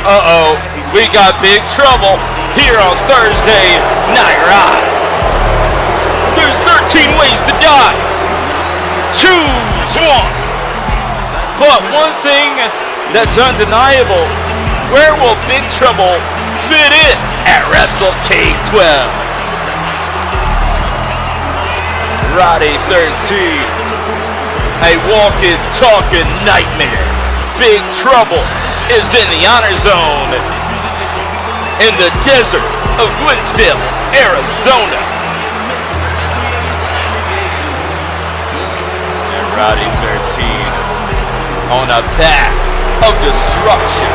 Uh-oh, we got big trouble here on Thursday Night Rise. There's 13 ways to die. Choose one. But one thing that's undeniable, where will Big Trouble fit in at WrestleCade 12? Roddy 13, a walking, talking nightmare. Big Trouble is in the honor zone in the desert of Glensdale, Arizona. And Roddy 13 on a path of destruction.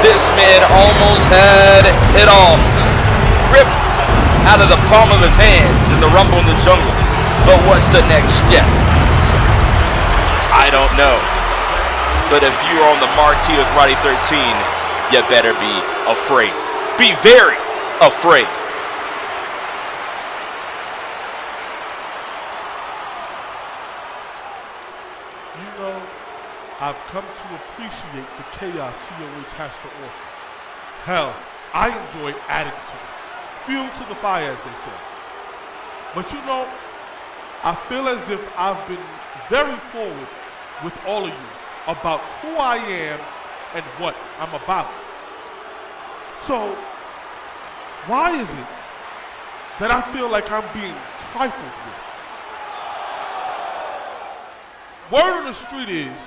This man almost had it all ripped out of the palm of his hands in the Rumble in the Jungle. But what's the next step? I don't know. But if you are on the marquee with Roddy 13, you better be afraid. Be very afraid. You know, I've come to appreciate the chaos COH has to offer. Hell, I enjoy adding to it. Fuel to the fire, as they say. But you know, I feel as if I've been very forward with all of you about who I am and what I'm about. So, why is it that I feel like I'm being trifled with? Word on the street is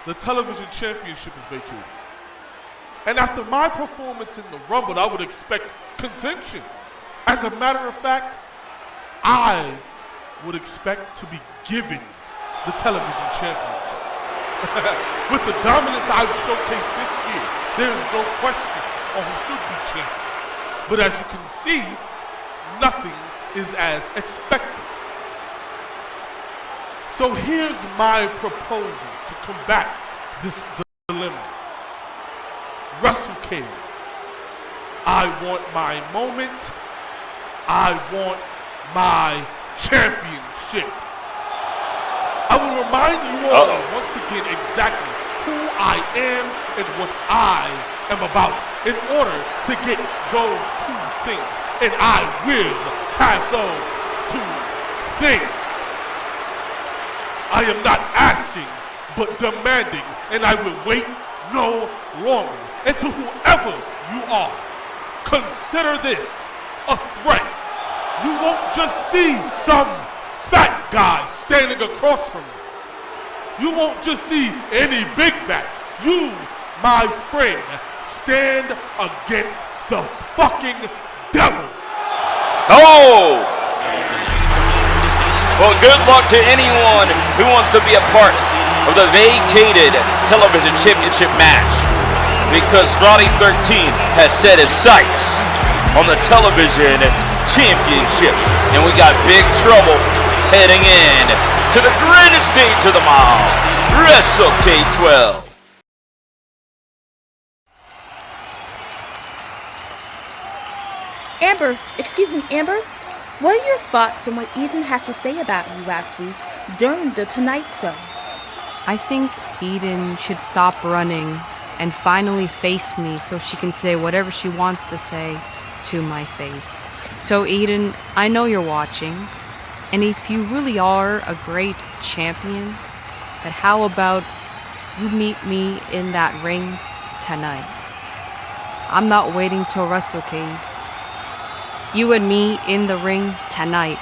the television championship is vacated. And after my performance in the Rumble, I would expect contention. As a matter of fact, I would expect to be given the television championship. With the dominance I've showcased this year, there is no question on who should be champion. But as you can see, nothing is as expected. So here's my proposal to combat this dilemma. WrestleCade. I want my moment. I want my championship. I will remind you all once again exactly who I am and what I am about in order to get those two things. And I will have those two things. I am not asking, but demanding, and I will wait no longer. And to whoever you are, consider this a threat. You won't just see some fat guy standing across from you. You won't just see any big back. You, my friend, stand against the fucking devil. Oh! Well, good luck to anyone who wants to be a part of the vacated television championship match, because Roddy 13 has set his sights on the television championship, and we got big trouble heading in to the greatest stage of them all, WrestleCade 12. Amber, what are your thoughts on what Aidan had to say about you last week during the Tonight Show? I think Aidan should stop running and finally face me so she can say whatever she wants to say to my face. So Aidan, I know you're watching, and if you really are a great champion, but how about you meet me in that ring tonight? I'm not waiting till WrestleCade. You and me in the ring tonight.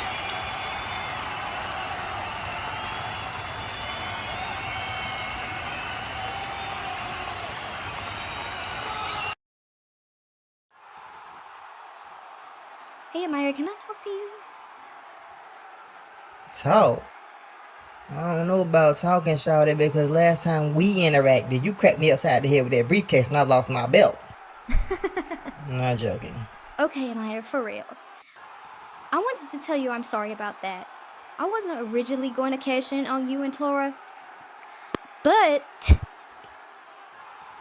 Hey, Amaya, can I talk to you? Talk? I don't know about talking, shawty, because last time we interacted, you cracked me upside the head with that briefcase and I lost my belt. I'm not joking. Okay, Amaya, for real. I wanted to tell you I'm sorry about that. I wasn't originally going to cash in on you and Tora, but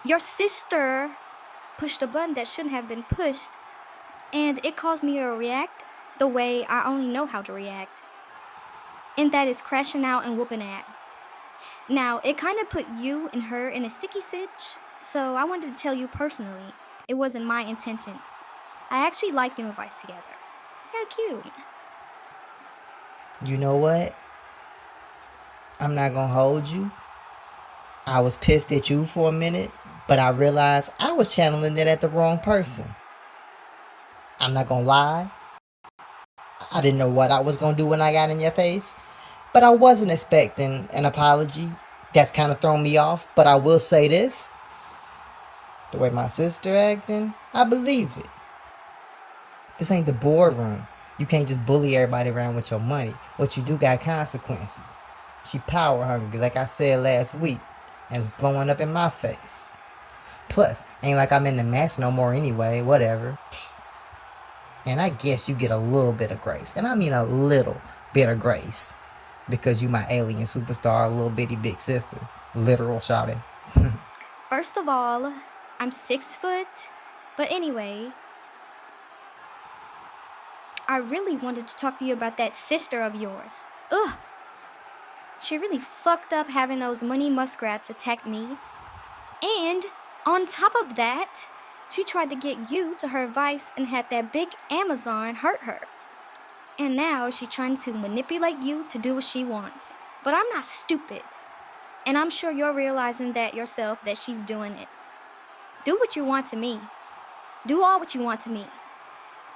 your sister pushed a button that shouldn't have been pushed, and it caused me to react the way I only know how to react. and that is crashing out and whooping ass. Now, it kind of put you and her in a sticky sitch, so I wanted to tell you personally, it wasn't my intentions. I actually like you and Vice together. How cute. You know what? I'm not gonna hold you. I was pissed at you for a minute, but I realized I was channeling it at the wrong person. I'm not gonna lie. I didn't know what I was gonna do when I got in your face, but I wasn't expecting an apology. That's kind of thrown me off, but I will say this. The way my sister acting, I believe it. This ain't the boardroom. You can't just bully everybody around with your money. What you do got consequences. She power hungry, like I said last week, and it's blowing up in my face. Plus, ain't like I'm in the match no more anyway, whatever. And I guess you get a little bit of grace. And I mean a little bit of grace. Because you my alien superstar, little bitty big sister. Literal shouting. First of all, I'm 6 foot, but anyway, I really wanted to talk to you about that sister of yours. Ugh. She really fucked up having those money muskrats attack me. And on top of that, she tried to get you to her vice and had that big Amazon hurt her. And now she's trying to manipulate you to do what she wants. But I'm not stupid. And I'm sure you're realizing that yourself, that she's doing it. Do what you want to me. Do all what you want to me.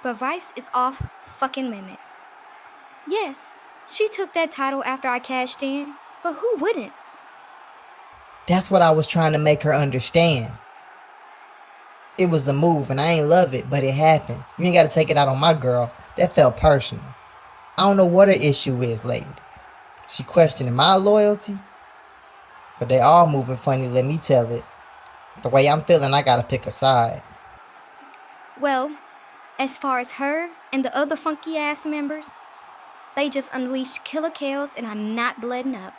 But Vice is off fucking limits. Yes, she took that title after I cashed in, but who wouldn't? That's what I was trying to make her understand. It was a move and I ain't love it, but it happened. You ain't gotta take it out on my girl. That felt personal. I don't know what her issue is lately. She questioning my loyalty, but they all moving funny, let me tell it. The way I'm feeling, I gotta pick a side. Well, as far as her and the other funky ass members, they just unleashed killer kills and I'm not blooding up.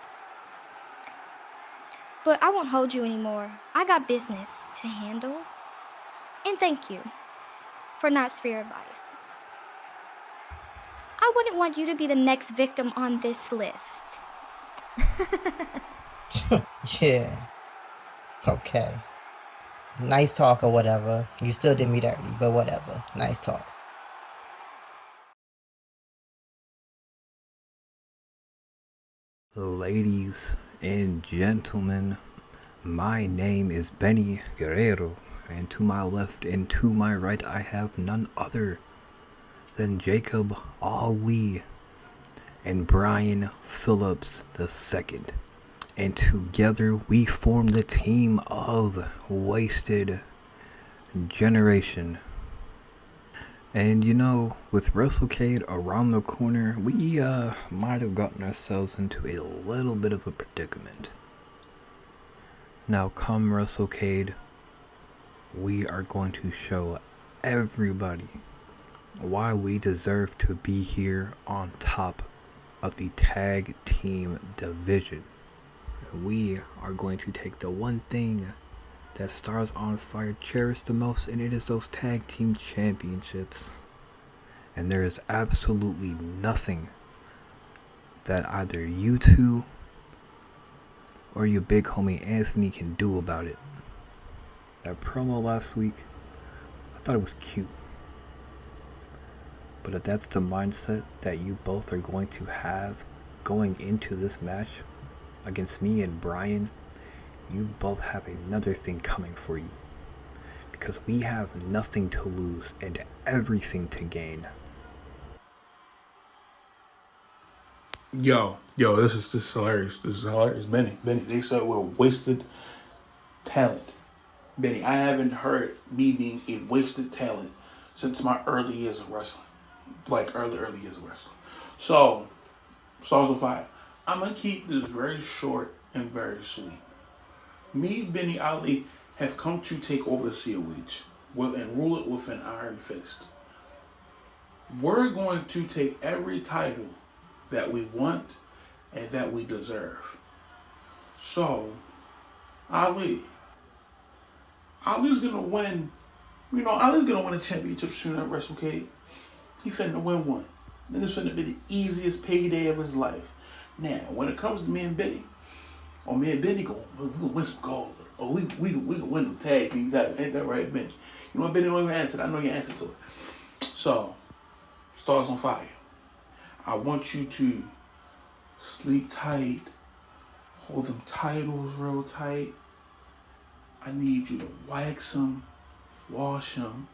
But I won't hold you anymore. I got business to handle. And thank you for not Sphere advice. I wouldn't want you to be the next victim on this list. Yeah. Okay. Nice talk or whatever. You still did me dirty, but whatever. Nice talk. Ladies and gentlemen, my name is Benny Guerrero, and to my left and to my right I have none other than Jacob Ali and Brian Phillips II. And together we form the team of Wasted Generation. And you know, with WrestleCade around the corner, we might have gotten ourselves into a little bit of a predicament. Now come WrestleCade, we are going to show everybody why we deserve to be here on top of the tag team division. We are going to take the one thing that Stars on Fire cherish the most, and it is those tag team championships. And there is absolutely nothing that either you two or your big homie Anthony can do about it. That promo last week, I thought it was cute. But if that's the mindset that you both are going to have going into this match against me and Brian, you both have another thing coming for you. Because we have nothing to lose and everything to gain. Yo, this is hilarious. This is hilarious. Benny, they said we're wasted talent. Benny, I haven't heard me being a wasted talent since my early years of wrestling. Like early years of wrestling. So, Stars on Fire. I'm going to keep this very short and very sweet. Me, Benny Ali, have come to take over the COH and rule it with an iron fist. We're going to take every title that we want and that we deserve. So, Ali's going to win. You know, Ali's going to win a championship soon at WrestleCade. He finna win one. And it's finna be the easiest payday of his life. Now, when it comes to me and Benny, me and Benny we gonna win some gold. We gonna win the tag team title. Ain't that right, Benny? You know what, Benny don't even answer. I know your answer to it. So, Stars on Fire. I want you to sleep tight, hold them titles real tight. I need you to wax them, wash them,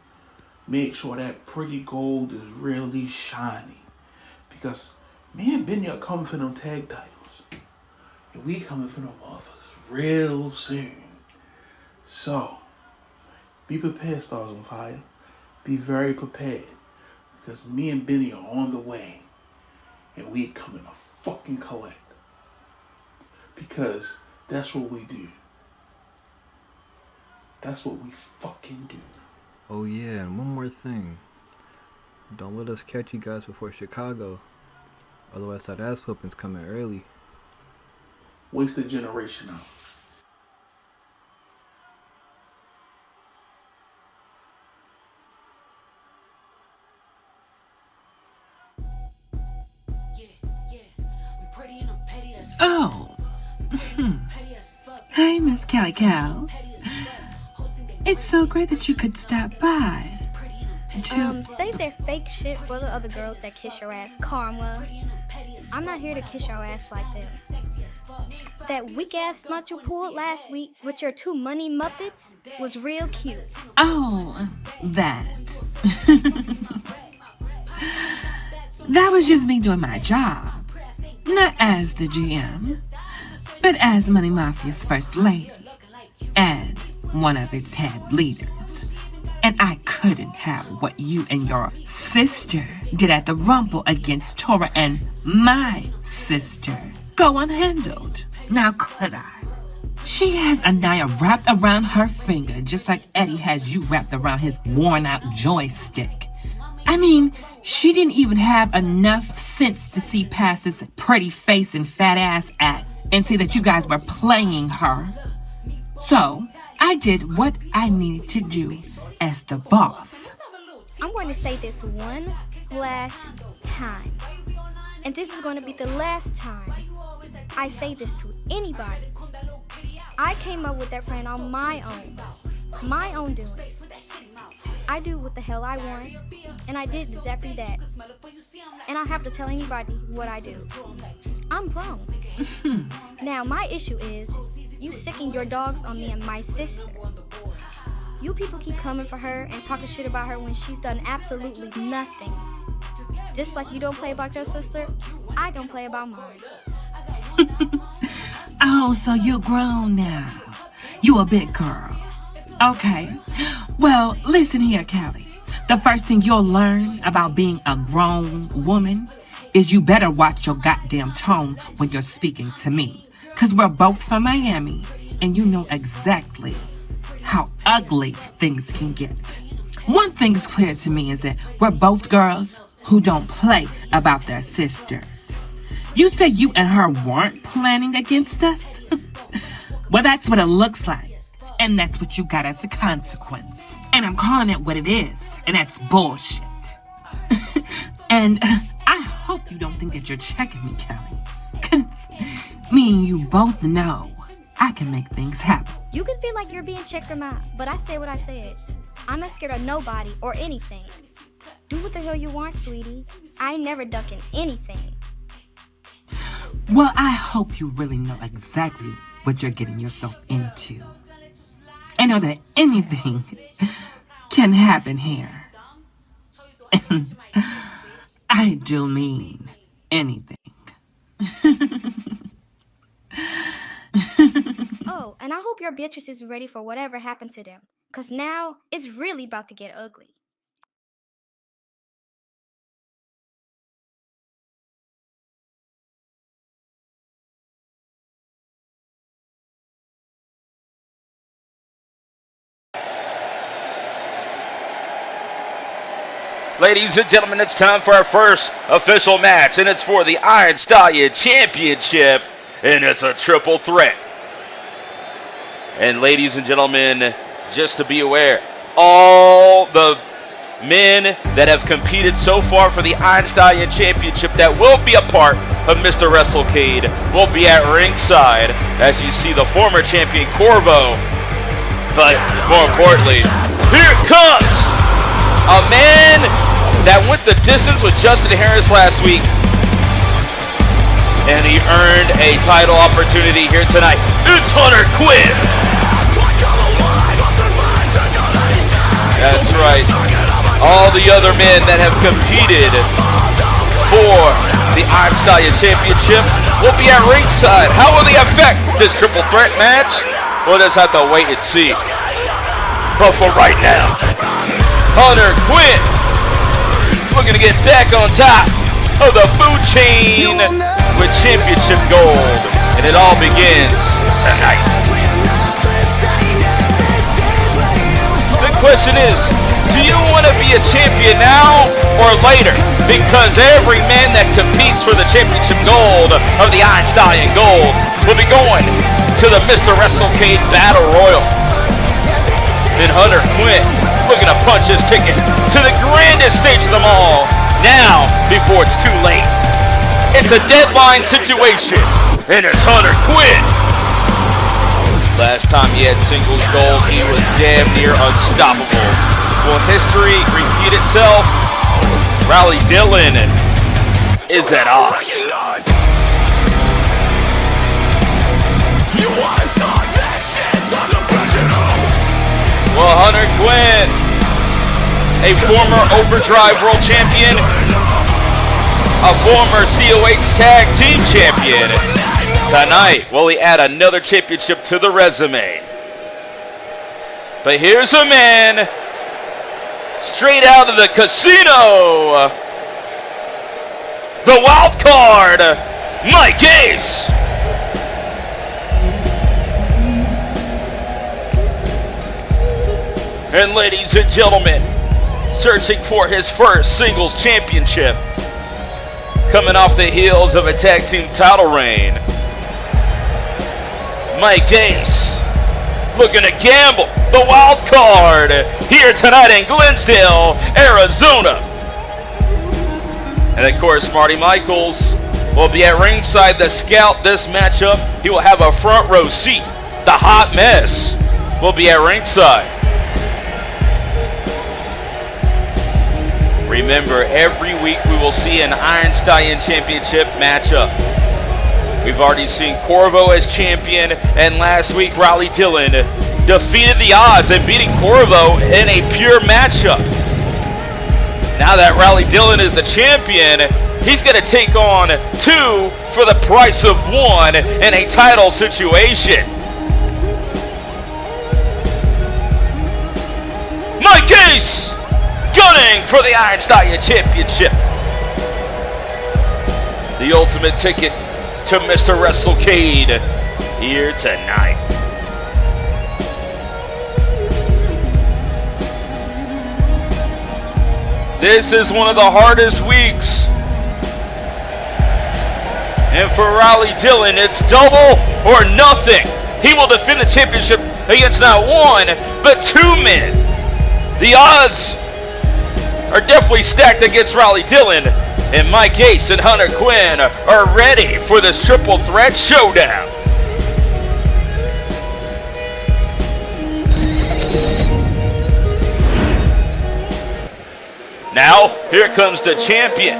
make sure that pretty gold is really shiny. Because me and Benny are coming for them tag titles. And we coming for them motherfuckers real soon. So, be prepared, Stars on Fire. Be very prepared. Because me and Benny are on the way. And we coming to fucking collect. Because that's what we do. That's what we fucking do. Oh yeah, and one more thing. Don't let us catch you guys before Chicago. Otherwise that ass whooping's coming early. Wasted generation out. Oh. Hi, Miss Cali Cow. It's so great that you could stop by. Save their fake shit for the other girls that kiss your ass, Karma. I'm not here to kiss your ass like this. That weak ass stunt you pulled last week with your 2 money muppets was real cute. Oh, that. That was just me doing my job. Not as the GM, but as Money Mafia's first lady and one of its head leaders. And I couldn't have what you and your sister did at the Rumble against Tora and my sister go unhandled. Now could I? She has Aniyah wrapped around her finger just like Eddie has you wrapped around his worn out joystick. I mean, she didn't even have enough sense to see past this pretty face and fat ass act and see that you guys were playing her. So, I did what I needed to do as the boss. I'm going to say this one last time. And this is going to be the last time I say this to anybody. I came up with that plan on my own doing. I do what the hell I want, and I did exactly that. And I have to tell anybody what I do. I'm grown. Now, my issue is you sicking your dogs on me and my sister. You people keep coming for her and talking shit about her when she's done absolutely nothing. Just like you don't play about your sister, I don't play about mine. Oh, so you're grown now. You a big girl. Okay. Well, listen here, Callie. The first thing you'll learn about being a grown woman is you better watch your goddamn tone when you're speaking to me. Because we're both from Miami, and you know exactly how ugly things can get. One thing's clear to me is that we're both girls who don't play about their sisters. You say you and her weren't planning against us? Well, that's what it looks like. And that's what you got as a consequence. And I'm calling it what it is. And that's bullshit. And I hope you don't think that you're checking me, Kelly. 'Cause me and you both know I can make things happen. You can feel like you're being checked or not, but I say what I said. I'm not scared of nobody or anything. Do what the hell you want, sweetie. I ain't never ducking anything. Well, I hope you really know exactly what you're getting yourself into. I know that anything can happen here. And I do mean anything. Oh, and I hope your Beatrice is ready for whatever happened to them. 'Cause now it's really about to get ugly. Ladies and gentlemen, it's time for our first official match, and it's for the Iron Stallion Championship, and it's a triple threat. And ladies and gentlemen, just to be aware, all the men that have competed so far for the Iron Stallion Championship that will be a part of Mr. WrestleCade will be at ringside as you see the former champion Corvo. But more importantly, here it comes! A man that went the distance with Justin Harris last week, and he earned a title opportunity here tonight. It's Hunter Quinn! That's right. All the other men that have competed for the Iron Stallion Championship will be at ringside. How will they affect this triple threat match? We'll just have to wait and see. But for right now, Hunter Quinn looking to get back on top of the food chain with championship gold. And it all begins tonight. The question is, do you want to be a champion now or later? Because every man that competes for the championship gold of the Iron Stallion Gold will be going to the Mr. WrestleCade Battle Royal. And Hunter Quinn looking to punch his ticket to the grandest stage of them all now before it's too late. It's a deadline situation, and it's Hunter Quinn. Last time he had singles gold, he was damn near unstoppable. Will history repeat itself? Rally Dillon is at odds. Well, Hunter Quinn, a former Overdrive World Champion, a former COH Tag Team Champion. Tonight, will he add another championship to the resume? But here's a man straight out of the casino, the wild card, Mike Ace. And ladies and gentlemen, searching for his first singles championship, coming off the heels of a tag team title reign, Mike Ace, looking to gamble the wild card here tonight in Glensdale, Arizona. And of course, Marty Michaels will be at ringside to scout this matchup. He will have a front row seat. The Hot Mess will be at ringside. Remember, every week we will see an Iron Stallion Championship matchup. We've already seen Corvo as champion, and last week Rally Dillon defeated the odds and beating Corvo in a pure matchup. Now that Rally Dillon is the champion, he's going to take on two for the price of one in a title situation. Mike Ace gunning for the Iron Stallion Championship. The ultimate ticket to Mr. WrestleCade here tonight. This is one of the hardest weeks. And for Rally Dillon, it's double or nothing. He will defend the championship against not one, but two men. The odds are definitely stacked against Rally Dillon, and Mike Ace and Hunter Quinn are ready for this triple threat showdown. Now, here comes the champion,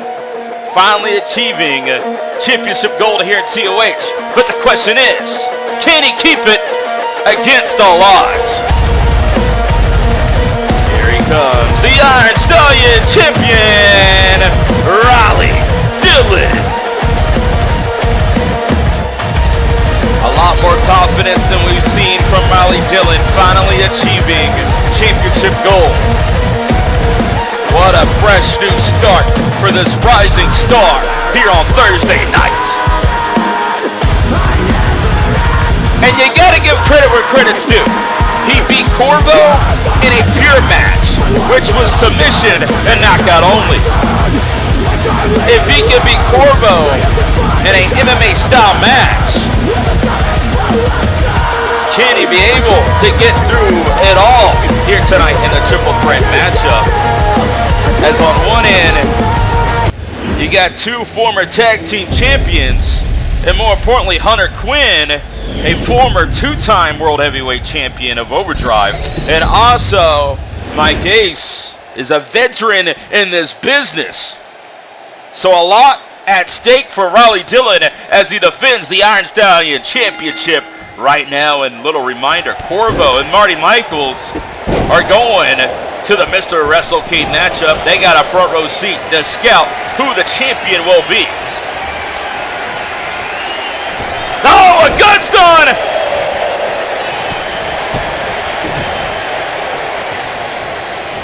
finally achieving championship gold here at COH. But the question is, can he keep it against all odds? Here he comes, the Iron Stallion champion, Rally Dillon. A lot more confidence than we've seen from Rally Dillon, finally achieving championship gold. What a fresh new start for this rising star here on Thursday nights. And you gotta give credit where credit's due. He beat Corvo in a pure match, which was submission and knockout only. If he can beat Corvo in a MMA style match, Can he be able to get through it all here tonight in the triple threat matchup? As on one end, you got two former tag team champions, and more importantly, Hunter Quinn, a former two-time World Heavyweight Champion of Overdrive, and also Mike Ace is a veteran in this business. So a lot at stake for Riley Dillon as he defends the Iron Stallion Championship right now. And little reminder, Corvo and Marty Michaels are going to the Mr. WrestleCade matchup. They got a front row seat to scout who the champion will be. Oh, a good stun!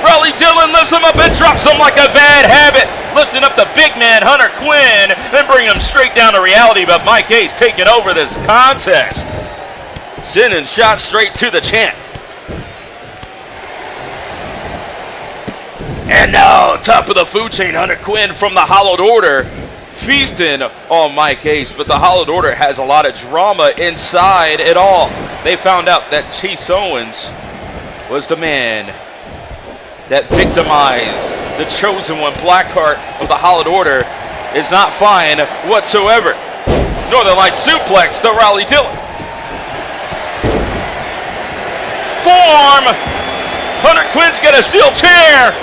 Riley Dillon lifts him up and drops him like a bad habit, lifting up the big man Hunter Quinn and bringing him straight down to reality. But Mike Ace taking over this contest, sending shots straight to the champ. And now, top of the food chain, Hunter Quinn from the Hollowed Order, feasting on Mike Ace. But the Hollowed Order has a lot of drama inside it all. They found out that Chase Owens was the man that victimized the chosen one. Blackheart of the Hollowed Order is not fine whatsoever. Northern Light suplex to Riley Dillon. Form! Hunter Quinn's got a steel chair.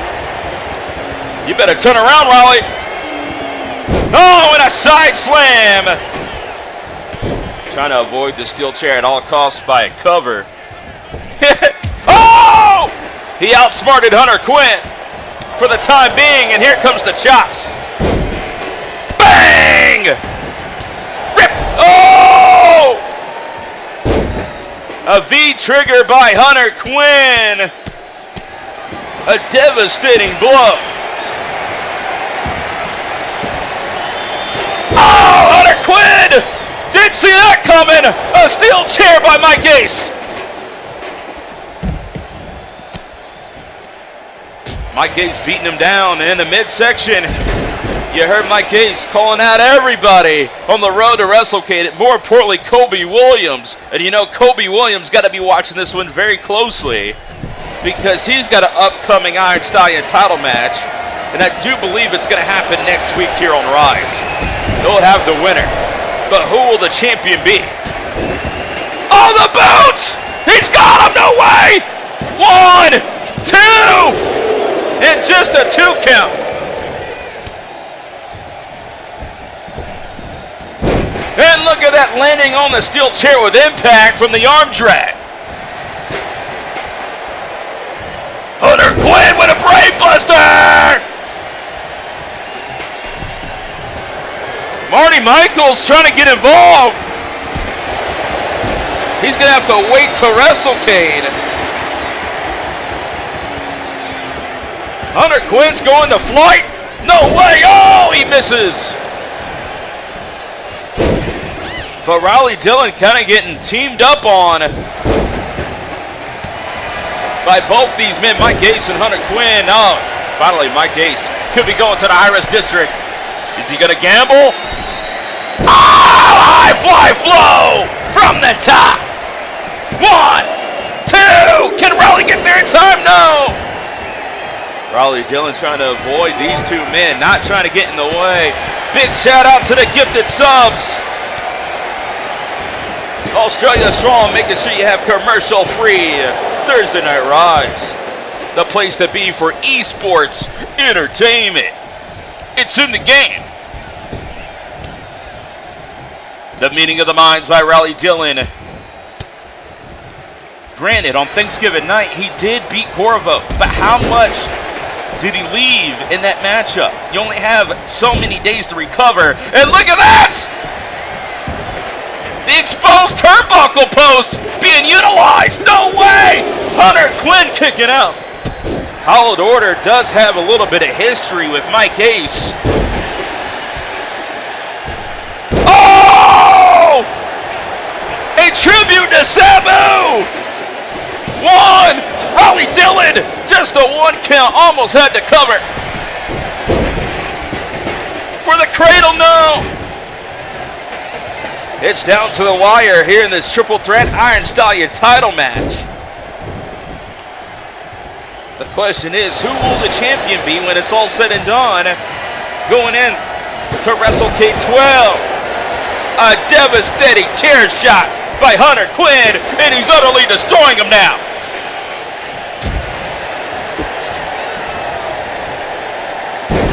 You better turn around, Riley. Oh, and a side slam. Trying to avoid the steel chair at all costs by a cover. Oh! He outsmarted Hunter Quinn for the time being, and here comes the chops. Bang! Rip! Oh! A V trigger by Hunter Quinn. A devastating blow. Oh, Hunter Quinn! Didn't see that coming! A steel chair by Mike Ace. Mike Ace beating him down in the midsection. You heard Mike Ace calling out everybody on the road to WrestleCade. More importantly, Kobe Williams. And you know Kobe Williams got to be watching this one very closely because he's got an upcoming Iron Stallion title match. And I do believe it's going to happen next week here on Rise. They'll have the winner. But who will the champion be? Oh, the boots! He's got him! No way! 1, 2! And just a 2 count. And look at that, landing on the steel chair with impact from the arm drag. Hunter Quinn with a brain buster. Marty Michaels trying to get involved. He's going to have to wait to WrestleCade. Hunter Quinn's going to flight. No way. Oh, he misses. But Riley Dillon kind of getting teamed up on by both these men, Mike Ace and Hunter Quinn. Oh, finally, Mike Ace could be going to the high-risk district. Is he going to gamble? Oh, high fly flow from the top. 1, 2. Can Riley get there in time? No. Riley Dillon trying to avoid these two men, not trying to get in the way. Big shout out to the gifted subs. Australia Strong, making sure you have commercial free Thursday Night Rise. The place to be for esports entertainment. It's in the game. The meeting of the minds by Riley Dillon. Granted, on Thanksgiving night, he did beat Corvo, but how much did he leave in that matchup? You only have so many days to recover. And look at that! The exposed turnbuckle post being utilized. No way! Hunter Quinn kicking out. Hollowed Order does have a little bit of history with Mike Ace. Oh! A tribute to Sabu! 1! Riley Dillon, just a 1 count, almost had to cover. For the cradle, no. It's down to the wire here in this triple threat Iron Stallion title match. The question is, who will the champion be when it's all said and done? Going in to WrestleCade 12. A devastating chair shot by Hunter Quinn, and he's utterly destroying him now.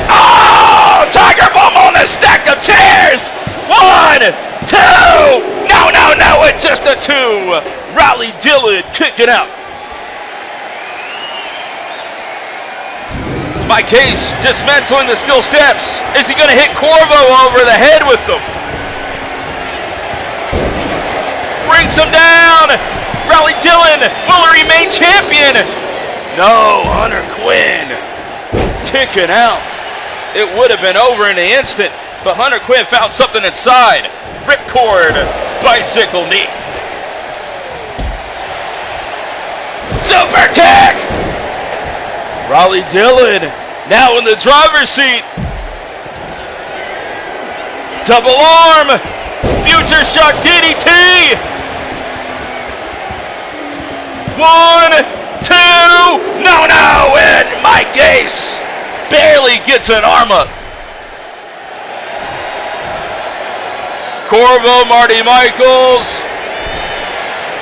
Oh, Tiger Bomb on a stack of chairs. 1, 2. No, it's just a 2. Riley Dillon kicking out. Mike Case dismantling the steel steps. Is he going to hit Corvo over the head with them? Brings him down. Riley Dillon will remain champion. No, Hunter Quinn kicking out. It would have been over in an instant, but Hunter Quinn found something inside. Ripcord bicycle knee. Super kick. Riley Dillon now in the driver's seat. Double arm. Future shock DDT. 1, 2. No. And Mike Case barely gets an arm up. Corvo, Marty Michaels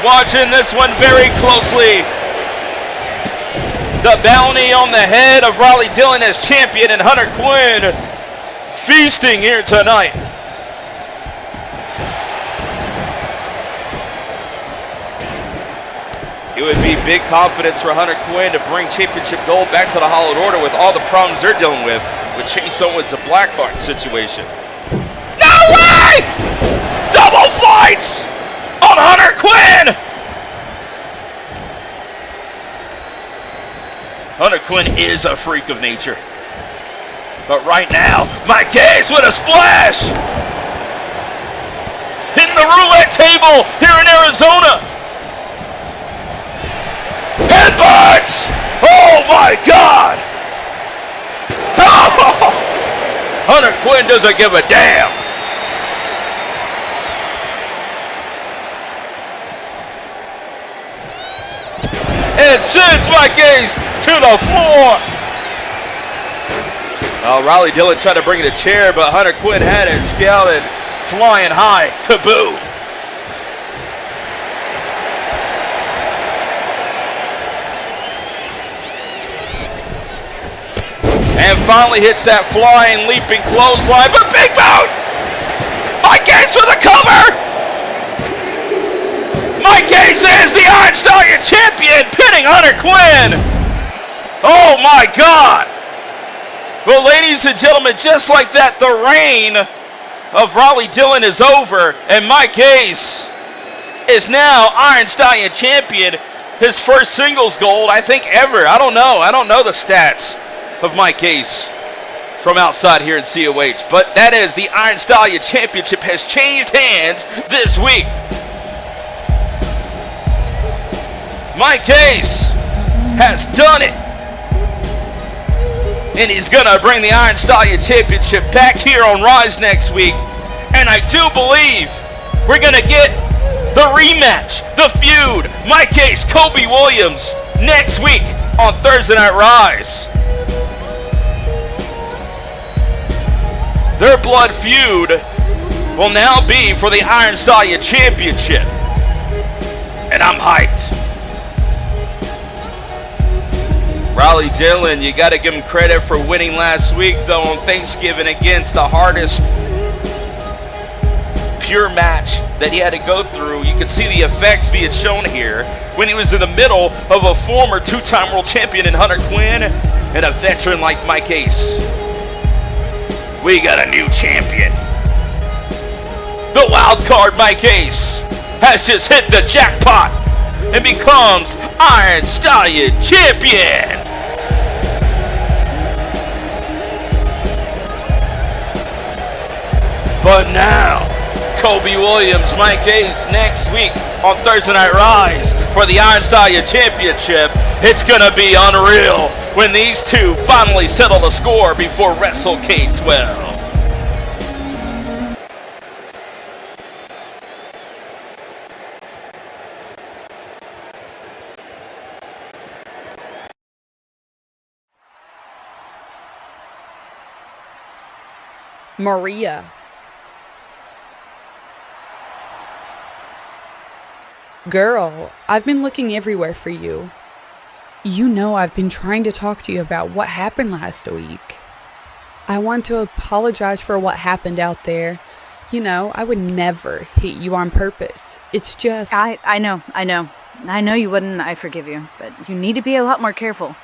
watching this one very closely. The bounty on the head of Riley Dillon as champion, and Hunter Quinn feasting here tonight. It would be big confidence for Hunter Quinn to bring championship gold back to the Hollowed Order with all the problems they're dealing with Chase Owens' a Blackheart situation. No way! Double fights on Hunter Quinn! Hunter Quinn is a freak of nature. But right now, Mike Case with a splash! Hitting the roulette table here in Arizona. Headbutts! Oh my God! Oh! Hunter Quinn doesn't give a damn. And sends Mike Case to the floor. Riley Dillon tried to bring it a chair, but Hunter Quinn had it scouted, flying high. Kaboom! And finally hits that flying, leaping clothesline, but big boot! Mike Case for the cover! Mike Case is the Iron Stallion champion, pinning Hunter Quinn! Oh my God! Well, ladies and gentlemen, just like that, the reign of Riley Dillon is over, and Mike Case is now Iron Stallion champion. His first singles gold, I think, ever. I don't know the stats of Mike Case from outside here in COH, but that is the Iron Stallion Championship has changed hands this week. Mike Case has done it, and he's gonna bring the Iron Stallion Championship back here on Rise next week, and I do believe we're gonna get the rematch, the feud, Mike Case, Kobe Williams, next week on Thursday Night Rise. Their blood feud will now be for the Iron Stallion Championship. And I'm hyped. Riley Dillon, you got to give him credit for winning last week, though, on Thanksgiving against the hardest pure match that he had to go through. You can see the effects being shown here when he was in the middle of a former two-time world champion in Hunter Quinn and a veteran like Mike Case. We got a new champion. The wild card Mike Case has just hit the jackpot and becomes Iron Stallion champion. But now, Kobe Williams, Mike Case next week on Thursday Night Rise for the Iron Stallion Championship. It's gonna be unreal when these two finally settle the score before WrestleCade 12. Maria. Girl, I've been looking everywhere for you. You know I've been trying to talk to you about what happened last week. I want to apologize for what happened out there. You know, I would never hit you on purpose. It's just... I know. I know you wouldn't, I forgive you. But you need to be a lot more careful.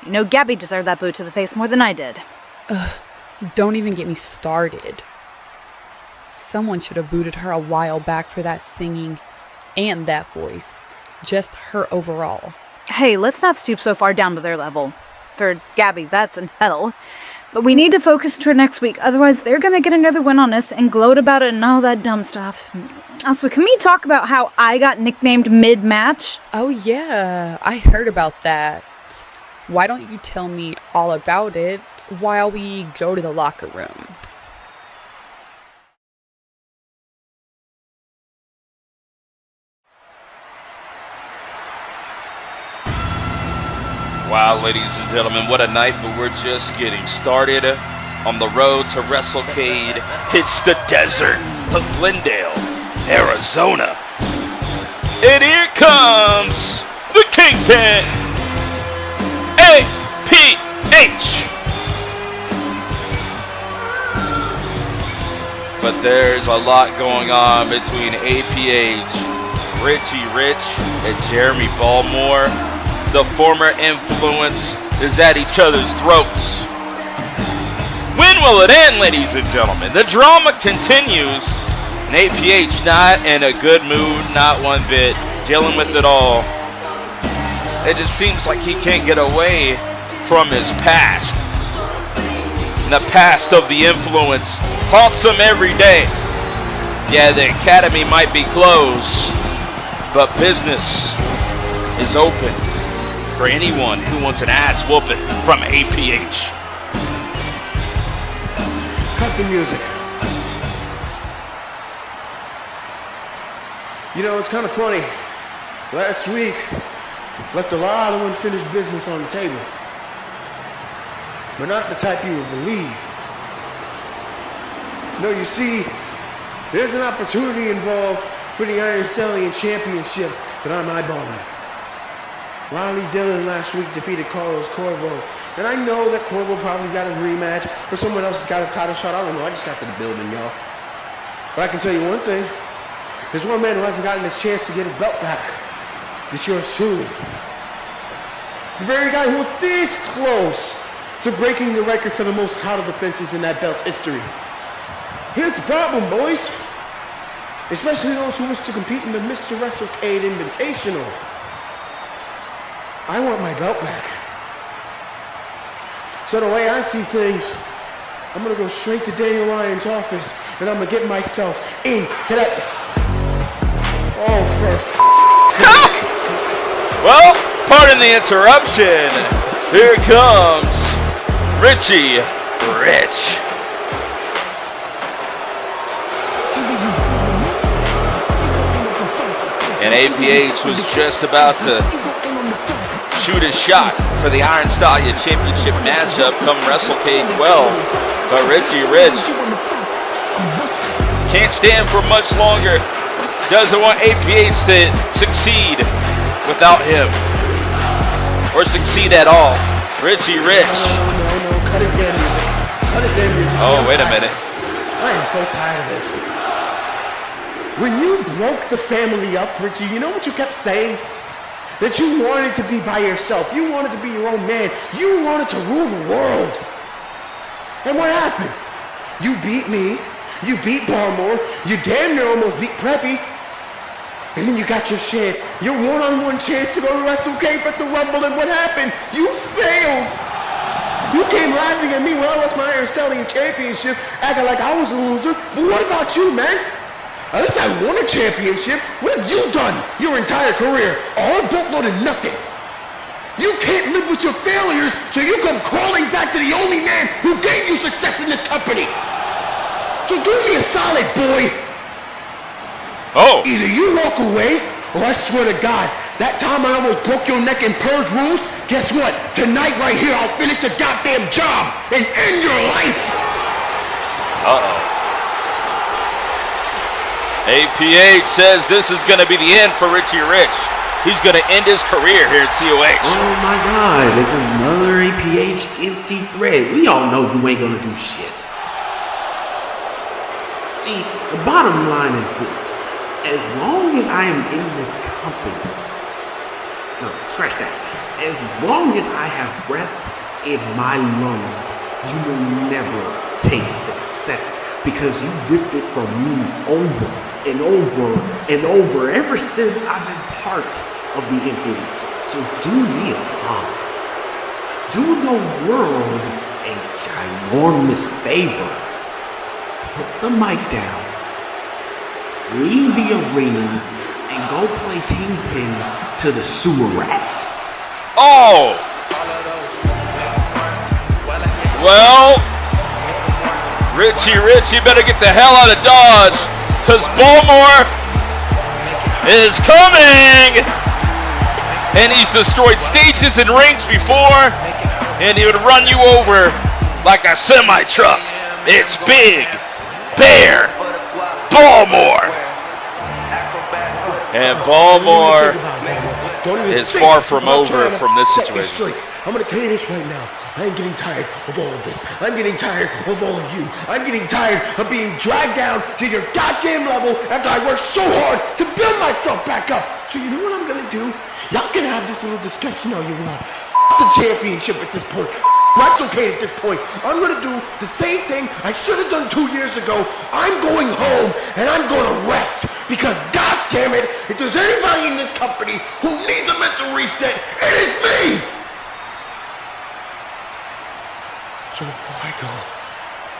You know, Gabby deserved that boot to the face more than I did. Ugh, don't even get me started. Someone should have booted her a while back for that singing and that voice. Just her overall. Hey, let's not stoop so far down to their level. For Gabby, that's in hell. But we need to focus toward next week, otherwise they're gonna get another win on us and gloat about it and all that dumb stuff. Also, can we talk about how I got nicknamed mid-match? Oh yeah, I heard about that. Why don't you tell me all about it while we go to the locker room? Wow, ladies and gentlemen, what a night, but we're just getting started on the road to WrestleCade. It's the desert of Glendale, Arizona. And here comes the Kingpin, APH. But there's a lot going on between APH, Richie Rich, and Jeremy Baltimore. The former influence is at each other's throats. When will it end, ladies and gentlemen? The drama continues. And APH not in a good mood, not one bit, dealing with it all. It just seems like he can't get away from his past. And the past of the influence haunts him every day. Yeah, the academy might be closed, but business is open for anyone who wants an ass whooping from APH. Cut the music. You know, it's kind of funny. Last week, left a lot of unfinished business on the table. But not the type you would believe. No, you see, there's an opportunity involved for the Iron Stallion Championship that I'm eyeballing. Dillon last week defeated Carlos Corvo. And I know that Corvo probably got a rematch, or someone else has got a title shot. I don't know, I just got to the building, y'all. But I can tell you one thing. There's one man who hasn't gotten his chance to get his belt back. This yours truly. The very guy who was this close to breaking the record for the most title defenses in that belt's history. Here's the problem, boys. Especially those who wish to compete in the Mr. WrestleCade Invitational. I want my belt back. So the way I see things, I'm gonna go straight to Daniel Ryan's office and I'm gonna get myself into that. Oh, for Well, pardon the interruption. Here comes Richie Rich. And APH was just about to shoot his shot for the Iron Stallion Championship matchup come WrestleCade 12. But Richie Rich can't stand for much longer. Doesn't want APH to succeed without him. Or succeed at all. Richie Rich. No, cut his damn music. Cut his damn music. Oh, wait a minute. I am so tired of this. When you broke the family up, Richie, you know what you kept saying? That you wanted to be by yourself. You wanted to be your own man. You wanted to rule the world. And what happened? You beat me. You beat Baltimore. You damn near almost beat Preppy. And then you got your chance. Your one-on-one chance to go to WrestleCade at the Rumble. And what happened? You failed. You came laughing at me when I lost my Iron Stallion Championship, acting like I was a loser. But what about you, man? At least I won a championship. What have you done your entire career? A whole boatload of nothing. You can't live with your failures, so you come crawling back to the only man who gave you success in this company. So do me a solid, boy. Oh. Either you walk away, or I swear to God, that time I almost broke your neck and purged rules, guess what? Tonight right here, I'll finish the goddamn job and end your life. Uh-oh. APH says this is going to be the end for Richie Rich. He's going to end his career here at COH. Oh my God, it's another APH empty thread. We all know you ain't going to do shit. See, the bottom line is this. As long as I am in this company, no, scratch that. As long as I have breath in my lungs, you will never taste success because you ripped it from me over and over and over ever since I've been part of the influence. So do me a solid. Do the world a ginormous favor. Put the mic down, leave the arena, and go play Kingpin to the sewer rats. Oh! Well, Richie Rich, you better get the hell out of Dodge, because Baltimore is coming! And he's destroyed stages and rings before, and he would run you over like a semi-truck. It's Big Bear Baltimore. And Baltimore is far from over from this situation. I'm gonna tell you this right now. I am getting tired of all of this. I'm getting tired of all of you. I'm getting tired of being dragged down to your goddamn level after I worked so hard to build myself back up. So you know what I'm gonna do? Y'all can have this little discussion all you want. The championship at this point. WrestleCade at this point. I'm gonna do the same thing I should have done 2 years ago. I'm going home and I'm gonna rest because god damn it, if there's anybody in this company who needs a mental reset, it is me! So before I go,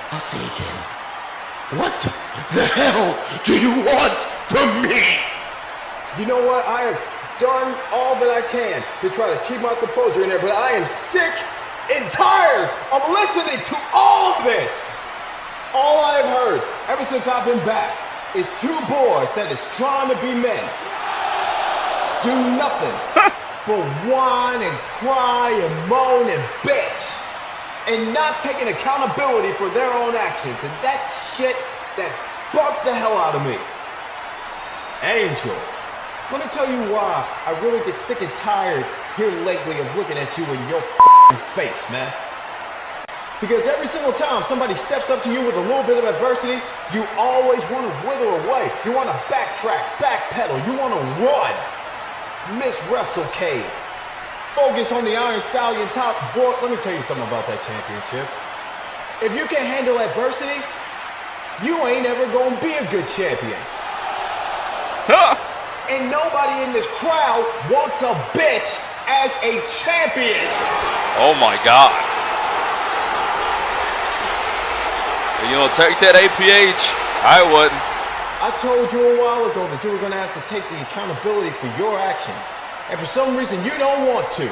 I'll say again, what the hell do you want from me? You know what? I have done all that I can to try to keep my composure in there, but I am sick and tired of listening to all of this. All I've heard ever since I've been back is two boys that is trying to be men. Do nothing but whine and cry and moan and bitch. And not taking accountability for their own actions. And that shit that bugs the hell out of me. Angel, let me tell you why I really get sick and tired here lately of looking at you in your face, man. Because every single time somebody steps up to you with a little bit of adversity, you always want to wither away. You want to backtrack, backpedal. You want to run. Miss WrestleCade. Focus on the Iron Stallion top. Boy, let me tell you something about that championship. If you can't handle adversity, you ain't ever gonna be a good champion. And nobody in this crowd wants a bitch as a champion. Oh my God. You know, take that APH. I wouldn't. I told you a while ago that you were gonna have to take the accountability for your actions. And for some reason you don't want to.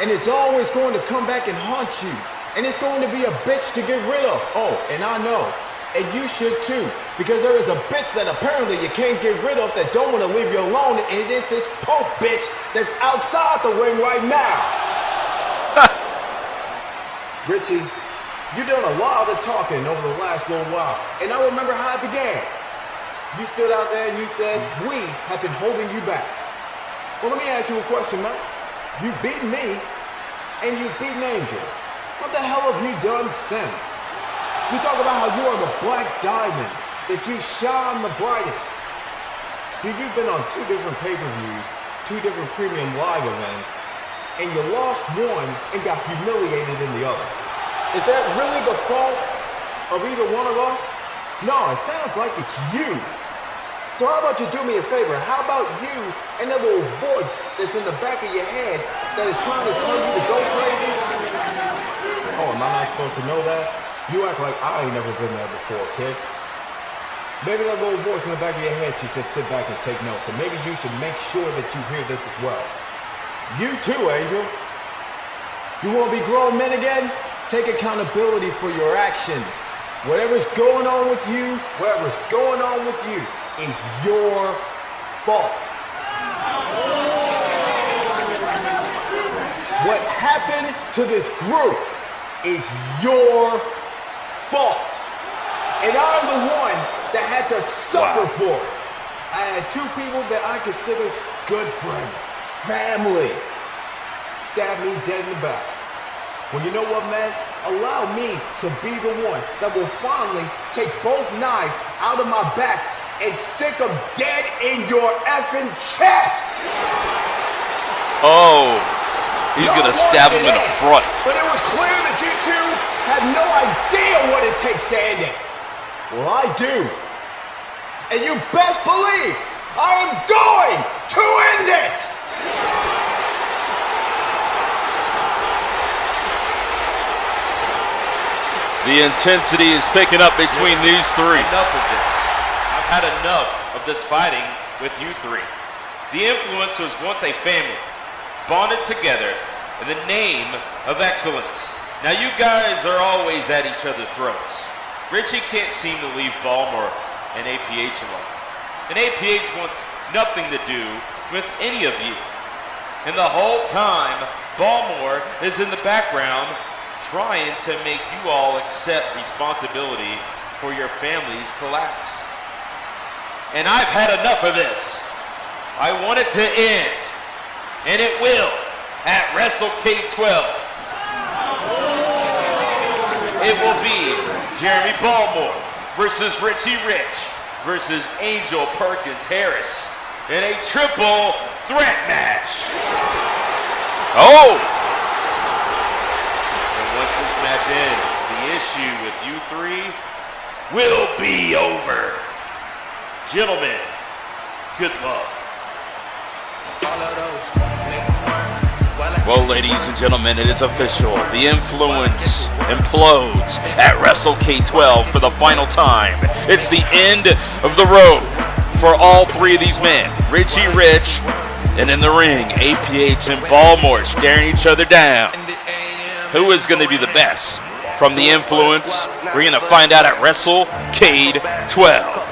And it's always going to come back and haunt you. And it's going to be a bitch to get rid of. Oh, and I know. And you should too. Because there is a bitch that apparently you can't get rid of that don't want to leave you alone. And it's this punk bitch that's outside the ring right now. Richie, you done a lot of talking over the last little while. And I remember how it began. You stood out there and you said, we have been holding you back. Well, let me ask you a question, man. You've beaten me, and you've beaten Angel. What the hell have you done since? You talk about how you are the black diamond, that you shine the brightest. Dude, you've been on 2 different pay-per-views, 2 different premium live events, and you lost one and got humiliated in the other. Is that really the fault of either one of us? No, it sounds like it's you. So how about you do me a favor? How about you and that little voice that's in the back of your head that is trying to tell you to go crazy? Oh, am I not supposed to know that? You act like I ain't never been there before, kid. Maybe that little voice in the back of your head should just sit back and take notes. And maybe you should make sure that you hear this as well. You too, Angel. You want to be grown men again? Take accountability for your actions. Whatever's going on with you, whatever's going on with you, is your fault. What happened to this group is your fault. And I'm the one that had to suffer for it. I had two people that I consider good friends, family, stab me dead in the back. Well, you know what, man? Allow me to be the one that will finally take both knives out of my back and stick them dead in your effing chest. Oh, he's gonna stab him in the front. But it was clear that you two have no idea what it takes to end it. Well, I do. And you best believe I am going to end it! The intensity is picking up between these three. Enough of this. I've had enough of this fighting with you three. The Influence was once a family, bonded together in the name of excellence. Now you guys are always at each other's throats. Richie can't seem to leave Baltimore and APH alone. And APH wants nothing to do with any of you. And the whole time, Baltimore is in the background trying to make you all accept responsibility for your family's collapse. And I've had enough of this. I want it to end. And it will at WrestleCade 12. It will be Jeremy Baltimore versus Richie Rich versus Angel Perkins Harris in a triple threat match. Oh! And once this match ends, the issue with you three will be over. Gentlemen, good luck. Well, ladies and gentlemen, it is official. The Influence implodes at WrestleCade 12 for the final time. It's the end of the road for all three of these men. Richie Rich, and in the ring, APH and Baltimore staring each other down. Who is going to be the best from the Influence? We're going to find out at WrestleCade 12.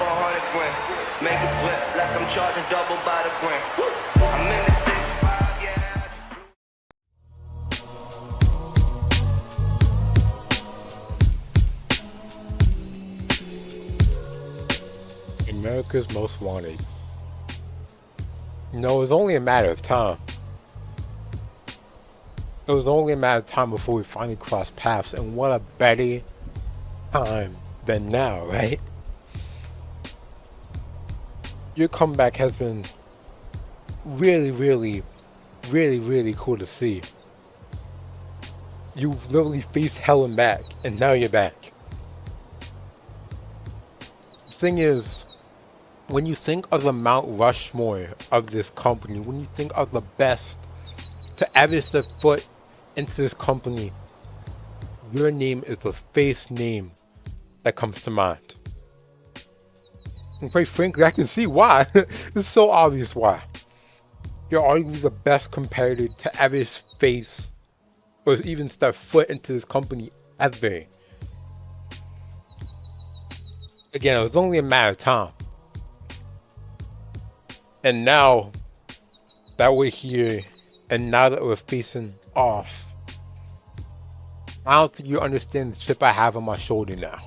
America's Most Wanted. You know, it was only a matter of time. It was only a matter of time before we finally crossed paths, and what a better time than now, right? Your comeback has been really cool to see. You've literally faced hell and back, and now you're back. The thing is, when you think of the Mount Rushmore of this company, when you think of the best to ever step foot into this company, your name is the face name that comes to mind. And quite frankly, I can see why. It's so obvious why. You're arguably the best competitor to ever face or even step foot into this company ever. Again, it was only a matter of time. And now that we're here, and now that we're facing off, I don't think you understand the chip I have on my shoulder now.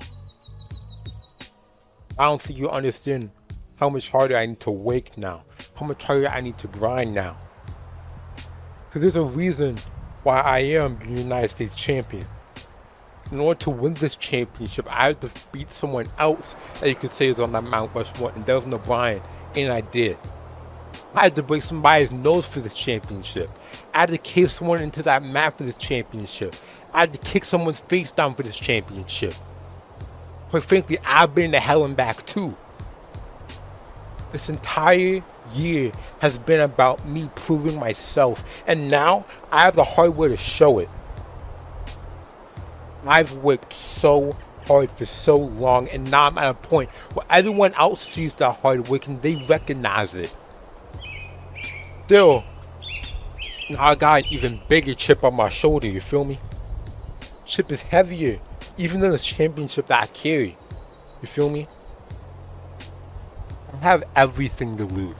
I don't think you understand how much harder I need to work now, how much harder I need to grind now. Because there's a reason why I am the United States champion. In order to win this championship, I have to beat someone else that you could say is on that Mount Rushmore, and Devin O'Brien, and I did. I had to break somebody's nose for this championship. I had to cave someone into that mat for this championship. I had to kick someone's face down for this championship. Quite frankly, I've been to hell and back too. This entire year has been about me proving myself, and now I have the hardware to show it. I've worked so hard for so long, and now I'm at a point where everyone else sees that hard work and they recognize it. Still, now I got an even bigger chip on my shoulder, you feel me? Chip is heavier, even than the championship that I carry. You feel me? I have everything to lose.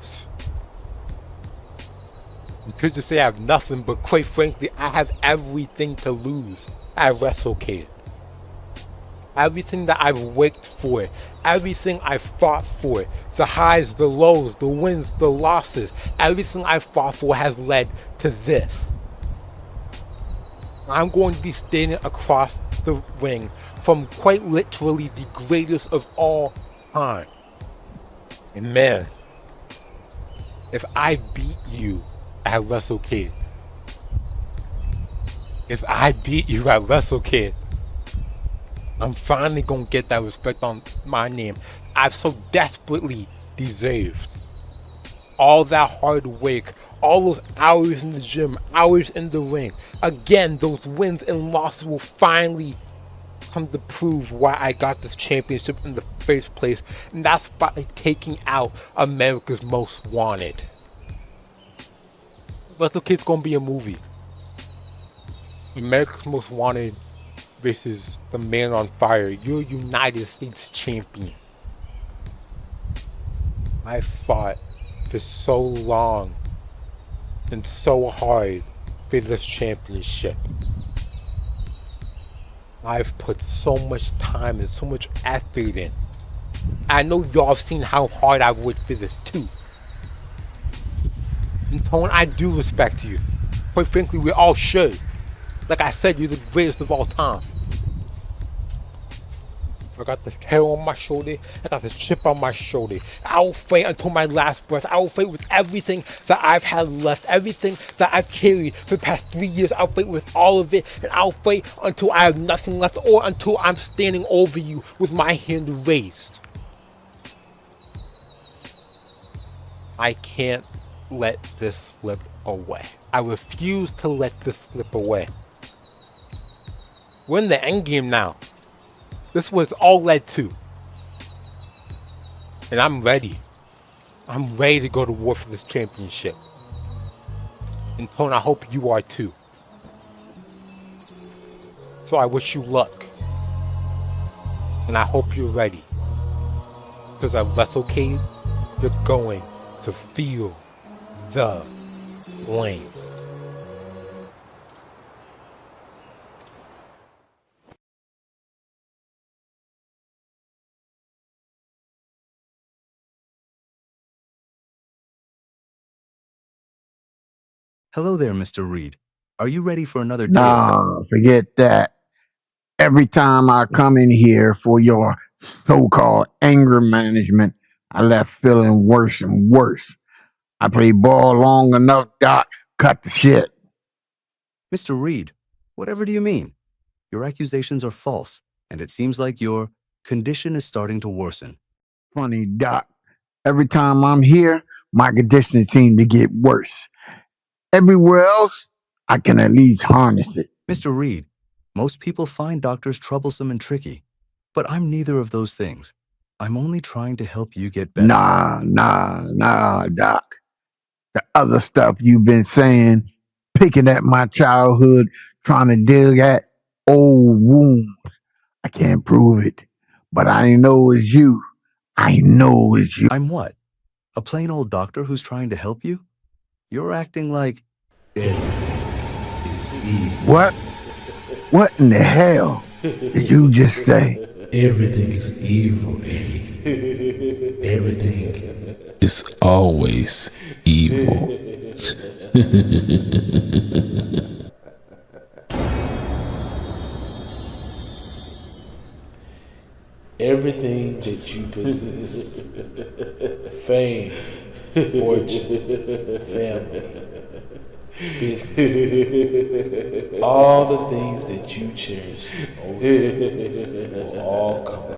You could just say I have nothing, but quite frankly, I have everything to lose at WrestleCade. Everything that I've worked for, everything I've fought for, the highs, the lows, the wins, the losses, everything I've fought for has led to this. I'm going to be standing across the ring from quite literally the greatest of all time. And man, if I beat you at WrestleCade, I'm finally gonna get that respect on my name I've so desperately deserved. All that hard work, all those hours in the gym, hours in the ring. Again, those wins and losses will finally come to prove why I got this championship in the first place, and that's by taking out America's Most Wanted. WrestleCade's gonna be a movie. America's Most Wanted versus the Man on Fire. You're United States champion. I fought for so long and so hard for this championship. I've put so much time and so much effort in. I know y'all have seen how hard I've worked for this too. And Tone, I do respect you. Quite frankly, we all should. Like I said, you're the greatest of all time. I got this hair on my shoulder. I got this chip on my shoulder. I will fight until my last breath. I will fight with everything that I've had left. Everything that I've carried for the past 3 years. I'll fight with all of it. And I'll fight until I have nothing left. Or until I'm standing over you with my hand raised. I can't let this slip away. I refuse to let this slip away. We're in the end game now. This was all led to. And I'm ready. I'm ready to go to war for this championship. And Tone, I hope you are too. So I wish you luck. And I hope you're ready. Because at WrestleCade, you're going to feel the flame. Hello there, Mr. Reed. Are you ready for another day? Nah, forget that. Every time I come in here for your so-called anger management, I left feeling worse and worse. I played ball long enough, Doc. Cut the shit. Mr. Reed, whatever do you mean? Your accusations are false, and it seems like your condition is starting to worsen. Funny, Doc. Every time I'm here, my condition seems to get worse. Everywhere else, I can at least harness it. Mr. Reed, most people find doctors troublesome and tricky, but I'm neither of those things. I'm only trying to help you get better. Nah, Doc. The other stuff you've been saying, picking at my childhood, trying to dig at old wounds. I can't prove it, but I know it's you. I know it's you. I'm what? A plain old doctor who's trying to help you? You're acting like everything is evil. What? What in the hell did you just say? Everything is evil, Eddie. Everything is always evil. Everything that you possess, fame, fortune, family, business, all the things that you cherish most will all come.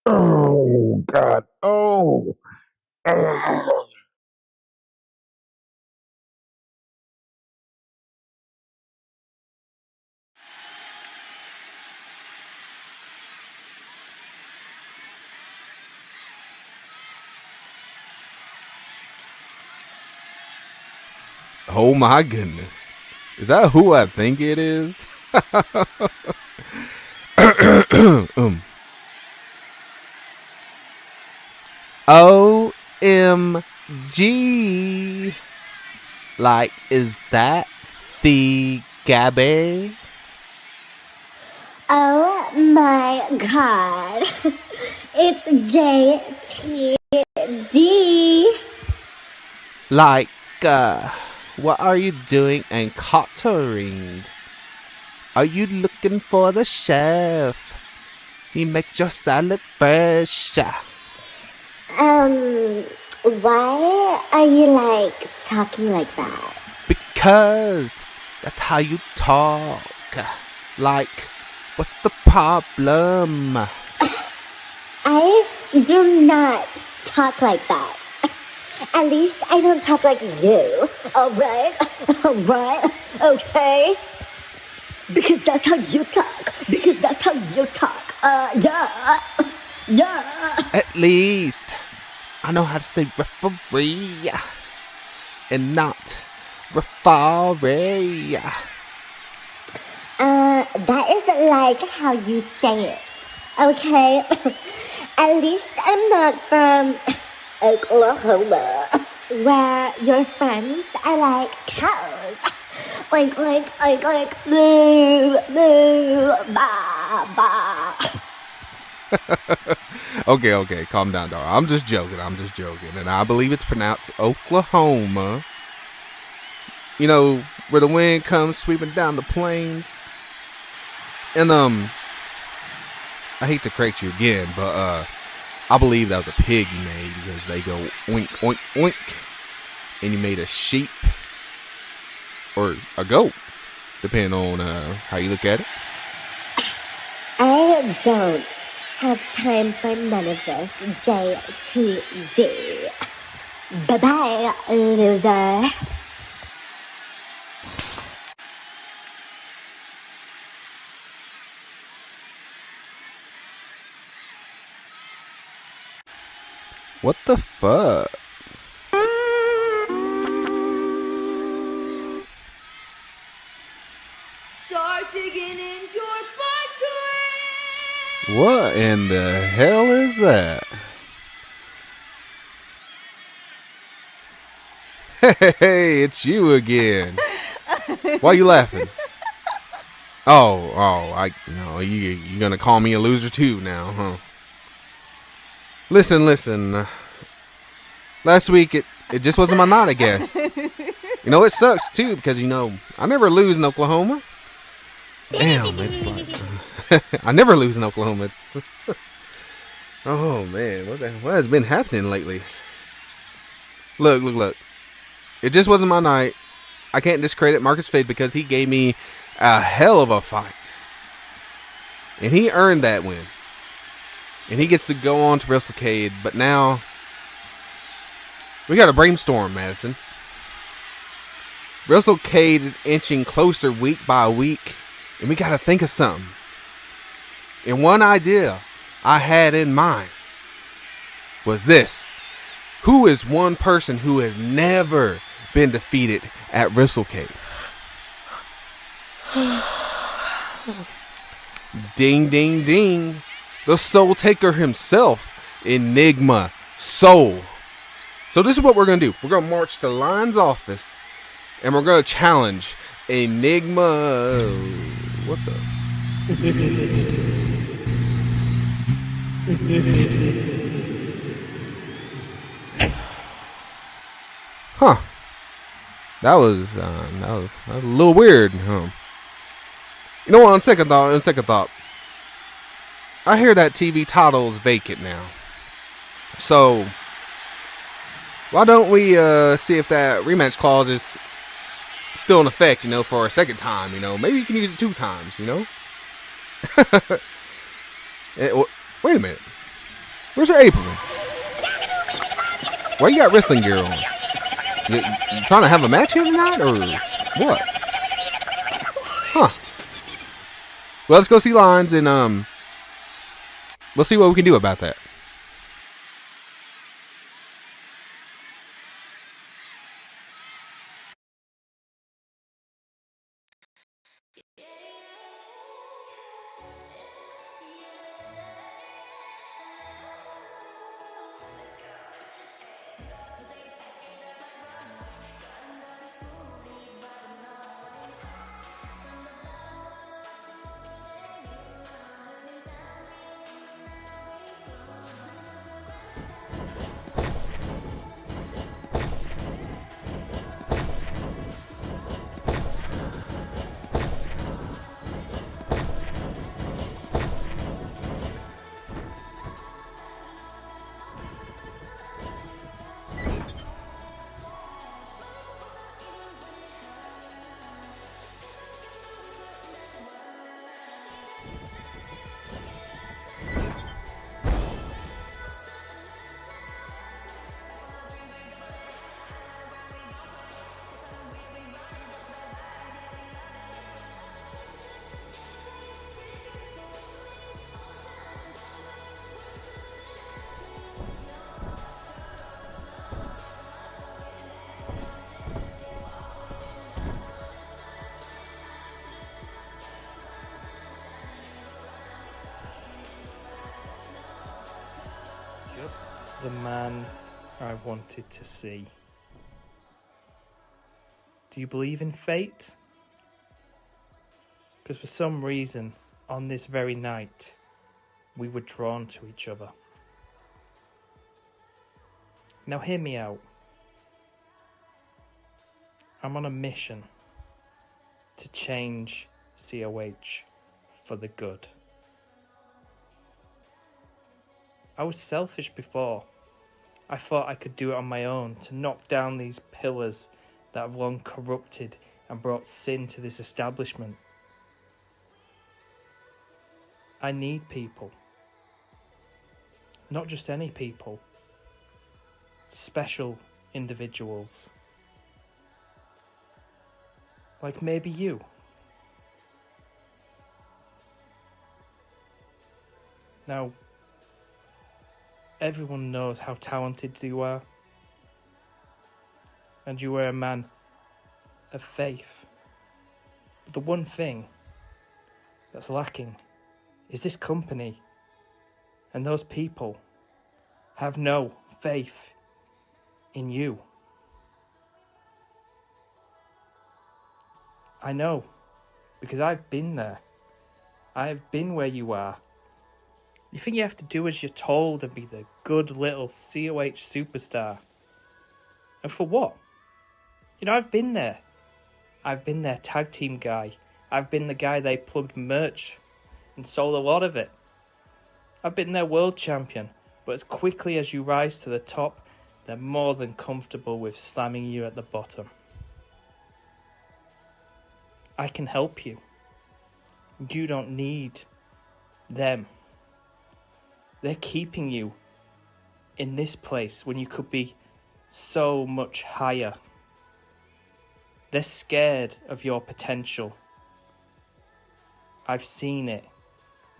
Oh, God. Oh. Oh my goodness. Is that who I think it is? OMG. Like, is that the Gabby? Oh my god. It's JPD. Like, what are you doing and cottering? Are you looking for the chef? He makes your salad fresh. Why are you like talking like that? Because that's how you talk. Like, what's the problem? I do not talk like that. At least I don't talk like you. Alright? Alright? Okay? Because that's how you talk. Because that's how you talk. Yeah. Yeah. At least I know how to say referee and not referee. That isn't like how you say it. Okay? At least I'm not from Oklahoma, where your friends are like cows. Like, moo, moo, ba, ba. Okay, calm down, dog. I'm just joking. And I believe it's pronounced Oklahoma. You know, where the wind comes sweeping down the plains. And, I hate to correct you again, but, I believe that was a pig you made because they go oink, oink, oink. And you made a sheep or a goat, depending on how you look at it. I don't have time for none of this, JTV. Bye-bye, loser. What the fuck? Start digging in your butt. What in the hell is that? Hey, it's you again. Why are you laughing? You gonna call me a loser too now, huh? Listen. Last week it just wasn't my night, I guess. You know, it sucks too because, you know, I never lose in Oklahoma. Damn, it's like I never lose in Oklahoma. It's oh man, what has been happening lately? Look. It just wasn't my night. I can't discredit Marcus Fade because he gave me a hell of a fight. And he earned that win. And he gets to go on to WrestleCade, but now we got to brainstorm, Madison. WrestleCade is inching closer week by week, and we got to think of something. And one idea I had in mind was this. Who is one person who has never been defeated at WrestleCade? Ding, ding, ding. The Soul Taker himself, Enigma Soul. So this is what we're going to do. We're going to march to Lion's office, and we're going to challenge Enigma. What the? Huh. That was a little weird, huh? You know what? On second thought, I hear that TV title is vacant now. So why don't we see if that rematch clause is still in effect, you know, for a second time, you know? Maybe you can use it 2 times, you know? Wait a minute. Where's your apron? Why you got wrestling gear on? You trying to have a match here tonight, or what? Huh. Well, let's go see Lines, and we'll see what we can do about that. the man I wanted to see. Do you believe in fate? Because for some reason, on this very night, we were drawn to each other. Now hear me out. I'm on a mission to change COH for the good. I was selfish before. I thought I could do it on my own to knock down these pillars that have long corrupted and brought sin to this establishment. I need people. Not just any people. Special individuals. Like maybe you. Now, everyone knows how talented you are. And you are a man of faith. But the one thing that's lacking is this company and those people have no faith in you. I know, because I've been there. I've been where you are. You think you have to do as you're told and be the good little COH superstar. And for what? You know, I've been there. I've been their tag team guy. I've been the guy they plugged merch and sold a lot of it. I've been their world champion. But as quickly as you rise to the top, they're more than comfortable with slamming you at the bottom. I can help you. You don't need them. They're keeping you in this place when you could be so much higher. They're scared of your potential. I've seen it.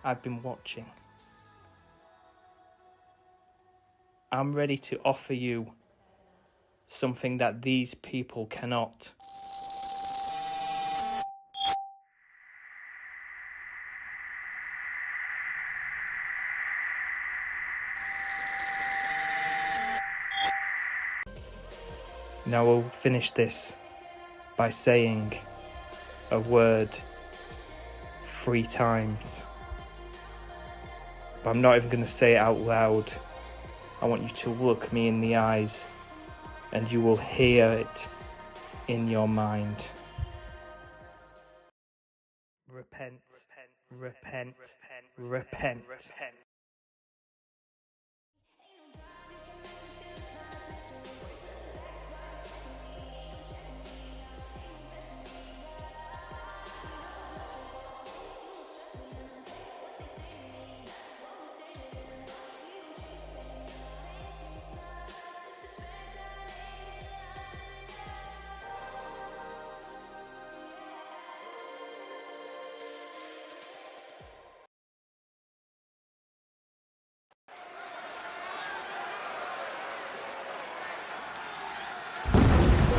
I've been watching. I'm ready to offer you something that these people cannot. Now we'll finish this by saying a word 3 times. But I'm not even going to say it out loud. I want you to look me in the eyes and you will hear it in your mind. Repent, repent, repent, repent.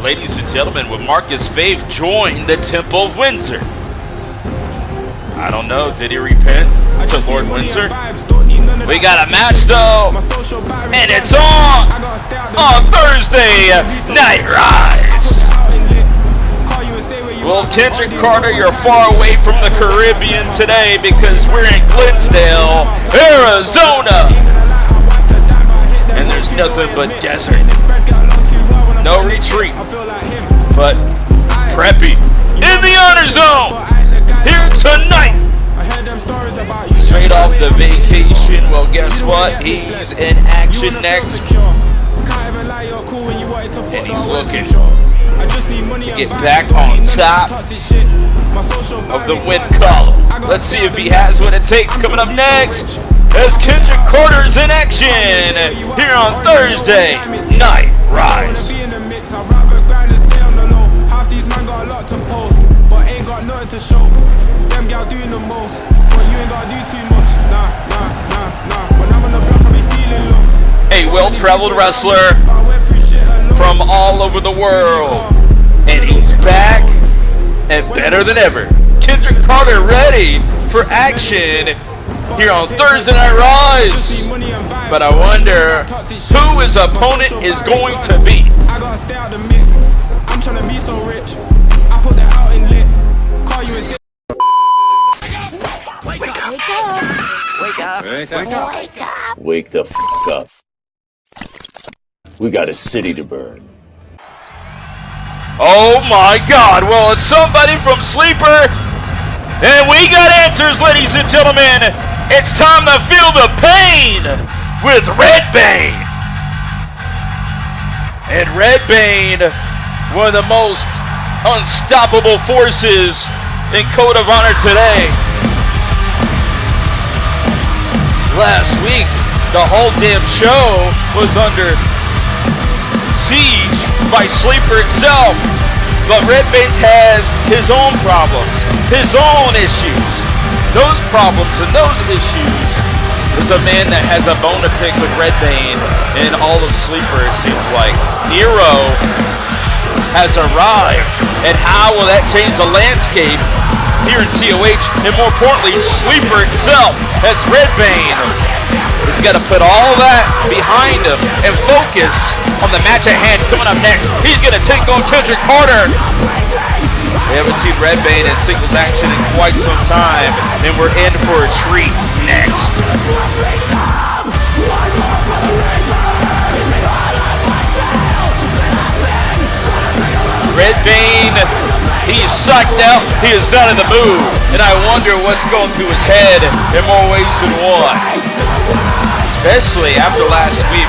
Ladies and gentlemen, will Marcus Faith join the Temple of Windsor? I don't know. Did he repent to Lord Windsor? We got a match though, and it's on Thursday Night Rise. Well, Kendrick Carter, you're far away from the Caribbean today because we're in Glensdale, Arizona, and there's nothing but desert. No retreat, but Preppy in the honor zone here tonight. Straight off the vacation. Well, guess what? He's in action next, and he's looking to get back on top of the win column. Let's see if he has what it takes. Coming up next, as Kendrick Carter's in action here on Thursday Night Rise. Half these man got a lot to post, but ain't got nothing to show. Them gal doing the most, but you ain't gotta do too much. Nah. When I'm on the block, I be feeling loved. A well-traveled wrestler from all over the world, and he's back and better than ever. Kendrick Carter ready for action here on Thursday Night Rise. But I wonder who his opponent is going to be. I gotta stay out the mix. I'm trying to be so rich. I put that out and lit. Call you and say. Wake up. Wake up. Wake up. Wake up. Wake the f up. We got a city to burn. Oh my God, well, it's somebody from Sleeper, and we got answers, ladies and gentlemen. It's time to feel the pain with Redbane. And Redbane, one of the most unstoppable forces in Code of Honor today. Last week, the whole damn show was under siege by Sleeper itself. But Redbane has his own problems, his own issues. Those problems and those issues. There's a man that has a bone to pick with Redbane in all of Sleeper, it seems like. Hero has arrived. And how will that change the landscape here in COH? And more importantly, Sleeper itself as Redbane has got to put all that behind him and focus on the match at hand. Coming up next, he's going to take on Kendrick Carter. We haven't seen Redbane in singles action in quite some time, and we're in for a treat next. Redbane, he's psyched out, he is not in the mood, and I wonder what's going through his head in more ways than one. Especially after last week,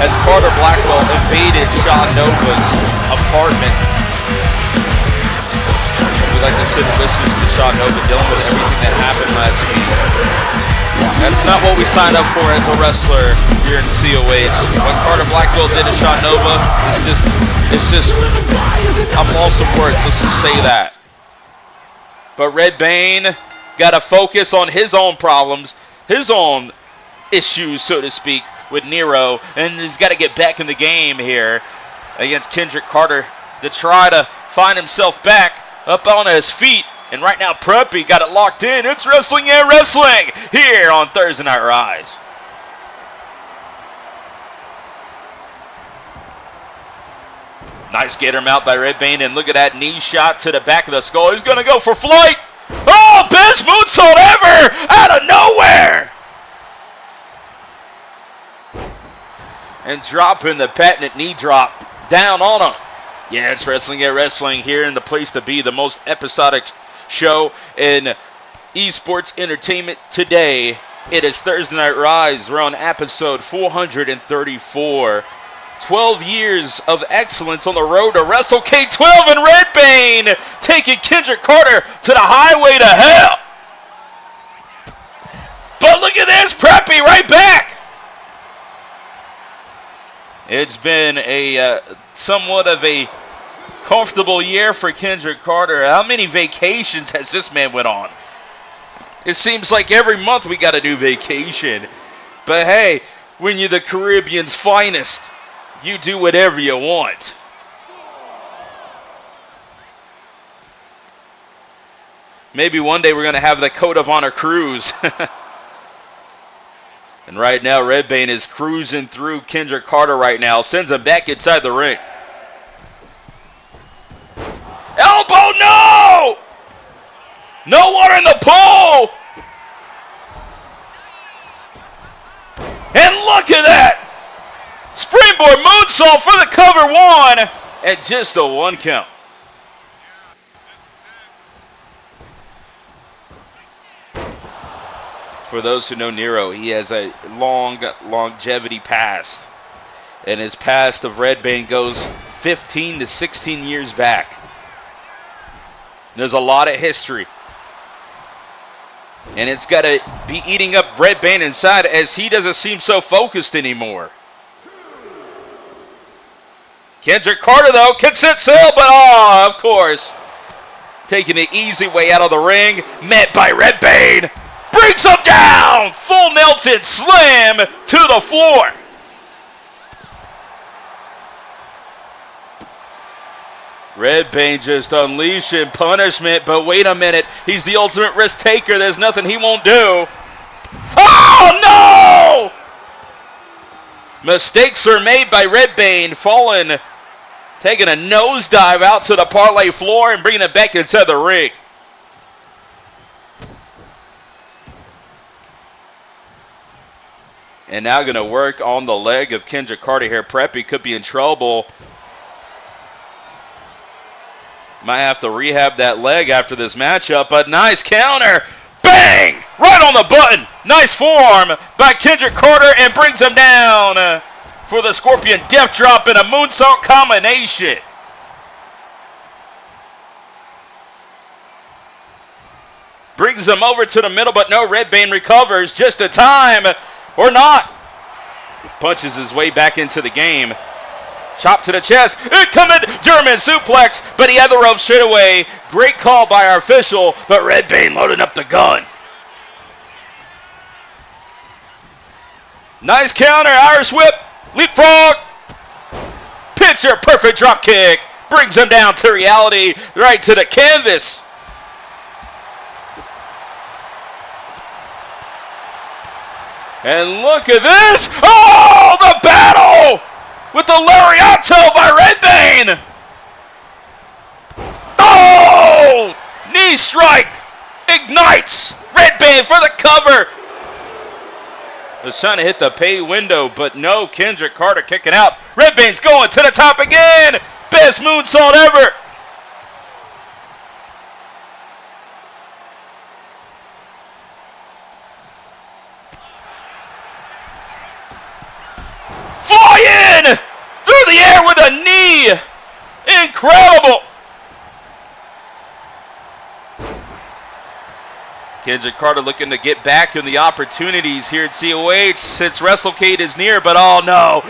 as Carter Blackwell invaded Sean Nova's apartment. We'd like to send wishes to Sean Nova, dealing with everything that happened last week. That's not what we signed up for as a wrestler here in COH. What Carter Blackwell did to Sean Nova it's just I'm lost of words, let's just say that. But Redbane got to focus on his own problems, his own issues, so to speak, with Nero, and he's got to get back in the game here against Kendrick Carter to try to find himself back up on his feet. And right now, Preppy got it locked in. It's Wrestling and Wrestling here on Thursday Night Rise. Nice gator mount by Redbane, and look at that knee shot to the back of the skull. He's going to go for flight. Oh, best moonsault ever out of nowhere. And dropping the patented knee drop down on him. Yeah, it's Wrestling at Wrestling here in the place to be, the most episodic show in esports entertainment today. It is Thursday Night Rise. We're on episode 434. 12 years of excellence on the road to WrestleCade XII, and Redbane taking Kendrick Carter to the highway to hell. But look at this, Preppy right back. It's been a somewhat of a comfortable year for Kendrick Carter. How many vacations has this man went on? It seems like every month we got a new vacation. But hey, when you're the Caribbean's finest, you do whatever you want. Maybe one day we're going to have the Code of Honor cruise. And right now, Redbane is cruising through Kendrick Carter right now. Sends him back inside the ring. Elbow, no! No water in the pool! And look at that! Springboard moonsault for the cover one! At just a 1 count. For those who know Nero, he has a long longevity past. And his past of Redbane goes 15 to 16 years back. There's a lot of history. And it's got to be eating up Redbane inside, as he doesn't seem so focused anymore. Kendrick Carter, though, can sit still, but of course, taking the easy way out of the ring, met by Redbane. Brings him down! Full Nelson slam to the floor. Redbane just unleashing punishment, but wait a minute. He's the ultimate risk taker. There's nothing he won't do. Mistakes are made by Redbane, falling, taking a nosedive out to the parlay floor and bringing it back into the ring. And now going to work on the leg of Kendrick Carter here. Preppy could be in trouble. Might have to rehab that leg after this matchup, but nice counter. Bang! Right on the button. Nice forearm by Kendrick Carter and brings him down for the Scorpion Death Drop in a moonsault combination. Brings him over to the middle, but no, Redbane recovers just in time. Or not. Punches his way back into the game. Chop to the chest. Incoming German suplex, but he had the rope straight away. Great call by our official, but Redbane loading up the gun. Nice counter, Irish whip, leapfrog. Picture perfect drop kick. Brings him down to reality, right to the canvas. And look at this! Oh, the battle with the Lariato by Redbane! Oh! Knee strike! Ignites! Redbane for the cover! Was trying to hit the pay window, but no, Kendrick Carter kicking out. Redbane's going to the top again! Best moonsault ever! Flying through the air with a knee. Incredible. Kendrick Carter looking to get back in the opportunities here at COH since WrestleCade is near, but oh no,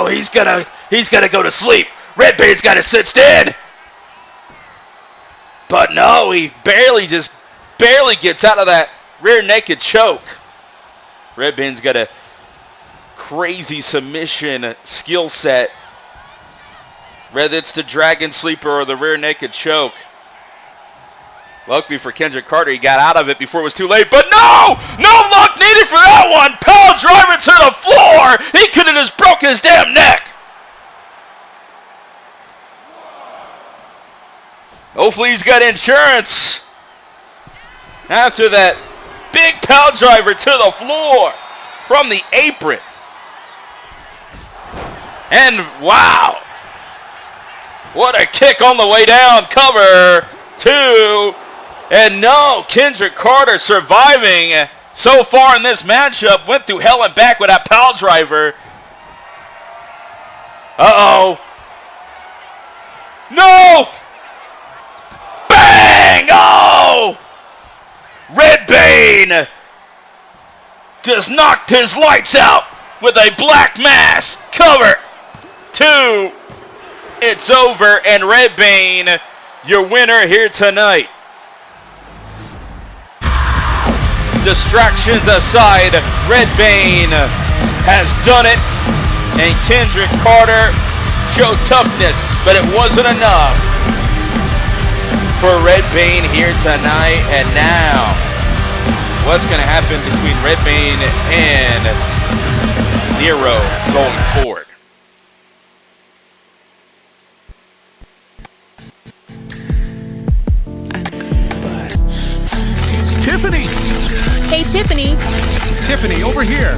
he's gonna go to sleep. Redbane's got it cinched in. But no, he barely gets out of that rear naked choke. Redbane's got a crazy submission skill set, whether it's the dragon sleeper or the rear naked choke. Luckily for Kendrick Carter, he got out of it before it was too late, but no luck needed for that one. Power driver to the floor. He could have just broke his damn neck. Hopefully he's got insurance after that big power driver to the floor from the apron. And wow, what a kick on the way down. Cover two. And no, Kendrick Carter surviving so far in this matchup. Went through hell and back with that pile driver. Uh-oh. No! Bang! Oh! Redbane just knocked his lights out with a black mass. Cover two. It's over, and Redbane, your winner here tonight. Distractions aside, Redbane has done it, and Kendrick Carter showed toughness, but it wasn't enough for Redbane here tonight. And now, what's going to happen between Redbane and Nero going forward? Tiffany! Hey, Tiffany. Tiffany, over here.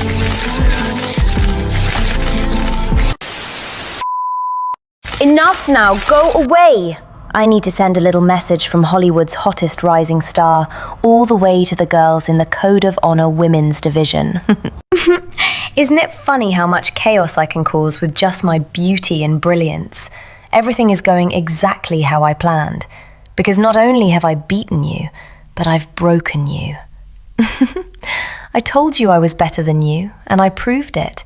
Enough now, go away! I need to send a little message from Hollywood's hottest rising star all the way to the girls in the Code of Honor Women's Division. Isn't it funny how much chaos I can cause with just my beauty and brilliance? Everything is going exactly how I planned. Because not only have I beaten you, but I've broken you. I told you I was better than you, and I proved it.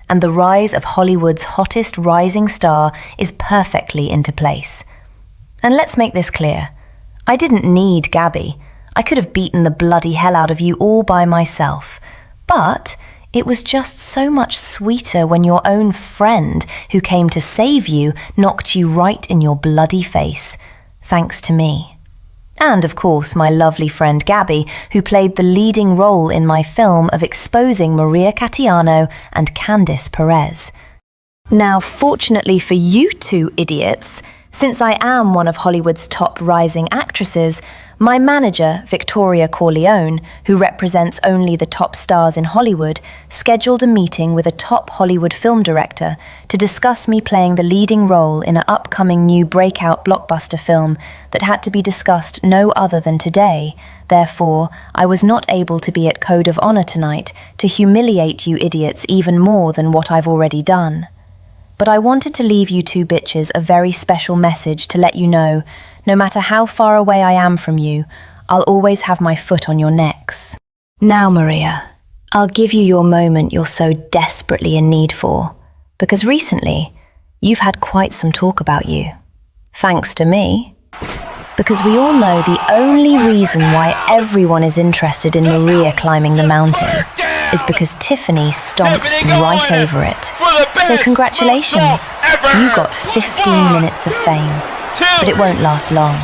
And the rise of Hollywood's hottest rising star is perfectly into place. And let's make this clear. I didn't need Gabby. I could have beaten the bloody hell out of you all by myself. But it was just so much sweeter when your own friend who came to save you knocked you right in your bloody face. Thanks to me. And, of course, my lovely friend Gabby, who played the leading role in my film of exposing Maria Cattiano and Candice Perez. Now, fortunately for you two idiots, since I am one of Hollywood's top rising actresses, my manager, Victoria Corleone, who represents only the top stars in Hollywood, scheduled a meeting with a top Hollywood film director to discuss me playing the leading role in an upcoming new breakout blockbuster film that had to be discussed no other than today. Therefore, I was not able to be at Code of Honor tonight to humiliate you idiots even more than what I've already done. But I wanted to leave you two bitches a very special message to let you know, no matter how far away I am from you, I'll always have my foot on your necks. Now, Maria, I'll give you your moment you're so desperately in need for, because recently, you've had quite some talk about you. Thanks to me. Because we all know the only reason why everyone is interested in Maria climbing the mountain is because Tiffany stomped right over it. So congratulations, you got 15 minutes of fame. But it won't last long,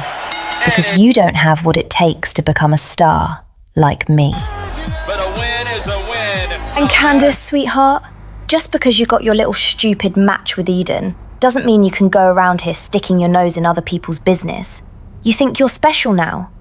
because you don't have what it takes to become a star like me. But a win is a win. And Candice, sweetheart, just because you got your little stupid match with Aidan doesn't mean you can go around here sticking your nose in other people's business. You think you're special now?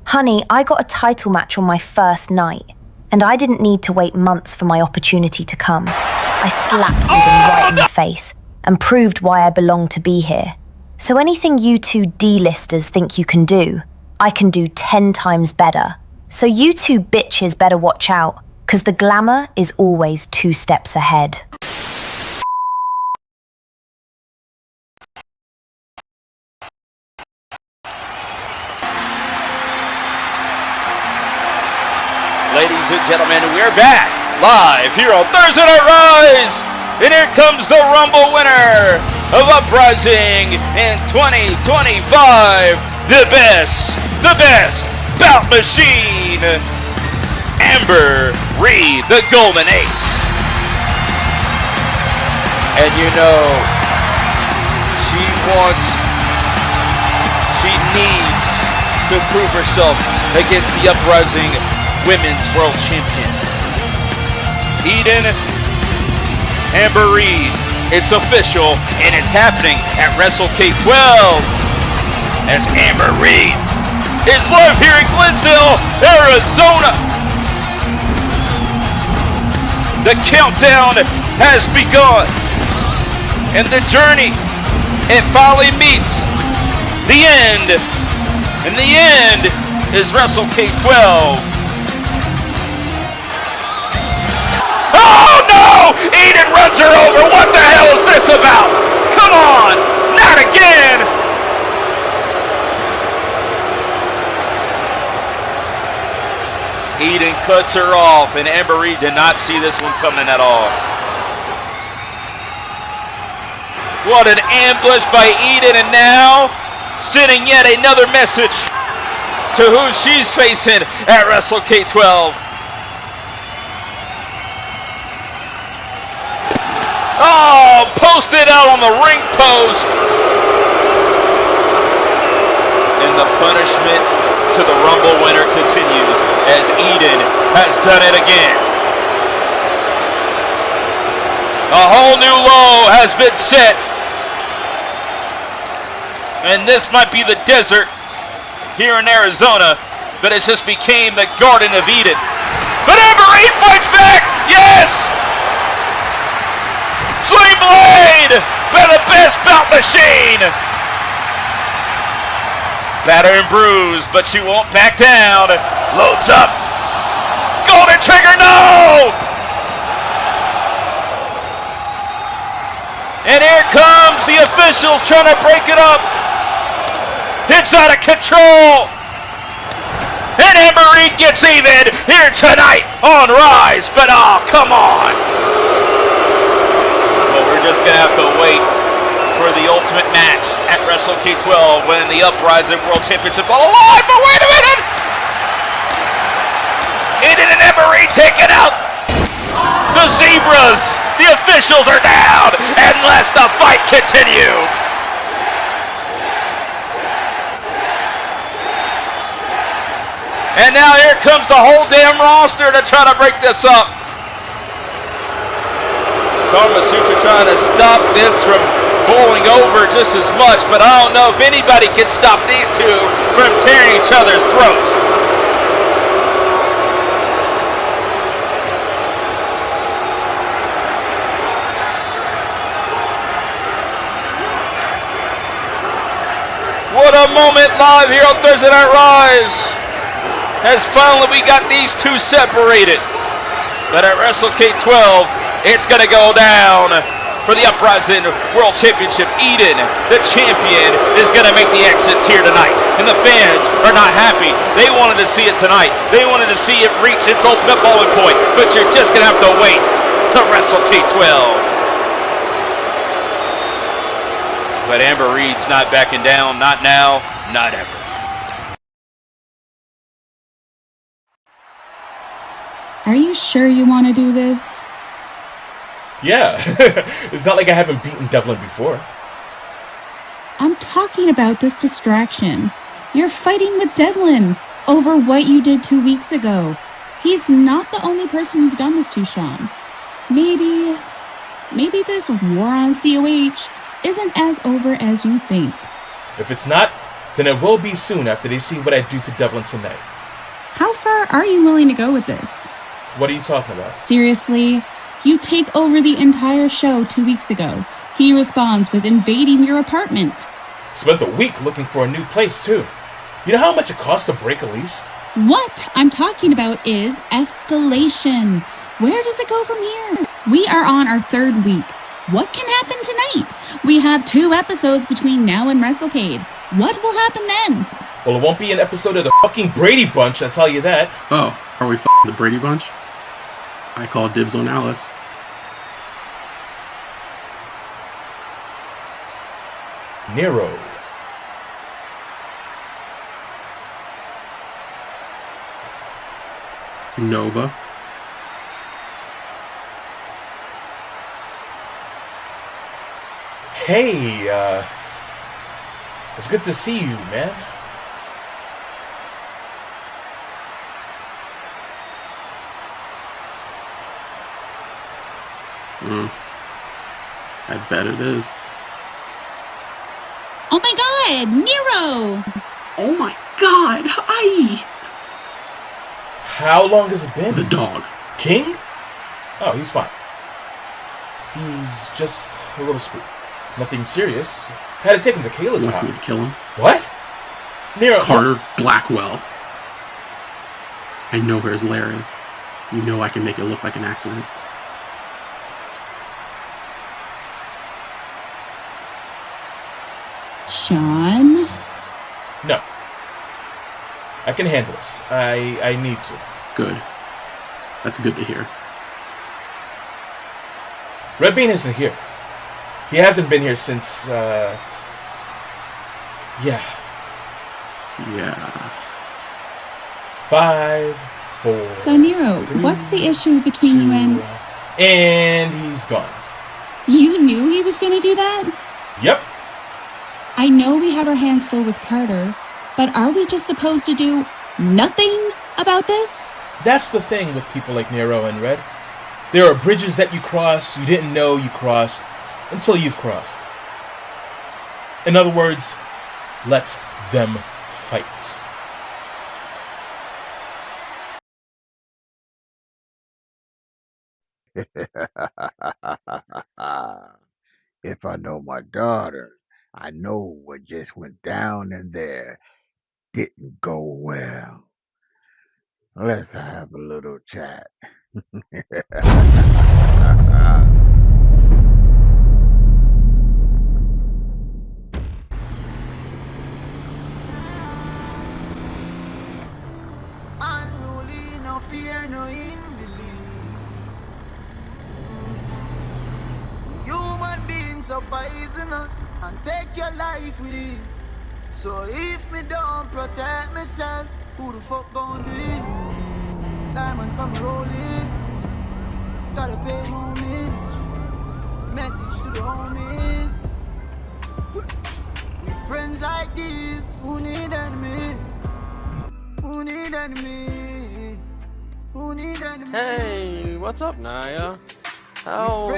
Honey, I got a title match on my first night, and I didn't need to wait months for my opportunity to come. I slapped Aidan right in the face and proved why I belong to be here. So anything you two D-listers think you can do, I can do 10 times better. So you two bitches better watch out, because the glamour is always 2 steps ahead. Ladies and gentlemen, we're back live here on Thursday Night Rise. And here comes the Rumble winner of Uprising in 2025. The best bout machine, Amber Reed, the Golden Ace. And you know, she needs to prove herself against the Uprising Women's World Champion. Aidan, Amber Reed, it's official, and it's happening at WrestleCade 12 as Amber Reed is live here in Glensdale, Arizona. The countdown has begun, and the journey, it finally meets the end, and the end is WrestleCade 12. Oh no! Aidan runs her over! What the hell is this about? Come on! Not again! Aidan cuts her off, and Amber Reed did not see this one coming at all. What an ambush by Aidan, and now sending yet another message to who she's facing at WrestleCade 12. Oh, posted out on the ring post. And the punishment to the Rumble winner continues as Aidan has done it again. A whole new low has been set. And this might be the desert here in Arizona, but it just became the Garden of Eden. But Amber Reed fights back! Yes! Sling Blade by the best bout machine. Battered and bruised, but she won't back down. Loads up. Golden Trigger, no! And here comes the officials trying to break it up. It's out of control. And Amber Reed gets even here tonight on Rise. But oh, come on. Just gonna have to wait for the ultimate match at WrestleCade 12 when the Uprising World Championship's all alive. But wait a minute! Aidan and Amber Reed taken out. The Zebras, the officials are down, and let the fight continue. And now here comes the whole damn roster to try to break this up. Carmasutra trying to stop this from bowling over just as much, but I don't know if anybody can stop these two from tearing each other's throats. What a moment live here on Thursday Night Rise. As finally we got these two separated. But at WrestleCade 12, it's going to go down for the Uprising World Championship. Aidan, the champion, is going to make the exits here tonight. And the fans are not happy. They wanted to see it tonight. They wanted to see it reach its ultimate bowling point. But you're just going to have to wait to WrestleCade 12. But Amber Reed's not backing down. Not now, not ever. Are you sure you want to do this? Yeah. It's not like I haven't beaten Devlin before. I'm talking about this distraction. You're fighting with Devlin over what you did 2 weeks ago. He's not the only person you've done this to, Sean. Maybe this war on COH isn't as over as you think. If it's not, then it will be soon after they see what I do to Devlin tonight. How far are you willing to go with this? What are you talking about? Seriously? You take over the entire show 2 weeks ago. He responds with invading your apartment. Spent a week looking for a new place, too. You know how much it costs to break a lease? What I'm talking about is escalation. Where does it go from here? We are on our 3rd week. What can happen tonight? We have 2 episodes between now and WrestleCade. What will happen then? Well, it won't be an episode of the fucking Brady Bunch, I'll tell you that. Oh, are we f***ing the Brady Bunch? I call dibs on Alice. Nero. Nova. Hey, it's good to see you, man. I bet it is. Oh my god, Nero! Oh my god, hi! How long has it been? The dog. King? Oh, he's fine. He's just a little spooked. Nothing serious. Had to take him to Kayla's house. Want me to kill him? What? Nero. Carter Blackwell. I know where his lair is. You know I can make it look like an accident. Sean? No. I can handle this. I need to. Good. That's good to hear. Redbane isn't here. He hasn't been here since, yeah. 5, 4. So Nero, 3, what's the issue between 2, you and... And he's gone. You knew he was gonna do that? Yep. I know we have our hands full with Carter, but are we just supposed to do nothing about this? That's the thing with people like Nero and Red. There are bridges that you cross you didn't know you crossed until you've crossed. In other words, let them fight. If I know my daughter, I know what just went down in there didn't go well. Let's have a little chat. Unruly, no fear, no envy. Human beings are poisonous and take your life with ease. So if me don't protect myself, who the fuck gon' do it? Diamond come rolling, gotta pay homage. Message to the homies. With friends like these, who need enemies? Who need enemy? Who need enemy? Hey, what's up, Naya? How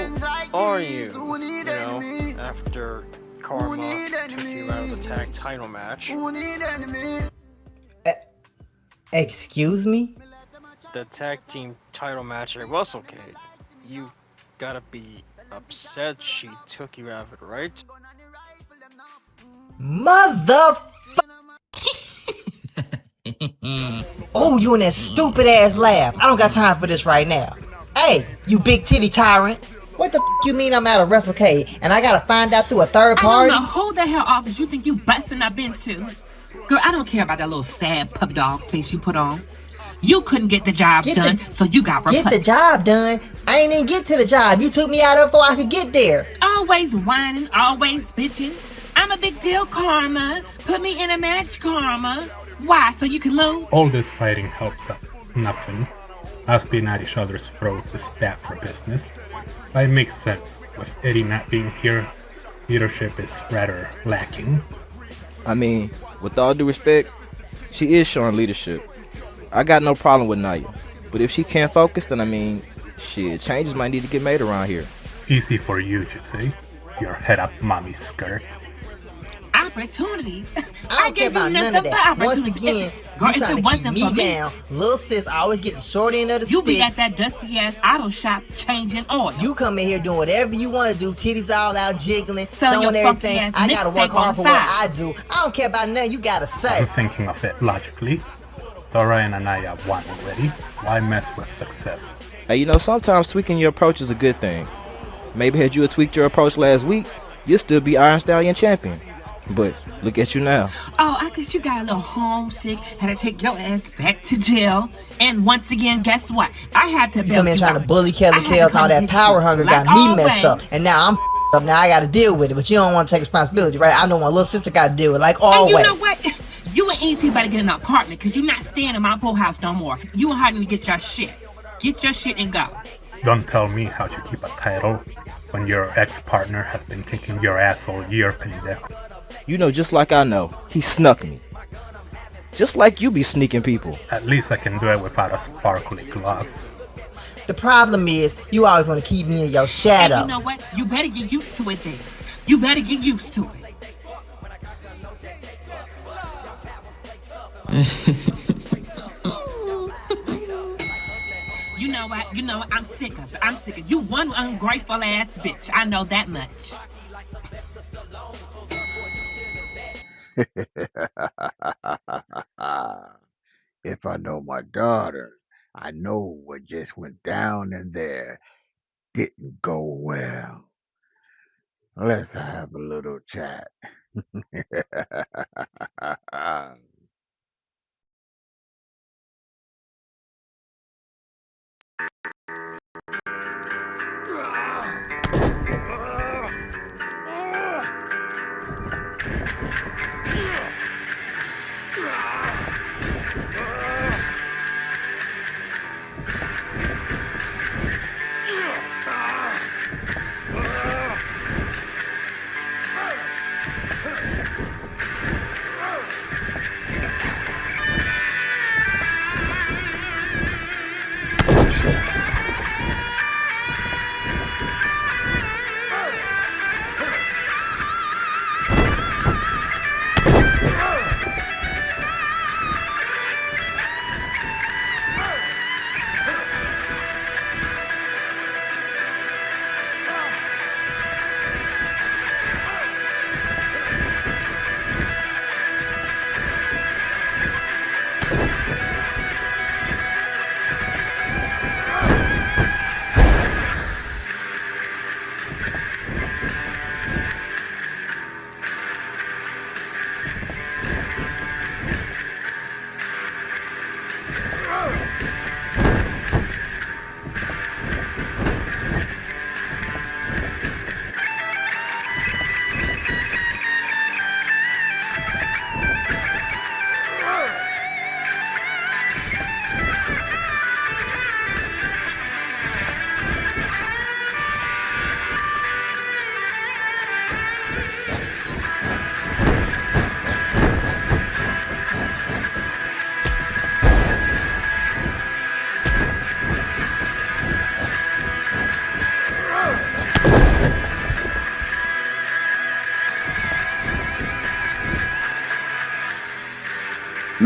are you? You know, after Karma took you out of the tag title match. Who need enemy? Excuse me? The tag team title match at WrestleCade. You gotta be upset she took you out of it, right? Mother. Oh, you and that stupid ass laugh. I don't got time for this right now. Hey, you big titty tyrant. What the you mean I'm out of WrestleCade and I gotta find out through a third party? I don't know who the hell office you think you busting up into. Girl, I don't care about that little sad puppy dog face you put on. You couldn't get the job done, so you got replaced. Get the job done? I ain't even get to the job. You took me out of it before I could get there. Always whining, always bitching. I'm a big deal, Karma. Put me in a match, Karma. Why? So you can lose? All this fighting helps up nothing. Us being at each other's throat is bad for business. But it makes sense. With Eddie not being here, leadership is rather lacking. I mean, with all due respect, she is showing leadership. I got no problem with Naya. But if she can't focus, then I mean, shit, changes might need to get made around here. Easy for you to say. Your head up mommy's skirt. Opportunities? I don't care about none of that. Once again, you trying to keep me down. Little sis always get the short end of the stick. You be stick. at that dusty ass auto shop changing oil. You come in here doing whatever you want to do, titties all out jiggling, Selling showing your everything. funky-ass I gotta work mixtape on hard the for what side. I do. I don't care about nothing you gotta say. I'm thinking of it logically. Tora and Aniyah won already. Why mess with success? Hey, you know, sometimes tweaking your approach is a good thing. Maybe had you had tweaked your approach last week, you'd still be Iron Stallion champion. But look at you now. Oh, I guess you got a little homesick, had to take your ass back to jail. And once again, guess what? I had to You come in trying to bully Kelly I had Kells, to all come that get power you, hunger like got me messed always. up. And now I'm up. Now I gotta deal with it. But you don't want to take responsibility, right? I know my little sister gotta deal with it, like And always. you know what? You and E.T. better get an apartment, because you're not staying in my pool house no more. You and her need to get your shit. Get your shit and go. Don't tell me how to keep a title when your ex-partner has been kicking your ass all year, pendejo. You know, just like I know, he snuck me. Just like you be sneaking people. At least I can do it without a sparkly glove. The problem is, you always want to keep me in your shadow. And you know what? You better get used to it then. You better get used to it. You know what? You know what? I'm sick of it. I'm sick of it. You one ungrateful ass bitch. I know that much. If I know my daughter, I know what just went down in there didn't go well. Let's have a little chat.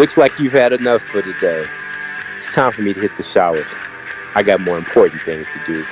Looks like you've had enough for today. It's time for me to hit the showers. I got more important things to do.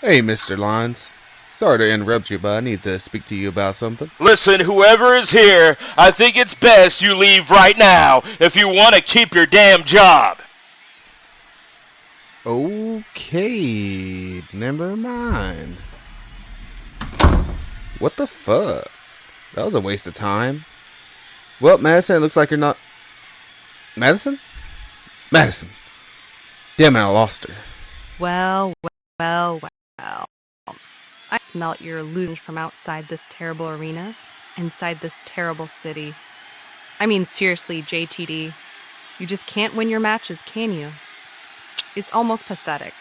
Hey, Mr. Lines. Sorry to interrupt you, but I need to speak to you about something. Listen, whoever is here, I think it's best you leave right now if you want to keep your damn job. Okay, never mind. What the fuck? That was a waste of time. Well, Madison, it looks like you're not... Madison? Madison. Damn it, I lost her. Well. I smelt your illusions from outside this terrible arena, inside this terrible city. I mean, seriously, JTD, you just can't win your matches, can you? It's almost pathetic.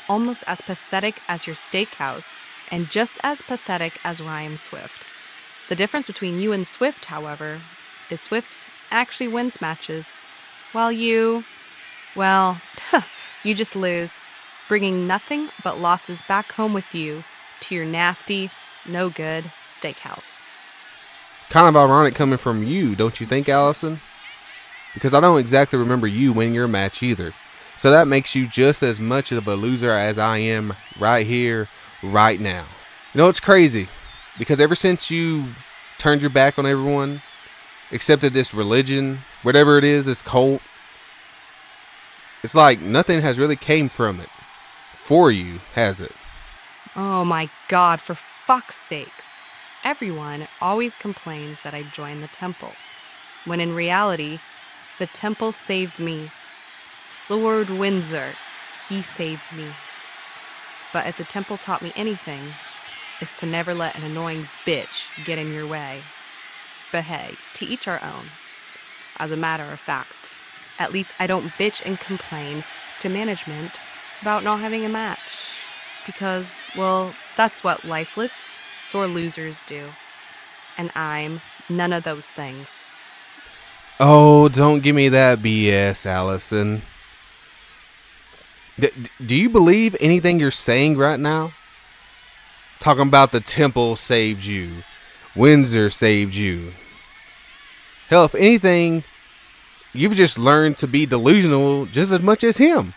Almost as pathetic as your steakhouse, and just as pathetic as Ryan Swift. The difference between you and Swift, however, is Swift actually wins matches, while you, well, you just lose, bringing nothing but losses back home with you to your nasty, no good steakhouse. Kind of ironic coming from you, don't you think, Allison? Because I don't exactly remember you winning your match either. So that makes you just as much of a loser as I am right here, right now. You know, it's crazy. Because ever since you turned your back on everyone, accepted this religion, whatever it is, this cult, it's like nothing has really came from it. For you, has it? Oh my God, for fuck's sakes. Everyone always complains that I joined the temple, when in reality, the temple saved me. The Lord Windsor, he saves me. But if the temple taught me anything, it's to never let an annoying bitch get in your way. But hey, to each our own. As a matter of fact, at least I don't bitch and complain to management about not having a match. Because, well, that's what lifeless, sore losers do. And I'm none of those things. Oh, don't give me that BS, Allison. Do you believe anything you're saying right now? Talking about the temple saved you. Windsor saved you. Hell, if anything, you've just learned to be delusional just as much as him.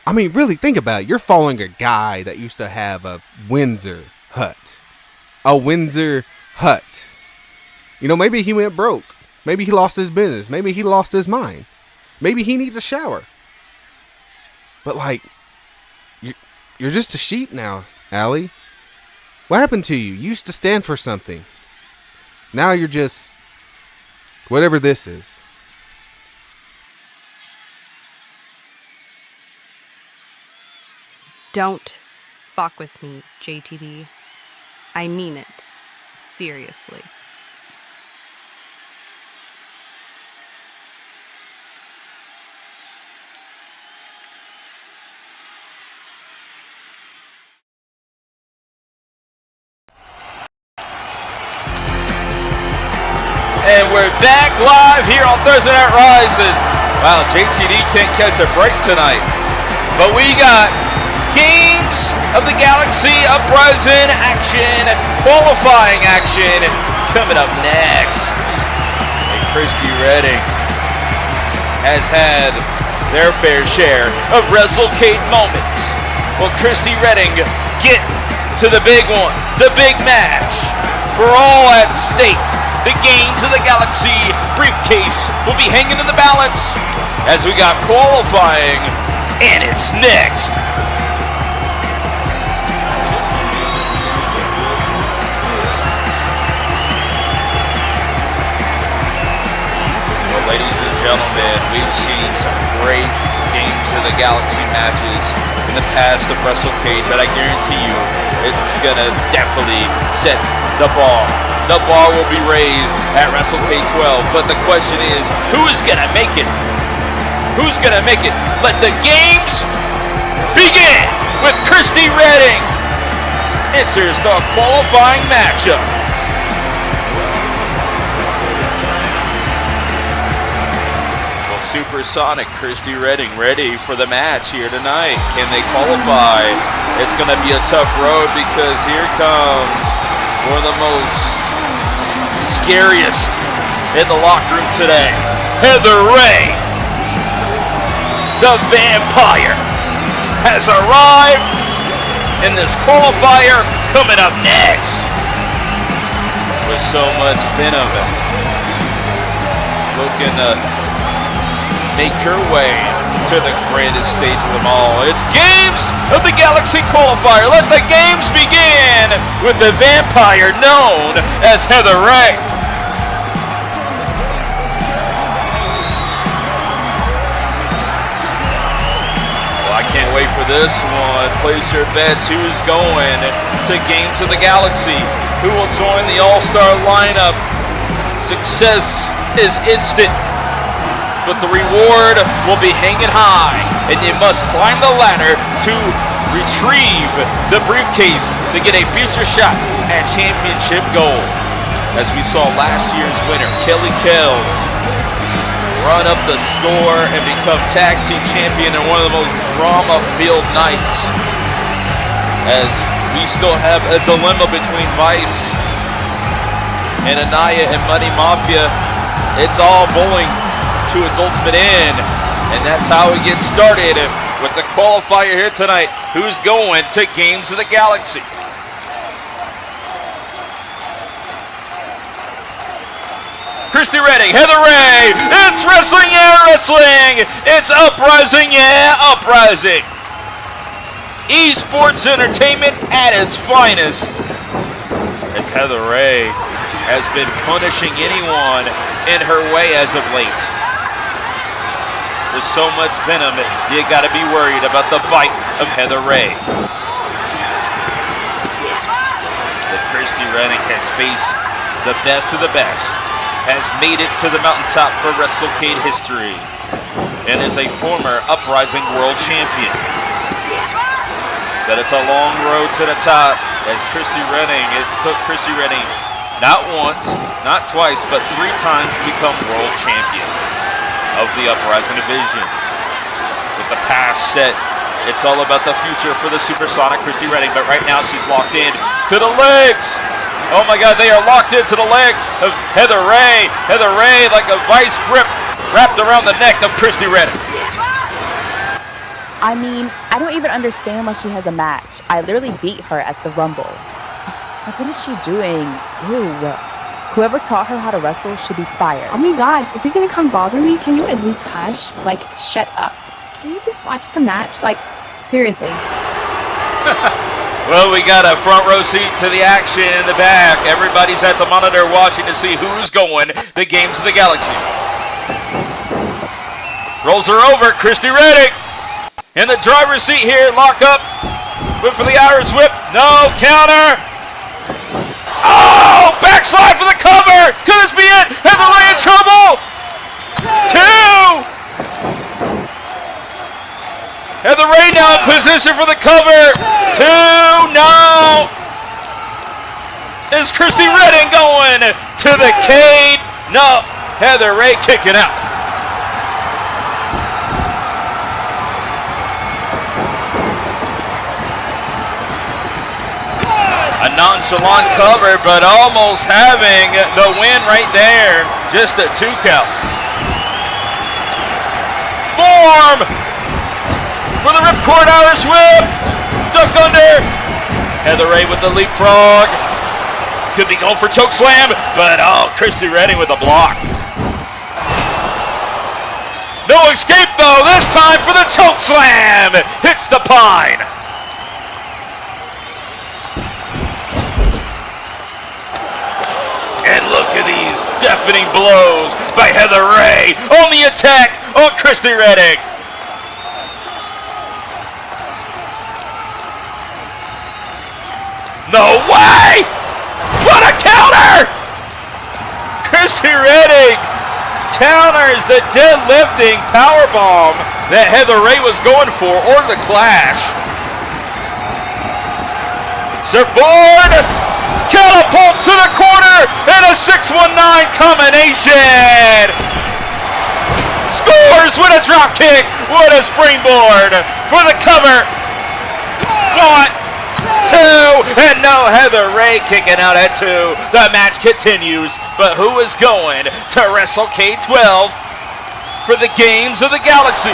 I mean, really, think about it. You're following a guy that used to have a Windsor hut. A Windsor hut. You know, maybe he went broke. Maybe he lost his business. Maybe he lost his mind. Maybe he needs a shower. But, like, you're just a sheep now, Allie. What happened to you? You used to stand for something. Now you're just whatever this is. Don't fuck with me, JTD. I mean it. Seriously. And we're back live here on Thursday Night Rise. And wow, JTD can't catch a break tonight. But we got Games of the Galaxy Uprising action, qualifying action coming up next. And Christy Redding has had their fair share of WrestleCade moments. Will Christy Redding get to the big one, the big match? For all at stake, the Games of the Galaxy briefcase will be hanging in the balance as we got qualifying, and it's next. Well, ladies and gentlemen, we've seen some great Games of the Galaxy matches in the past of WrestleCade, but I guarantee you it's gonna definitely set the bar. The bar will be raised at WrestleCade 12, but the question is, who is gonna make it? Who's gonna make it? Let the games begin with Christy Redding enters the qualifying matchup. Well, Supersonic Christy Redding ready for the match here tonight. Can they qualify? It's gonna be a tough road because here comes one of the most scariest in the locker room today, Heather Ray. The Vampire has arrived in this qualifier. Coming up next, with so much venom, looking to make her way to the greatest stage of them all. It's Games of the Galaxy qualifier. Let the games begin with the Vampire known as Heather Ray. I can't wait for this one. Place your bets. Who's going to Games of the Galaxy? Who will join the All-Star lineup? Success is instant, but the reward will be hanging high, and you must climb the ladder to retrieve the briefcase to get a future shot at championship gold. As we saw last year's winner, Kelly Kells, run up the score and become tag team champion in one of the most drama-filled nights. As we still have a dilemma between Vice and Aniyah and Money Mafia. It's all bowling to its ultimate end, and that's how it gets started with the qualifier here tonight. Who's going to Games of the Galaxy? Christy Redding, Heather Ray, it's wrestling, yeah, wrestling! It's uprising, yeah, uprising! Esports entertainment at its finest. As Heather Ray has been punishing anyone in her way as of late. There's so much venom, you gotta be worried about the bite of Heather Ray. But Christy Redding has faced the best of the best, has made it to the mountaintop for WrestleCade history, and is a former Uprising World Champion. But it's a long road to the top as Christy Redding, it took Christy Redding not once, not twice, but 3 times to become World Champion of the Uprising Division. With the past set, it's all about the future for the Supersonic Christy Redding, but right now she's locked in to the legs. Oh my God, they are locked into the legs of Heather Ray. Heather Ray like a vice grip wrapped around the neck of Christy Redding. I mean, I don't even understand why she has a match. I literally beat her at the Rumble. Like, what is she doing? Ew. Whoever taught her how to wrestle should be fired. Oh my gosh, if you're gonna come bother me, can you at least hush? Like, shut up. Can you just watch the match? Like, seriously. Well, we got a front row seat to the action in the back. Everybody's at the monitor watching to see who's going to Games of the Galaxy. Rolls her over, Christy Redding. In the driver's seat here, lock up. Whip for the Irish whip. No, counter. Oh, backslide for the cover. Could this be it? Heather Ray in trouble. 2. Heather Ray now in position for the cover. 2, no. Is Christy Redding going to the cage? No, Heather Ray kicking out. A nonchalant cover, but almost having the win right there. Just a 2 count. Form for the ripcord Irish whip. Duck under. Heather Ray with the leapfrog. Could be going for choke slam, but oh, Christy Redding with a block. No escape though, this time for the choke slam. Hits the pine. And look at these deafening blows by Heather Ray on the attack on Christy Redding. No way! What a Christy Redding counters the deadlifting powerbomb that Heather Ray was going for, or the clash. Surfboard catapults to the corner and a 619 combination. Scores with a drop kick, with a springboard for the cover. 1, 2, and no Heather Ray kicking out at 2. The match continues, but who is going to WrestleCade 12 for the Games of the Galaxy?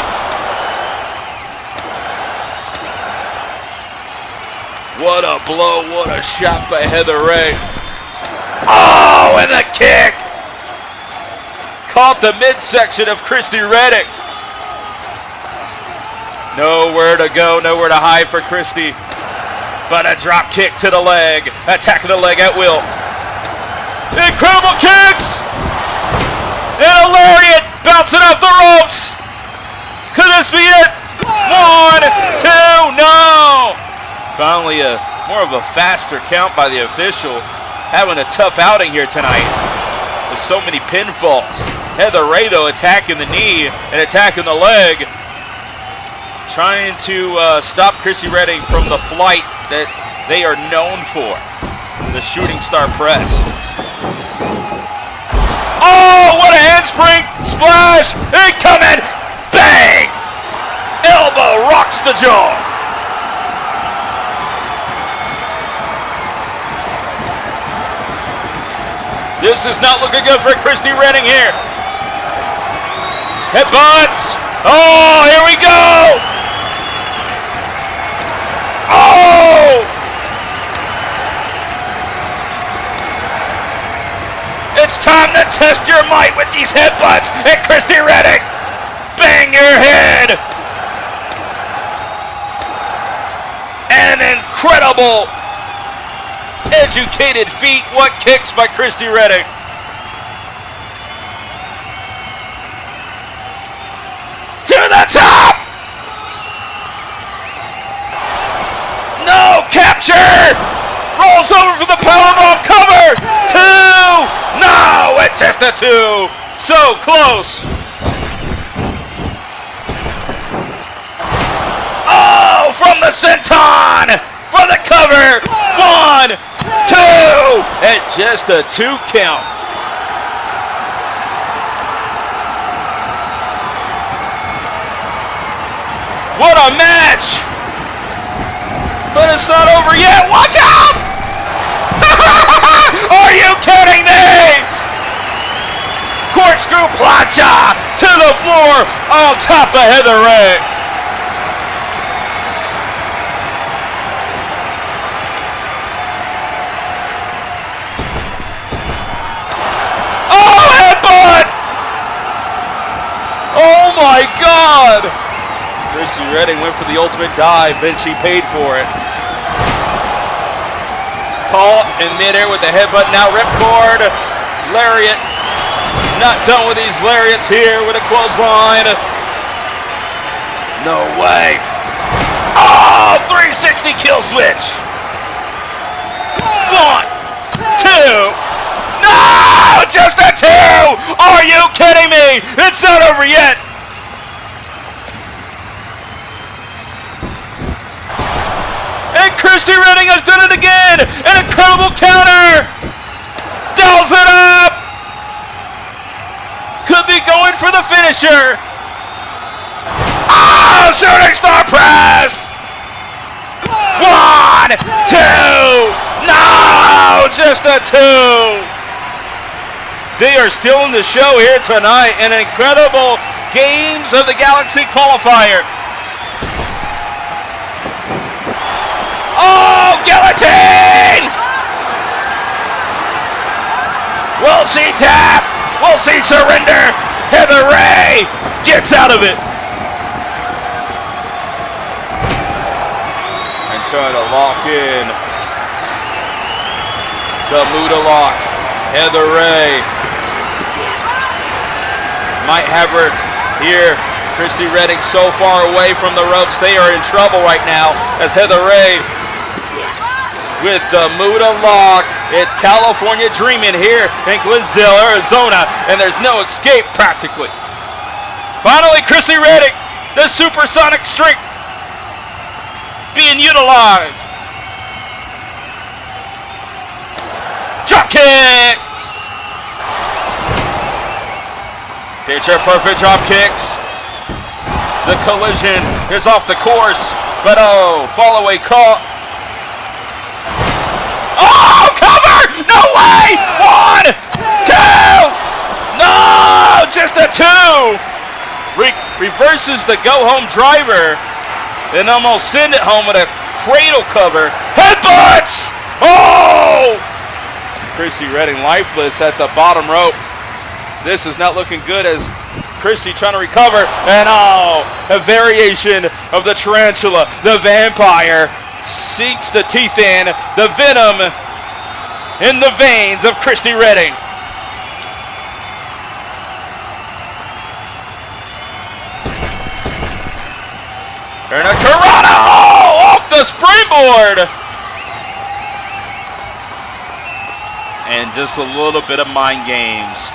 What a blow, what a shot by Heather Ray. Oh, and the kick! Caught the midsection of Christy Redding. Nowhere to go, nowhere to hide for Christy. But a drop kick to the leg, attacking the leg at will. Incredible kicks! And a lariat bouncing off the ropes. Could this be it? 1, 2, no! Finally, more of a faster count by the official. Having a tough outing here tonight with so many pinfalls. Heather Ray, though, attacking the knee and attacking the leg. Trying to stop Christy Redding from the flight that they are known for. The shooting star press. Oh, what a handspring splash! Incoming! Bang! Elbow rocks the jaw. This is not looking good for Christy Redding here. Headbutts. Oh, here we go. Oh! It's time to test your might with these headbutts at Christy Redding. Bang your head. An incredible educated feet. What kicks by Christy Redding. To the top. No capture. Rolls over for the powerbomb cover. 2. No, it's just a 2. So close. Oh, from the senton for the cover. 1, 2, and just a 2 count. What a match! But it's not over yet. Watch out! Are you kidding me? Corkscrew plancha to the floor on top of Heather Ray. Oh, headbutt! Oh my God! Christy Redding went for the ultimate dive, then she paid for it. Caught in midair with the headbutt, now ripcord, lariat. Not done with these lariats here with a clothesline. No way. Oh, 360 kill switch. 1, 2. No, just a 2. Are you kidding me? It's not over yet. And Christy Redding has done it again! An incredible counter! Dials it up! Could be going for the finisher! Oh, shooting star press! 1, 2! No! Just a 2! They are still in the show here tonight. An incredible Games of the Galaxy qualifier. Oh, guillotine! Will she tap? Will she surrender? Heather Ray gets out of it. And trying to lock in the Muda lock. Heather Ray might have her here. Christy Redding so far away from the ropes. They are in trouble right now as Heather Ray with the Muda lock. It's California dreaming here in Glensdale, Arizona, and there's no escape practically. Finally, Christy Redding, the supersonic strength being utilized. Drop kick. Picture perfect drop kicks. The collision is off the course, but oh, fall away caught. Oh, cover! No way! 1, 2! No, just a 2! Reverses the go-home driver and almost send it home with a cradle cover. Headbutts! Oh! Christy Redding lifeless at the bottom rope. This is not looking good as Kristie trying to recover, and oh, a variation of the tarantula. The vampire seeks the teeth in, the venom in the veins of Christy Redding. And a Karana off the springboard. And just a little bit of mind games.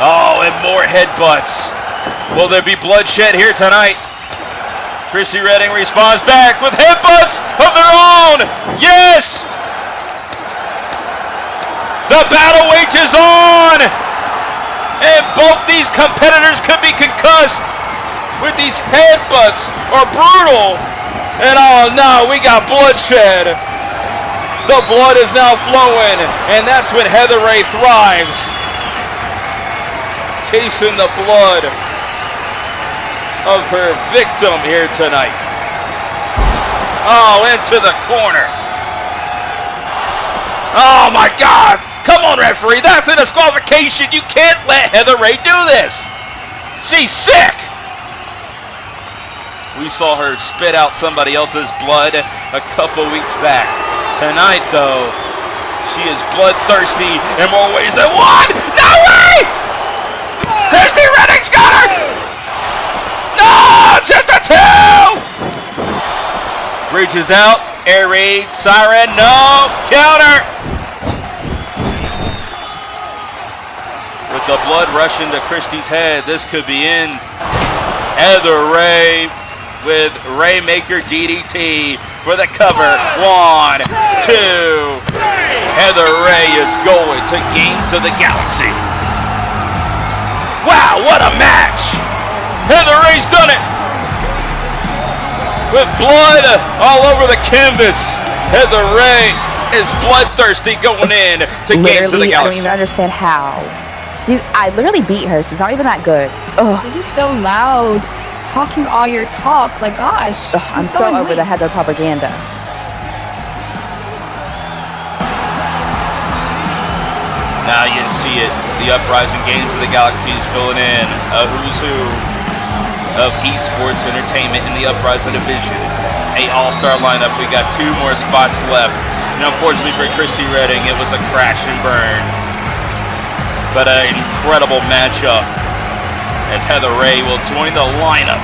Oh, and more headbutts. Will there be bloodshed here tonight? Christy Redding responds back with headbutts of their own. Yes! The battle wages on! And both these competitors could be concussed with these headbutts are brutal. And oh no, we got bloodshed. The blood is now flowing, and that's when Heather Ray thrives. Chasing the blood of her victim here tonight. Oh, into the corner. Oh my God. Come on, referee. That's a disqualification. You can't let Heather Ray do this. She's sick. We saw her spit out somebody else's blood a couple weeks back. Tonight, though, she is bloodthirsty in more ways than one. No way! Christy Redding's got her! No! Just a 2! Reaches out. Air raid. Siren. No! Counter! With the blood rushing to Christy's head, this could be in. Heather Ray with Raymaker DDT for the cover. 1, 2. Heather Ray is going to Games of the Galaxy. Wow, what a match! Heather Ray's done it! With blood all over the canvas, Heather Ray is bloodthirsty going in to Games of the Galaxy. I don't even understand how. I literally beat her. She's not even that good. Ugh. This is so loud. Talking all your talk. Like, gosh. Ugh, I'm so over the Heather propaganda. Now you see it. The Uprising Games of the Galaxy is filling in a who's who of esports entertainment in the Uprising division. A all-star lineup. We got 2 more spots left. And unfortunately for Christy Redding, it was a crash and burn. But an incredible matchup as Heather Ray will join the lineup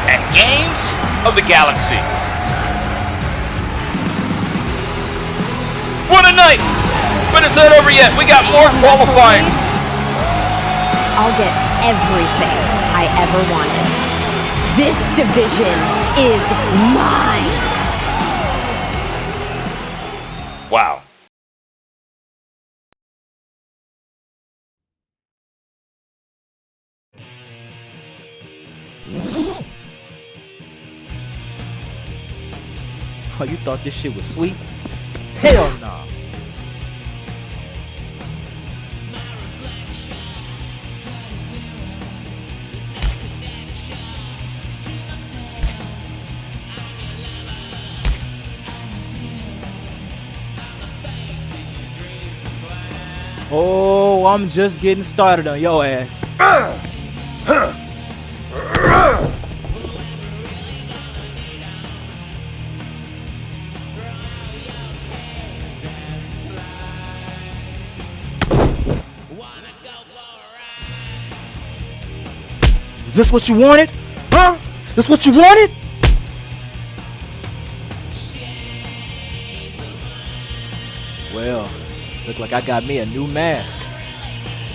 at Games of the Galaxy. What a night! But it's not over yet. We got more qualifying. I'll get everything I ever wanted. This division is mine. Wow. Oh, you thought this shit was sweet? Hell no. Oh, I'm just getting started on your ass. Is this what you wanted? Huh? Is this what you wanted? Well, look like I got me a new mask.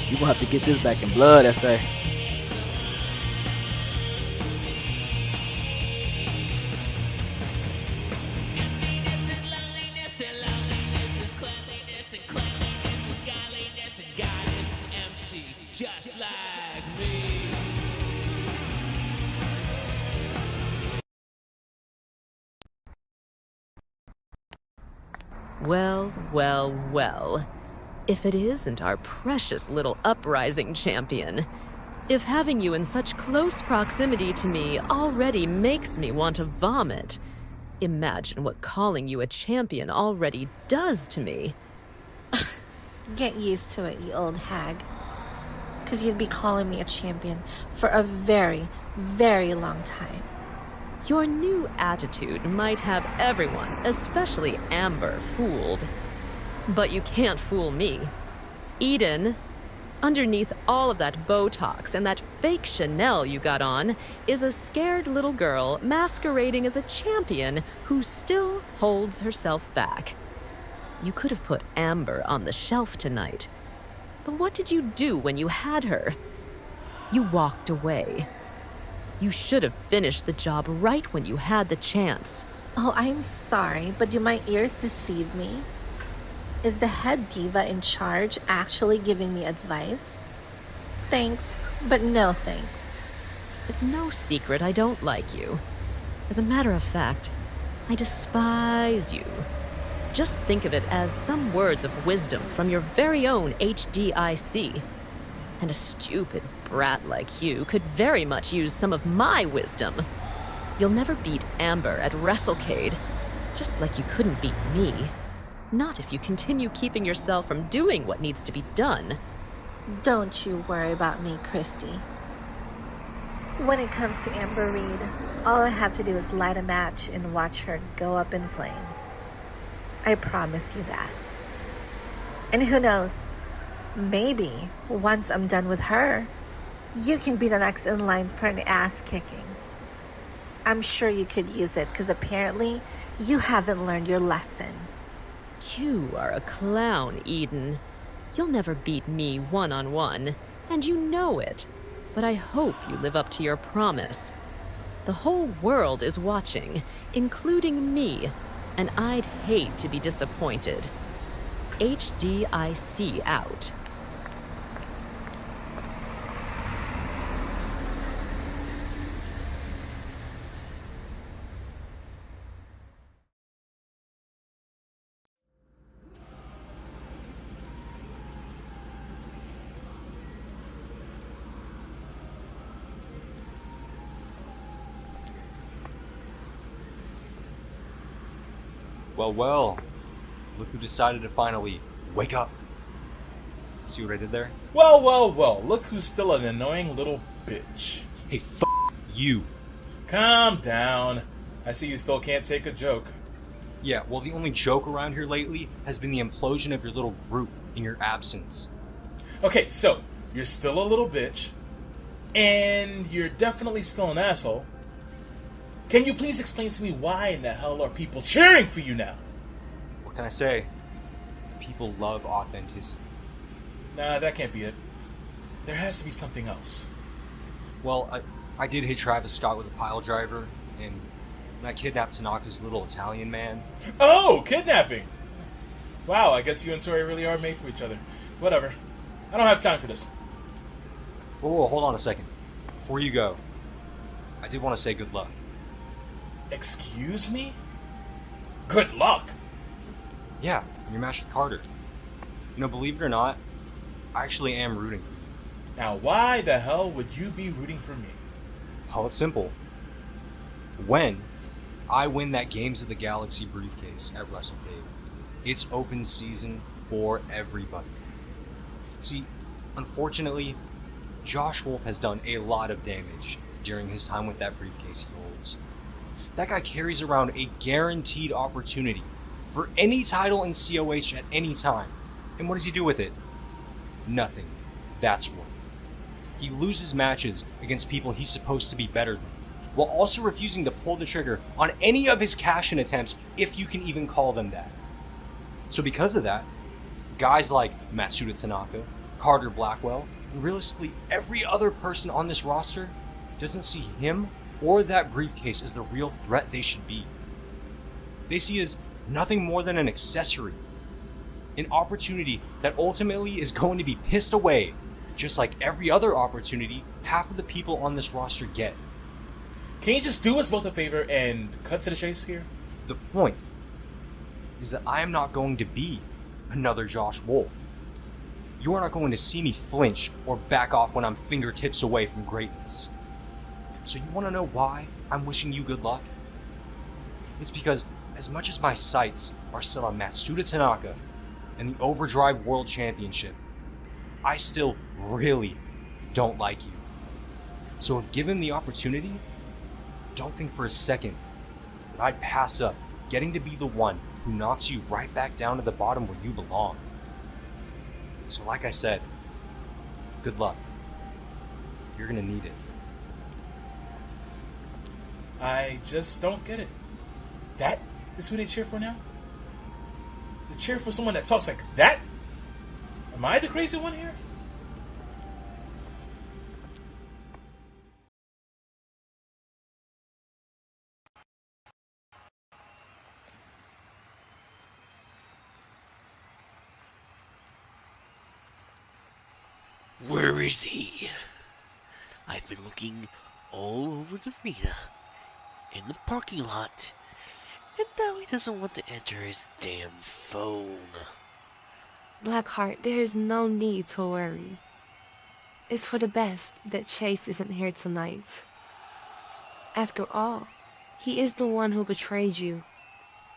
You gonna have to get this back in blood, SA. Well, well, well. If it isn't our precious little uprising champion. If having you in such close proximity to me already makes me want to vomit, imagine what calling you a champion already does to me. Get used to it, you old hag. Because you'd be calling me a champion for a very, very long time. Your new attitude might have everyone, especially Amber, fooled. But you can't fool me. Eden, underneath all of that Botox and that fake Chanel you got on, is a scared little girl masquerading as a champion who still holds herself back. You could have put Amber on the shelf tonight. But what did you do when you had her? You walked away. You should have finished the job right when you had the chance. Oh, I'm sorry, but do my ears deceive me? Is the head diva in charge actually giving me advice? Thanks, but no thanks. It's no secret I don't like you. As a matter of fact, I despise you. Just think of it as some words of wisdom from your very own HDIC. And a stupid brat like you could very much use some of my wisdom. You'll never beat Amber at WrestleCade, just like you couldn't beat me. Not if you continue keeping yourself from doing what needs to be done. Don't you worry about me, Kristy. When it comes to Amber Reed, all I have to do is light a match and watch her go up in flames. I promise you that. And who knows, maybe once I'm done with her, you can be the next in line for an ass kicking. I'm sure you could use it because apparently you haven't learned your lesson. You are a clown, Eden. You'll never beat me one-on-one, and you know it. But I hope you live up to your promise. The whole world is watching, including me, and I'd hate to be disappointed. HDIC out. Well, well, look who decided to finally wake up. See what I did there? Well, well, well, look who's still an annoying little bitch. Hey, you. Calm down. I see you still can't take a joke. Yeah, well, the only joke around here lately has been the implosion of your little group in your absence. Okay, so, you're still a little bitch, and you're definitely still an asshole. Can you please explain to me why in the hell are people cheering for you now? What can I say? People love authenticity. Nah, that can't be it. There has to be something else. Well, I did hit Travis Scott with a pile driver, and I kidnapped Tanaka's little Italian man. Oh, kidnapping! Wow, I guess you and Tori really are made for each other. Whatever. I don't have time for this. Whoa, hold on a second. Before you go, I did want to say good luck. Excuse me? Good luck? Yeah, in your match with Carter. You know, believe it or not, I actually am rooting for you. Now, why the hell would you be rooting for me? Oh, it's simple. When I win that Games of the Galaxy briefcase at WrestleCade, it's open season for everybody. See, unfortunately, Josh Wolf has done a lot of damage during his time with that briefcase he holds. That guy carries around a guaranteed opportunity for any title in COH at any time. And what does he do with it? Nothing. That's what. He loses matches against people he's supposed to be better than, while also refusing to pull the trigger on any of his cash-in attempts, if you can even call them that. So because of that, guys like Matsuda Tanaka, Carter Blackwell, and realistically every other person on this roster doesn't see him or that briefcase as the real threat they should be. They see as nothing more than an accessory, an opportunity that ultimately is going to be pissed away, just like every other opportunity half of the people on this roster get. Can you just do us both a favor and cut to the chase here? The point is that I am not going to be another Josh Wolf. You are not going to see me flinch or back off when I'm fingertips away from greatness. So you want to know why I'm wishing you good luck? It's because as much as my sights are still on Matsuda Tanaka and the Overdrive World Championship, I still really don't like you. So if given the opportunity, don't think for a second that I'd pass up getting to be the one who knocks you right back down to the bottom where you belong. So like I said, good luck. You're gonna need it. I just don't get it. That is who they cheer for now? They cheer for someone that talks like that? Am I the crazy one here? Where is he? I've been looking all over the arena, in the parking lot, and now he doesn't want to enter his damn phone. Blackheart, there's no need to worry. It's for the best that Chase isn't here tonight. After all, he is the one who betrayed you,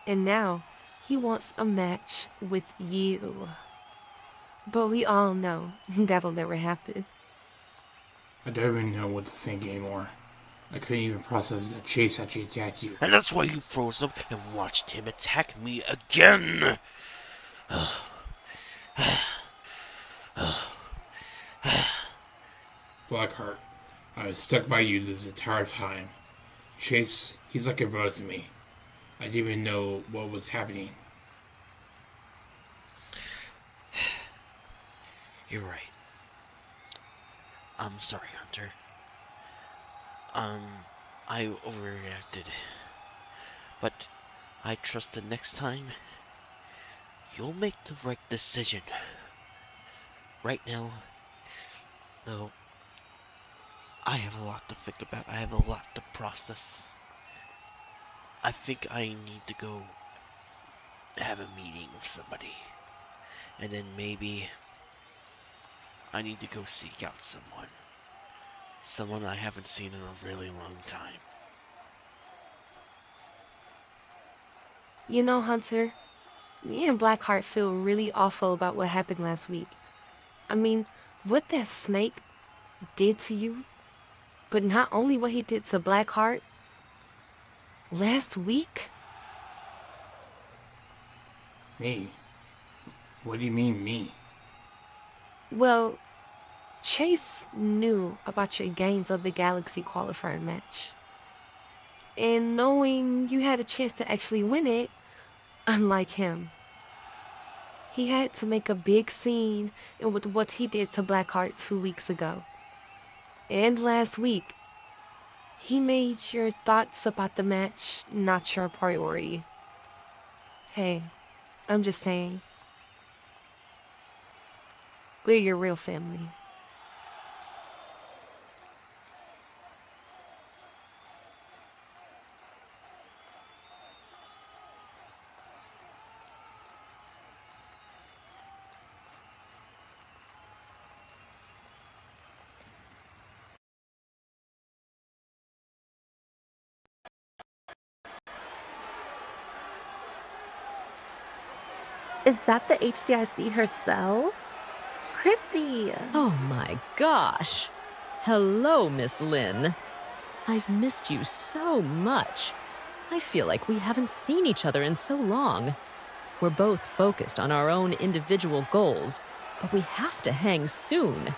and now he wants a match with you. But we all know that'll never happen. I don't even know what to think anymore. I couldn't even process that Chase actually attacked you. And that's why you froze up and watched him attack me again. Blackheart, I was stuck by you this entire time. Chase, he's like a brother to me. I didn't even know what was happening. You're right. I'm sorry, Hunter. I overreacted. But I trust that next time, you'll make the right decision. Right now, though, I have a lot to think about. I have a lot to process. I think I need to go have a meeting with somebody. And then maybe I need to go seek out someone. Someone I haven't seen in a really long time. You know, Hunter, me and Blackheart feel really awful about what happened last week. I mean, what that snake did to you, but not only what he did to Blackheart. Last week? Me? What do you mean, me? Well, Chase knew about your Gains of the Galaxy qualifier match. And knowing you had a chance to actually win it, unlike him, he had to make a big scene with what he did to Blackheart 2 weeks ago. And last week, he made your thoughts about the match not your priority. Hey, I'm just saying, we're your real family. Is that the HDIC herself? Kristy! Oh my gosh. Hello, Miss Lynn. I've missed you so much. I feel like we haven't seen each other in so long. We're both focused on our own individual goals, but we have to hang soon.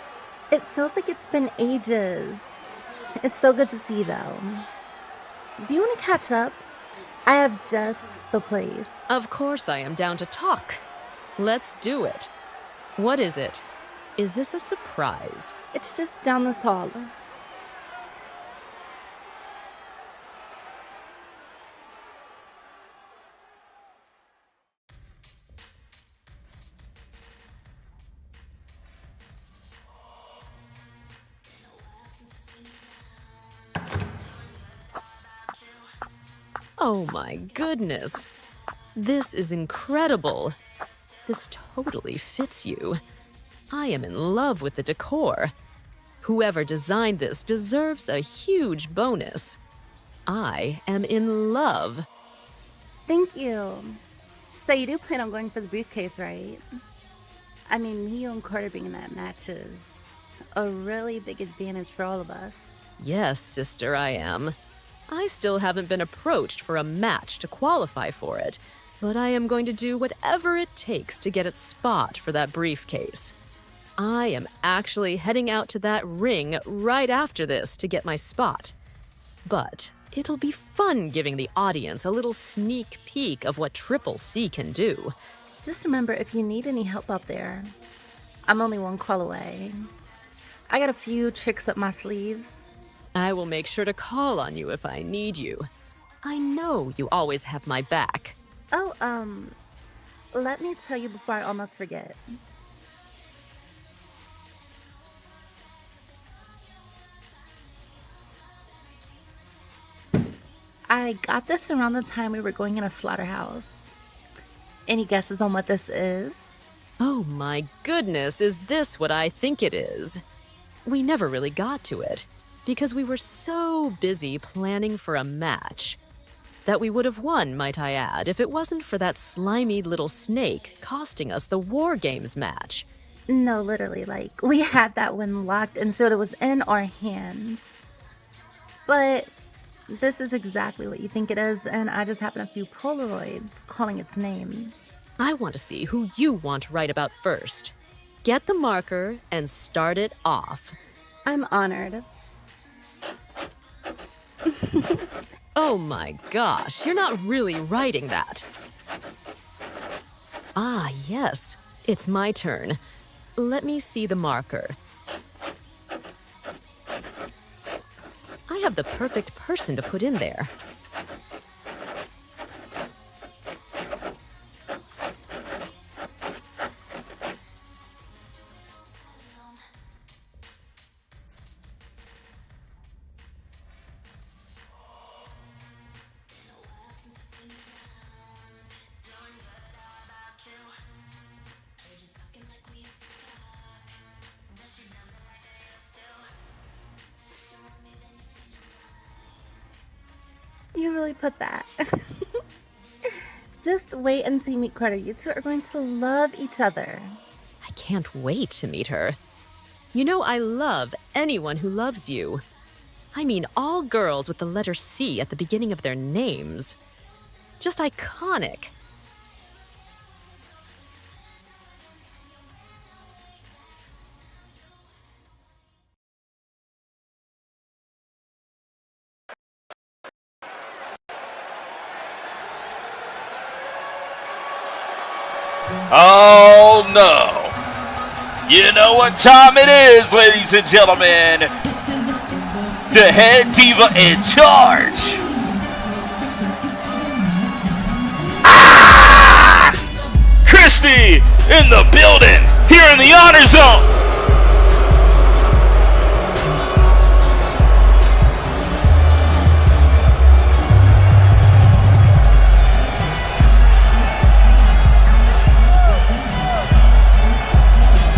It feels like it's been ages. It's so good to see you, though. Do you want to catch up? I have just the place. Of course I am down to talk. Let's do it. What is it? Is this a surprise? It's just down this hall. Oh my goodness. This is incredible. This totally fits you. I am in love with the decor. Whoever designed this deserves a huge bonus. I am in love. Thank you. So you do plan on going for the briefcase, right? I mean, me and Carter being in that match is a really big advantage for all of us. Yes, sister, I am. I still haven't been approached for a match to qualify for it, but I am going to do whatever it takes to get its spot for that briefcase. I am actually heading out to that ring right after this to get my spot. But it'll be fun giving the audience a little sneak peek of what Triple C can do. Just remember, if you need any help out there, I'm only one call away. I got a few tricks up my sleeves. I will make sure to call on you if I need you. I know you always have my back. Oh, let me tell you before I almost forget. I got this around the time we were going in a slaughterhouse. Any guesses on what this is? Oh my goodness, is this what I think it is? We never really got to it, because we were so busy planning for a match. That we would have won, might I add, if it wasn't for that slimy little snake costing us the War Games match. No, literally, like, we had that one locked and so it was in our hands. But this is exactly what you think it is, and I just happened a few Polaroids calling its name. I want to see who you want to write about first. Get the marker and start it off. I'm honored. Oh my gosh, you're not really writing that. Ah, yes, it's my turn. Let me see the marker. I have the perfect person to put in there. You really put that. Just wait and see Meet Carter. You two are going to love each other. I can't wait to meet her. You know, I love anyone who loves you. I mean, all girls with the letter C at the beginning of their names. Just iconic. Oh no! You know what time it is, ladies and gentlemen! The head diva in charge! Ah! Kristie in the building, here in the honor zone!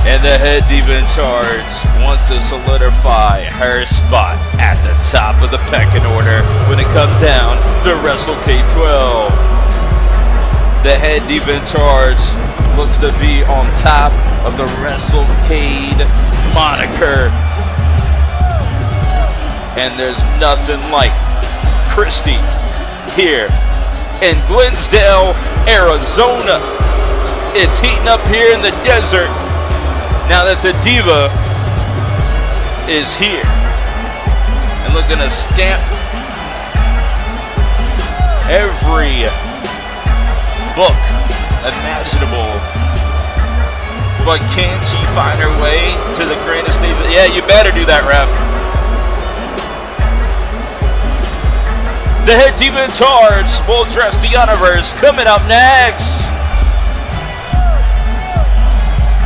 And the head diva in charge wants to solidify her spot at the top of the pecking order when it comes down to WrestleCade 12. The head diva in charge looks to be on top of the WrestleCade moniker. And there's nothing like Kristie here in Glensdale, Arizona. It's heating up here in the desert. Now that the diva is here and looking to stamp every book imaginable But can she find her way to the grandest days? Yeah, you better do that, ref. The head diva in charge will address the HonorVerse coming up next.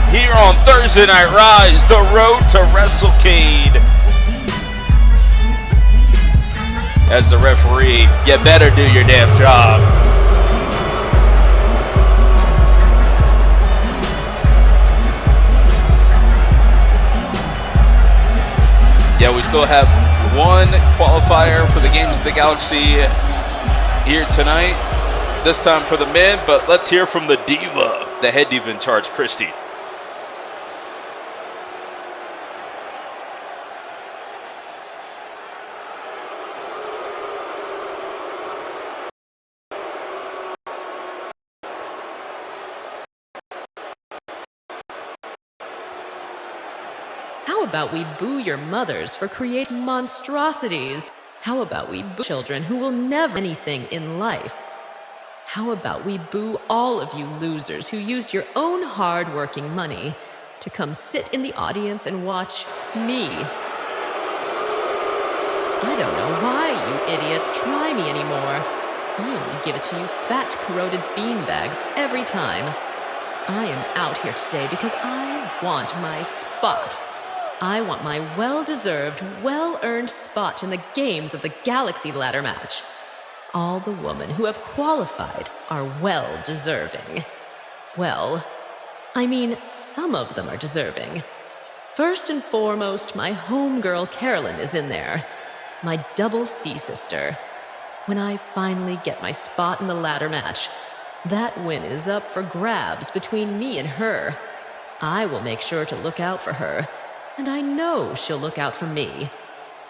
Here on Thursday Night Rise, the Road to WrestleCade. As the referee, you better do your damn job. Yeah, we still have one qualifier for the Games of the Galaxy here tonight. This time for the men, but let's hear from the diva, the head diva in charge, Kristy. How about we boo your mothers for creating monstrosities? How about we boo children who will never anything in life? How about we boo all of you losers who used your own hard-working money to come sit in the audience and watch me? I don't know why you idiots try me anymore. I only give it to you fat, corroded beanbags every time. I am out here today because I want my spot. I want my well-deserved, well-earned spot in the Games of the Galaxy ladder match. All the women who have qualified are well-deserving. Well, I mean, some of them are deserving. First and foremost, my homegirl Carolyn is in there. My double C sister. When I finally get my spot in the ladder match, that win is up for grabs between me and her. I will make sure to look out for her. And I know she'll look out for me.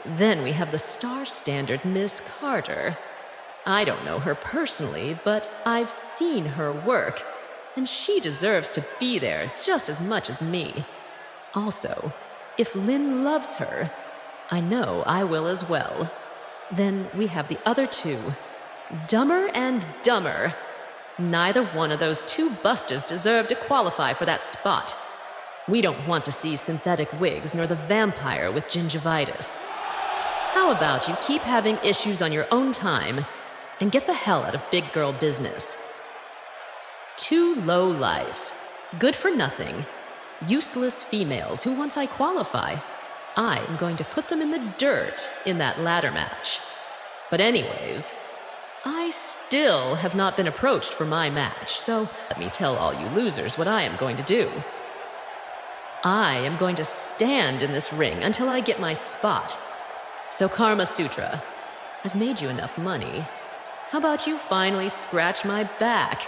Then we have the star standard Miss Carter. I don't know her personally, but I've seen her work, and she deserves to be there just as much as me. Also, if Lynn loves her, I know I will as well. Then we have the other two, Dumber and Dumber. Neither one of those two busters deserve to qualify for that spot. We don't want to see synthetic wigs nor the vampire with gingivitis. How about you keep having issues on your own time and get the hell out of big girl business? Too low life, good for nothing, useless females who once I qualify, I'm going to put them in the dirt in that ladder match. But anyways, I still have not been approached for my match, so let me tell all you losers what I am going to do. I am going to stand in this ring until I get my spot. So Carmasutra, I've made you enough money. How about you finally scratch my back?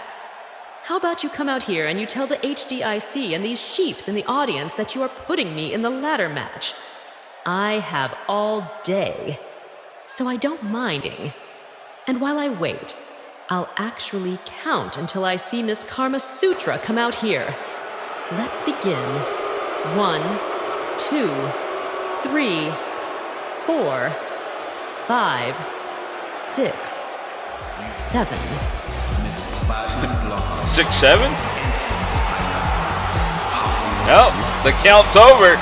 How about you come out here and you tell the HDIC and these sheeps in the audience that you are putting me in the ladder match? I have all day, so I don't minding. And while I wait, I'll actually count until I see Miss Carmasutra come out here. Let's begin. 1, 2, 3, 4, 5, 6, 7. 6, 7? No, the count's over.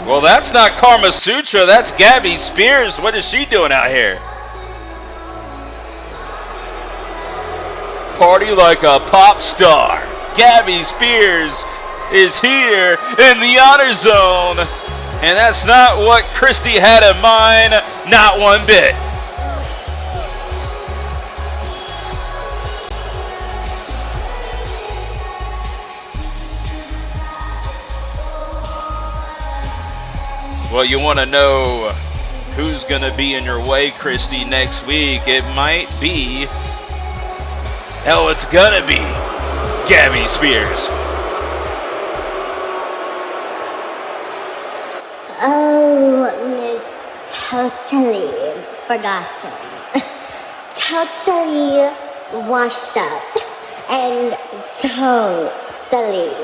Well, that's not Carmasutra, that's Gabby Spears. What is she doing out here? Party like a pop star. Gabby Spears is here in the honor zone. And that's not what Kristy had in mind, not one bit. Well, you want to know who's going to be in your way, Kristy, next week. It might be, hell, it's going to be Gabby Spears. Oh, Miss Totally Forgotten. Totally washed up. And totally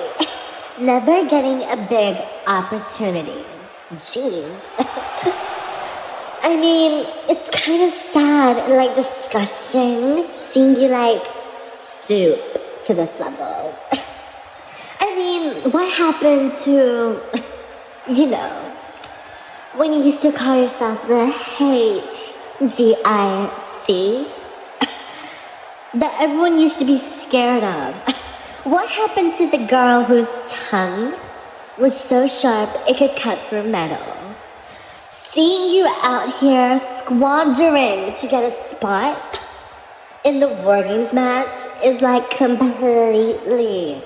never getting a big opportunity. Jeez. I mean, it's kind of sad and like disgusting seeing you like stoop to this level. I mean, what happened to, you know, when you used to call yourself the HDIC? That everyone used to be scared of. What happened to the girl whose tongue was so sharp it could cut through metal? Seeing you out here squandering to get a spot in the War Games match is like completely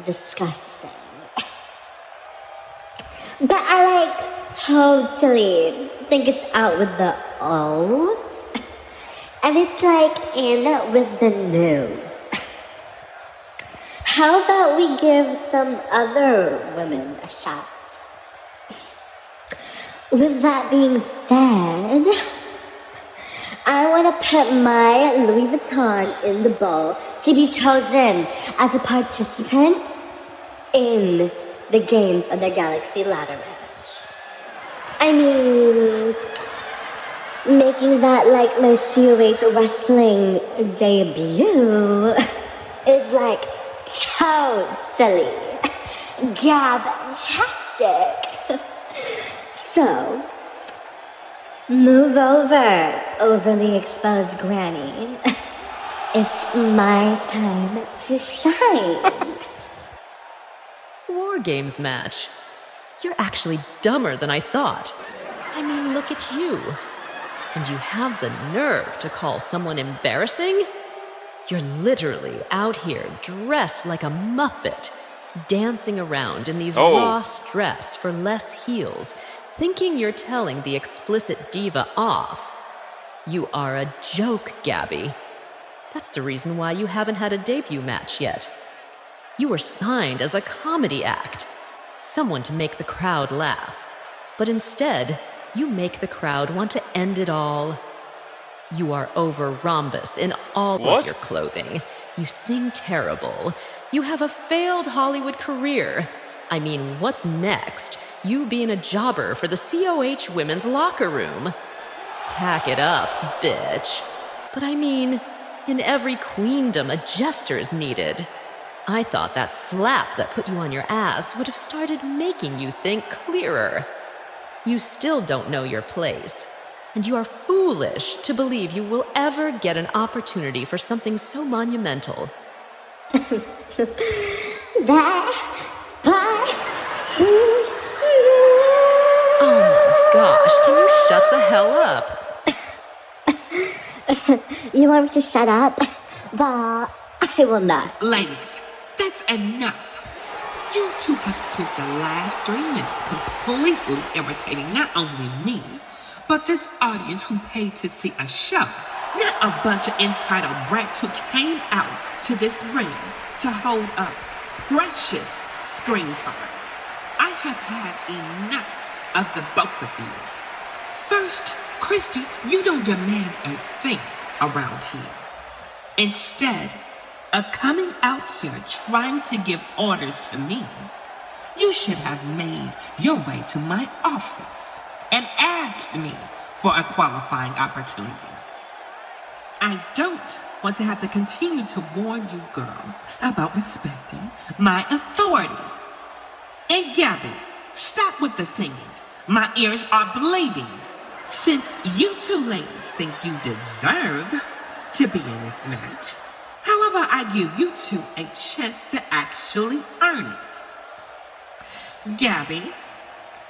disgusting. But I like totally think it's out with the old, and it's like in with the new. How about we give some other women a shot? With that being said, I want to put my Louis Vuitton in the bowl to be chosen as a participant in the Games of the Galaxy ladder match. I mean, making that like my COH wrestling debut is like totally gab-tastic. So, move over, overly exposed granny. It's my time to shine. War Games match. You're actually dumber than I thought. I mean, look at you. And you have the nerve to call someone embarrassing? You're literally out here dressed like a Muppet, dancing around in these raw dress for less heels, thinking you're telling the explicit diva off. You are a joke, Gabby. That's the reason why you haven't had a debut match yet. You were signed as a comedy act, someone to make the crowd laugh. But instead, you make the crowd want to end it all. You are over rhombus in all of your clothing. You sing terrible. You have a failed Hollywood career. I mean, what's next? You being a jobber for the COH women's locker room. Pack it up, bitch. But I mean, in every queendom, a jester is needed. I thought that slap that put you on your ass would have started making you think clearer. You still don't know your place, and you are foolish to believe you will ever get an opportunity for something so monumental. Oh my gosh, can you shut the hell up? You want me to shut up? But I will not. Ladies, that's enough. You two have spent the last 3 minutes completely irritating not only me, but this audience who paid to see a show. Not a bunch of entitled brats who came out to this ring to hold up precious screen time. I have had enough of the both of you. First, Christy, you don't demand a thing around here. Instead of coming out here trying to give orders to me, you should have made your way to my office and asked me for a qualifying opportunity. I don't want to have to continue to warn you girls about respecting my authority. And Gabby, stop with the singing. My ears are bleeding. Since you two ladies think you deserve to be in this match, how about I give you two a chance to actually earn it? Gabby,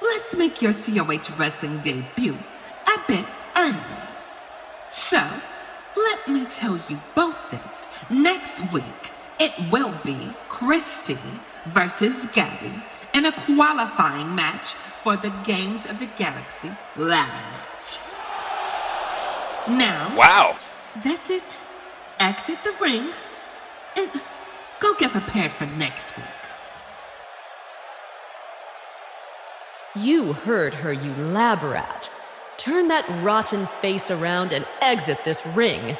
let's make your COH wrestling debut a bit early. So, let me tell you both this. Next week, it will be Kristie versus Gabby in a qualifying match for the Games of the Galaxy ladder match. Now, wow, that's it. Exit the ring and go get prepared for next week. You heard her, you lab rat. Turn that rotten face around and exit this ring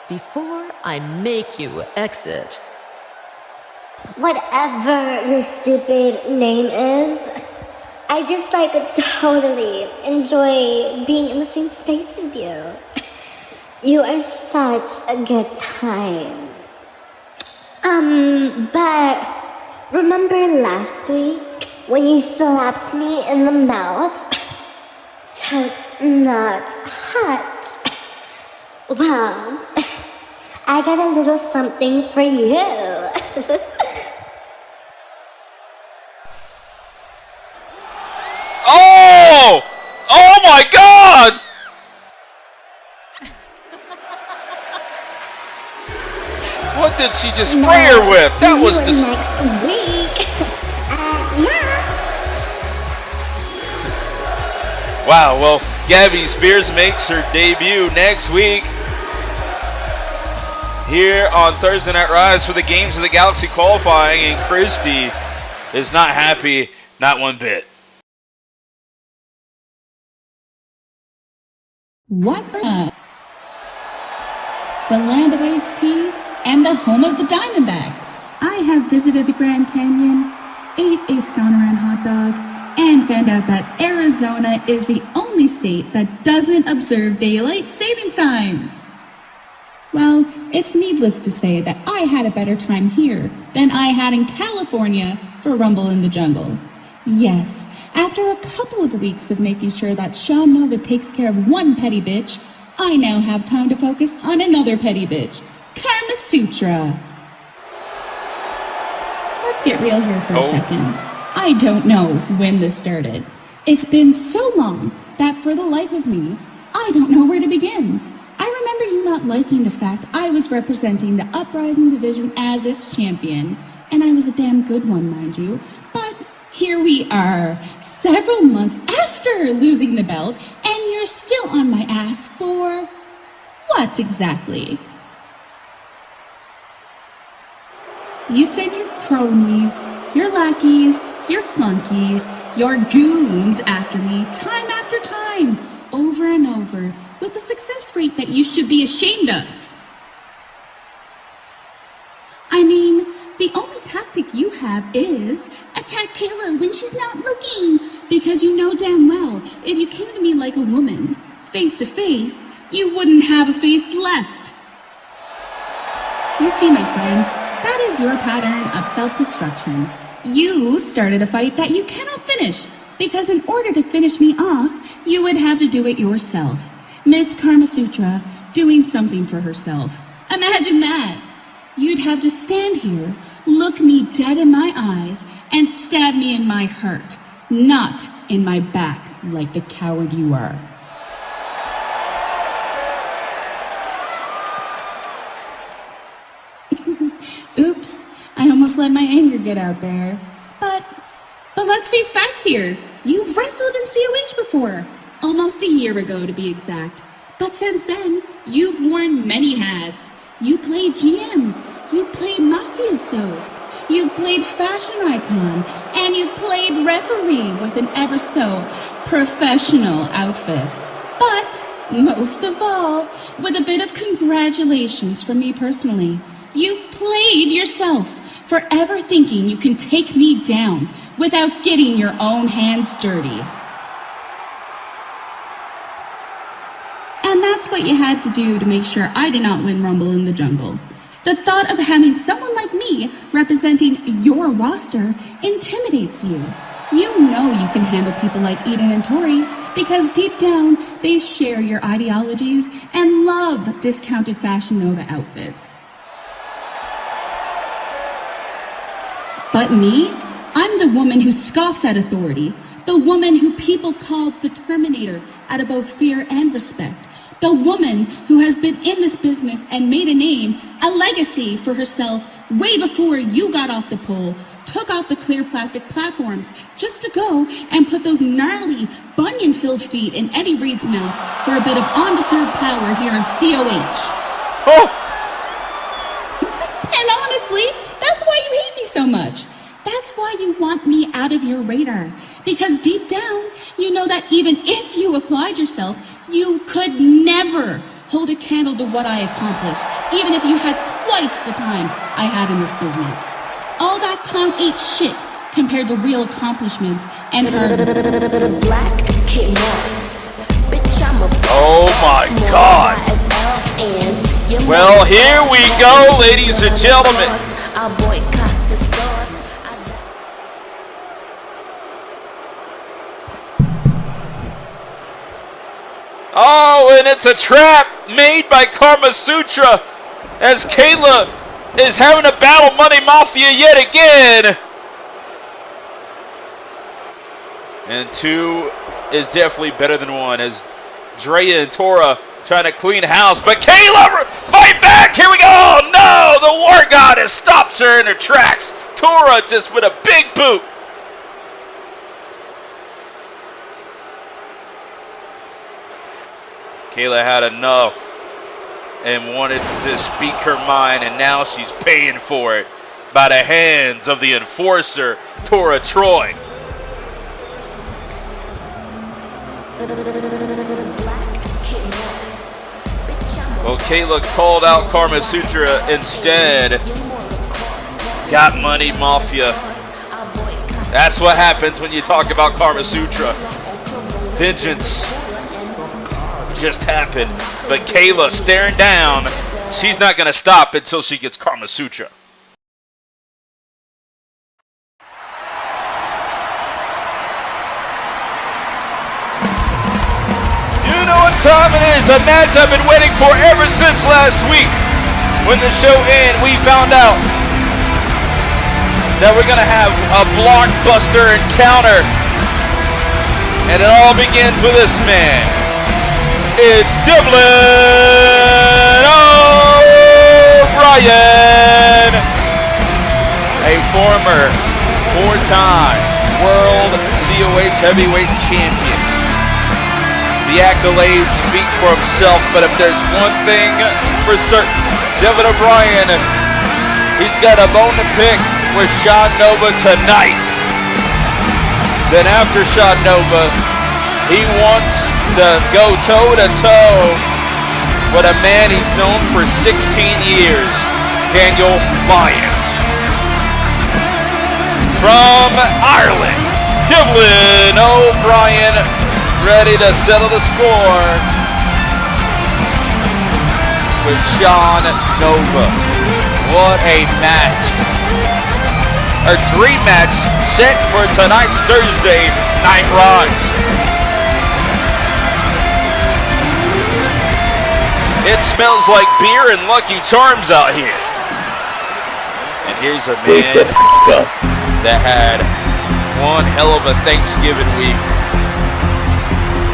before I make you exit. Whatever your stupid name is, I I just like totally enjoy being in the same space as you. You are such a good time. But remember last week when you slapped me in the mouth? That's not hot. Well, I got a little something for you. Oh! Oh my God! What did she just spray her with? That was next week. Wow, well, Gabby Spears makes her debut next week here on Thursday Night Rise for the Games of the Galaxy qualifying, and Christy is not happy, not one bit. What's up? The land of iced tea and the home of the Diamondbacks. I have visited the Grand Canyon, ate a Sonoran hot dog, and found out that Arizona is the only state that doesn't observe daylight savings time. Well, it's needless to say that I had a better time here than I had in California for Rumble in the Jungle. Yes, after a couple of weeks of making sure that Sean Nova takes care of one petty bitch, I now have time to focus on another petty bitch, Carmasutra. Let's get real here for a second. I don't know when this started. It's been so long that for the life of me, I don't know where to begin. I remember you not liking the fact I was representing the Uprising division as its champion, and I was a damn good one, mind you, but here we are, several months after losing the belt, and you're still on my ass for what exactly? You send your cronies, your lackeys, your flunkies, your goons after me time after time, over and over, with a success rate that you should be ashamed of. I mean, the only tactic you have is attack Kayla when she's not looking, because you know damn well if you came to me like a woman, face to face, you wouldn't have a face left. You see, my friend, that is your pattern of self-destruction. You started a fight that you cannot finish, because in order to finish me off, you would have to do it yourself. Miss Carmasutra doing something for herself. Imagine that. You'd have to stand here, look me dead in my eyes, and stab me in my heart, not in my back like the coward you are. Oops, I almost let my anger get out there. But let's face facts here. You've wrestled in COH before. Almost a year ago, to be exact. But since then, you've worn many hats. You played GM. You played mafioso. You've played fashion icon. And you've played referee with an ever so professional outfit. But most of all, with a bit of congratulations from me personally, you've played yourself, forever thinking you can take me down without getting your own hands dirty. And that's what you had to do to make sure I did not win Rumble in the Jungle. The thought of having someone like me representing your roster intimidates you. You know you can handle people like Aidan and Tori because deep down they share your ideologies and love discounted Fashion Nova outfits. But me? I'm the woman who scoffs at authority, the woman who people call the Terminator out of both fear and respect, the woman who has been in this business and made a name, a legacy for herself way before you got off the pole, took off the clear plastic platforms just to go and put those gnarly, bunion-filled feet in Eddie Reed's mouth for a bit of undeserved power here in COH. Oh! And honestly, that's why you hate me so much. That's why you want me out of your radar. Because deep down, you know that even if you applied yourself, you could never hold a candle to what I accomplished, even if you had twice the time I had in this business. All that clown ate shit compared to real accomplishments and her. Oh my God. Well, here we go, ladies and gentlemen. Oh, and it's a trap made by Carmasutra as Kayla is having to battle Money Mafia yet again. And 2 is definitely better than 1 as Drea and Tora trying to clean house. But Kayla, fight back! Here we go! No! The War Goddess stops her in her tracks. Tora just with a big boot. Kayla had enough and wanted to speak her mind, and now she's paying for it by the hands of the enforcer, Tora Troy. Well, Kayla called out Carmasutra instead. Got Money Mafia. That's what happens when you talk about Carmasutra. Vengeance just happened, but Kayla staring down. She's not going to stop until she gets Carmasutra. You know what time it is? A match I've been waiting for ever since last week. When the show ended, we found out that we're going to have a blockbuster encounter. And it all begins with this man. It's Dillon O'Brien, a former 4-time World COH Heavyweight Champion. The accolades speak for himself, but if there's one thing for certain, Dillon O'Brien, he's got a bone to pick with Sean Nova tonight. Then after Sean Nova, he wants to go toe-to-toe with a man he's known for 16 years, Daniel Lyons. From Ireland, Dillon O'Brien ready to settle the score with Sean Nova. What a match. A dream match set for tonight's Thursday Night Rise. It smells like beer and Lucky Charms out here. And here's a man that had one hell of a Thanksgiving week.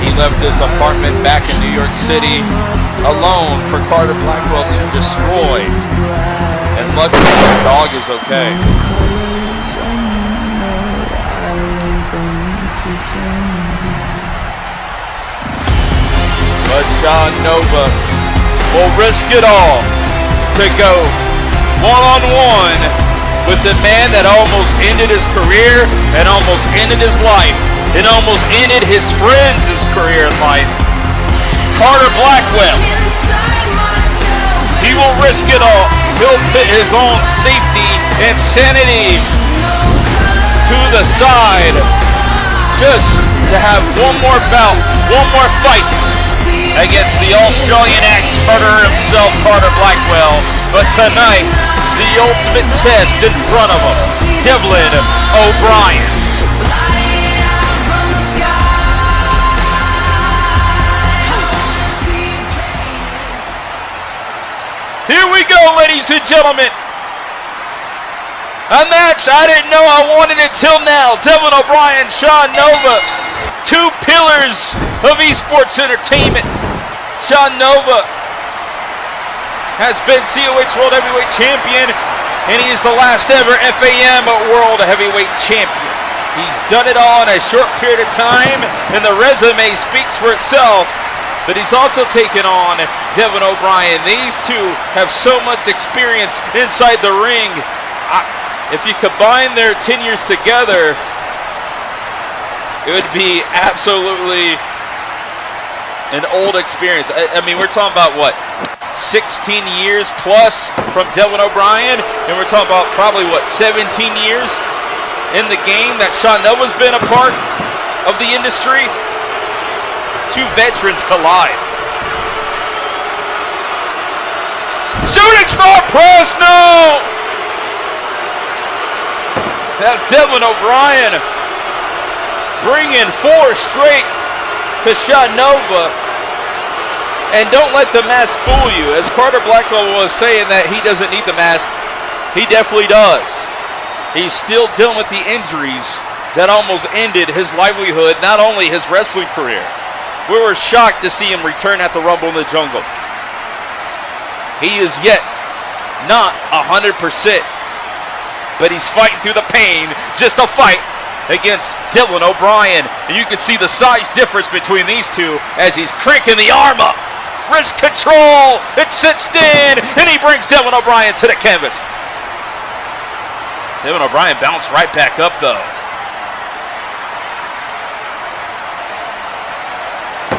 He left his apartment back in New York City alone for Carter Blackwell to destroy. And luckily his dog is okay. But Sean Nova will risk it all to go one-on-one with the man that almost ended his career and almost ended his life and almost ended his friends' career and life. Carter Blackwell. He will risk it all. He'll put his own safety and sanity to the side just to have one more bout, one more fight against the Australian axe murderer himself, Carter Blackwell. But tonight, the ultimate test in front of him, Dillon O'Brien. Here we go, ladies and gentlemen. A match I didn't know I wanted until now. Dillon O'Brien, Sean Nova. 2 pillars of esports entertainment. Sean Nova has been COH World Heavyweight Champion, and he is the last ever FAM World Heavyweight Champion. He's done it all in a short period of time, and the resume speaks for itself. But he's also taken on Dillon O'Brien. These two have so much experience inside the ring. If you combine their tenures together, it would be absolutely an old experience. I mean, we're talking about what, 16 years plus from Dillon O'Brien, and we're talking about probably what, 17 years in the game that Sean Nova's been a part of the industry. Two veterans collide. Shooting star press, no! That's Devlin O'Brien bringing 4 straight to Sean Nova. And don't let the mask fool you. As Carter Blackwell was saying that he doesn't need the mask, he definitely does. He's still dealing with the injuries that almost ended his livelihood, not only his wrestling career. We were shocked to see him return at the Rumble in the Jungle. He is yet not 100%, but he's fighting through the pain just to fight against Dillon O'Brien. And you can see the size difference between these two as he's cranking the arm up. Wrist control, it sits in, and he brings Dillon O'Brien to the canvas. Dillon O'Brien bounced right back up though.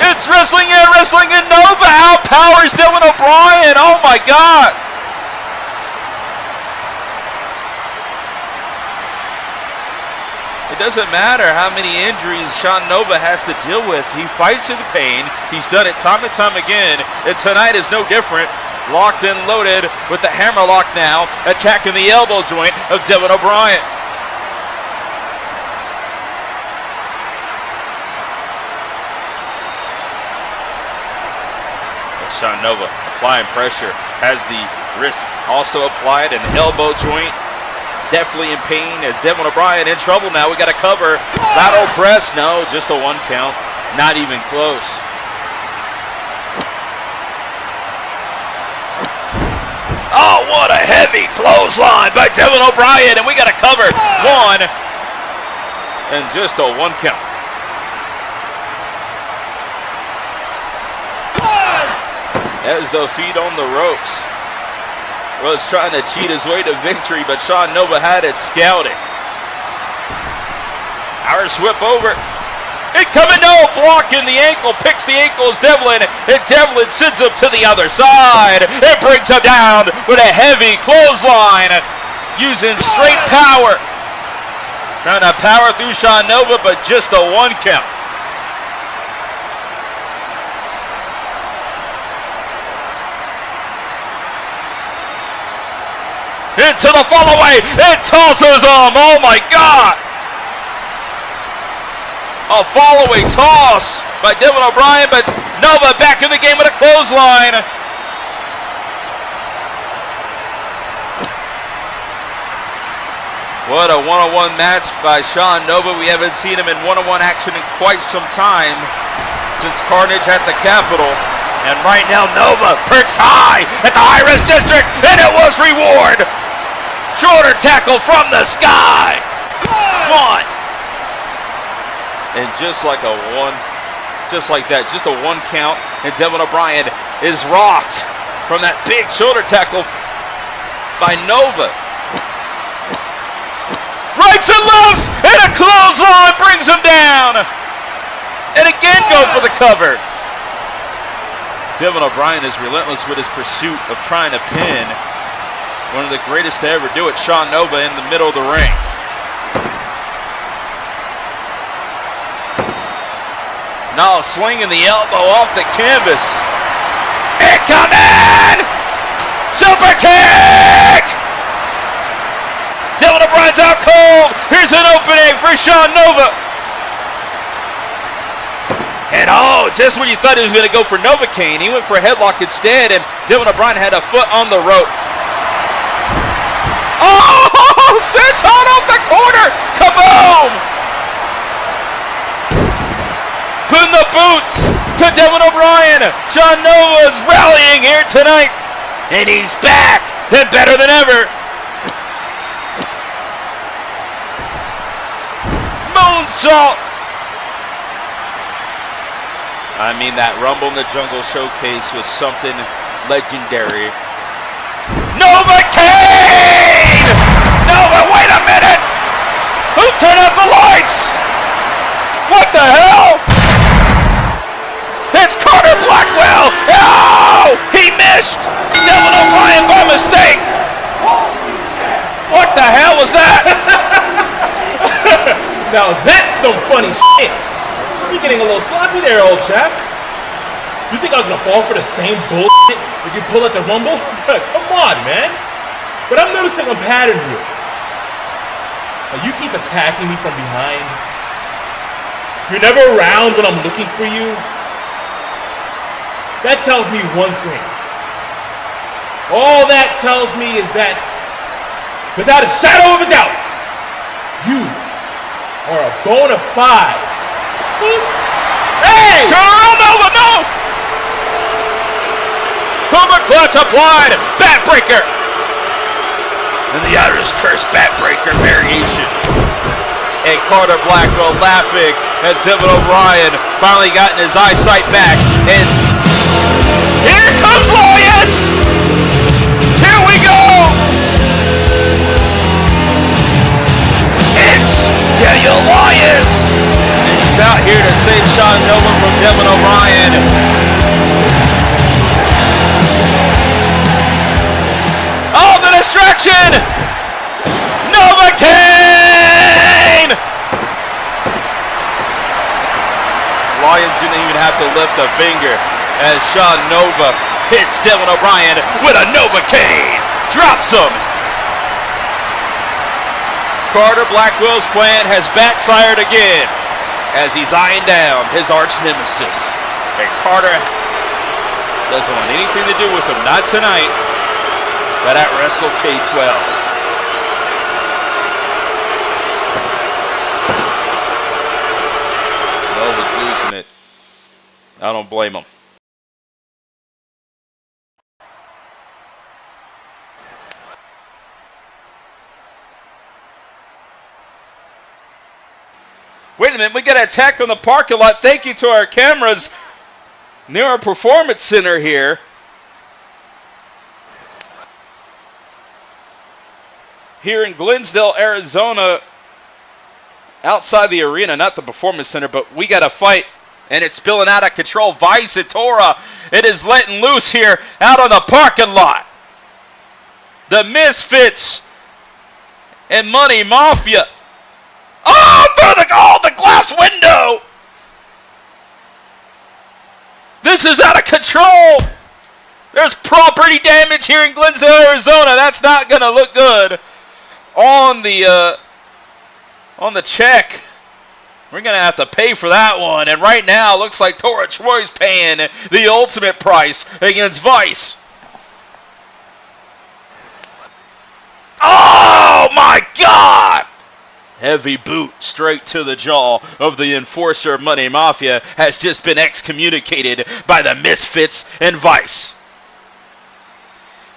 It's wrestling in Nova outpowers Dillon O'Brien. Oh my God. It doesn't matter how many injuries Sean Nova has to deal with. He fights through the pain. He's done it time and time again. And tonight is no different. Locked and loaded with the hammerlock now, attacking the elbow joint of Dillon O'Brien. Sean Nova applying pressure, has the wrist also applied, an elbow joint. Definitely in pain. As Dillon O'Brien in trouble now. We got to cover. Lateral press. No, just a 1 count. Not even close. Oh, what a heavy clothesline by Dillon O'Brien. And we got to cover. 1. And just a 1 count. As the feet on the ropes. Was trying to cheat his way to victory, but Sean Nova had it scouting. Irish whip over. Incoming, no, blocking the ankle, picks the ankle as Devlin, and Devlin sends him to the other side. It brings him down with a heavy clothesline, using straight power. Trying to power through Sean Nova, but just a 1 count. Into the follow-away, it tosses him, oh my God! A follow-away toss by Dillon O'Brien, but Nova back in the game with a clothesline. What a one-on-one match by Sean Nova. We haven't seen him in one-on-one action in quite some time, since Carnage at the Capitol. And right now Nova perched high at the high-risk district, and it was reward. Shoulder tackle from the sky. 1. And just like a 1, just like that, just a 1 count. And Dillon O'Brien is rocked from that big shoulder tackle by Nova. Rights and lefts, and a clothesline brings him down. And again go for the cover. Dillon O'Brien is relentless with his pursuit of trying to pin one of the greatest to ever do it, Sean Nova, in the middle of the ring. Now slinging the elbow off the canvas. Incoming! Super kick! Dillon O'Brien's out cold. Here's an opening for Sean Nova. And oh, just when you thought he was going to go for Novocaine, he went for a headlock instead, and Dillon O'Brien had a foot on the rope. Oh, senton off the corner! Kaboom! Putting the boots to Dillon O'Brien. Sean Nova's rallying here tonight, and he's back and better than ever. Moonsault. I mean, that Rumble in the Jungle showcase was something legendary. Novocaine! Nova, wait a minute! Who turned out the lights? What the hell? It's Carter Blackwell! Oh! He missed! Dillon O'Brien by mistake! What the hell was that? Now that's some funny shit. You're getting a little sloppy there, old chap. You think I was gonna fall for the same bullshit if you pull at the Rumble? Come on, man. But I'm noticing a pattern here. Now, you keep attacking me from behind. You're never around when I'm looking for you. That tells me one thing. All that tells me is that, without a shadow of a doubt, you are a bona fide. Hey! Turn around, Nova, no! Cobra clutch applied, backbreaker. And the Irish Curse backbreaker variation. And Carter Blackwell laughing as Devin O'Brien finally gotten his eyesight back. And here comes Lyons! Here we go! It's Daniel Lyons! And he's out here to save Sean Nova from Devin O'Brien. Oh, the distraction! Novocaine! Lyons didn't even have to lift a finger as Sean Nova hits Devin O'Brien with a Novocaine. Drops him. Carter Blackwell's plan has backfired again as he's eyeing down his arch nemesis. And Carter doesn't want anything to do with him, not tonight, but at WrestleCade 12. Nova's losing it. I don't blame him. Wait a minute, we got an attack on the parking lot. Thank you to our cameras near our performance center here. Here in Glensdale, Arizona, outside the arena, not the performance center, but we got a fight, and it's spilling out of control. Vice and Tora, it is letting loose here out on the parking lot. The Misfits and Money Mafia. Oh, through the glass window! This is out of control! There's property damage here in Glensdale, Arizona. That's not gonna look good on the check. We're gonna have to pay for that one. And right now, it looks like Tora Troy's paying the ultimate price against Vice. Oh my God! Heavy boot straight to the jaw of the enforcer. Money Mafia has just been excommunicated by the Misfits and Vice.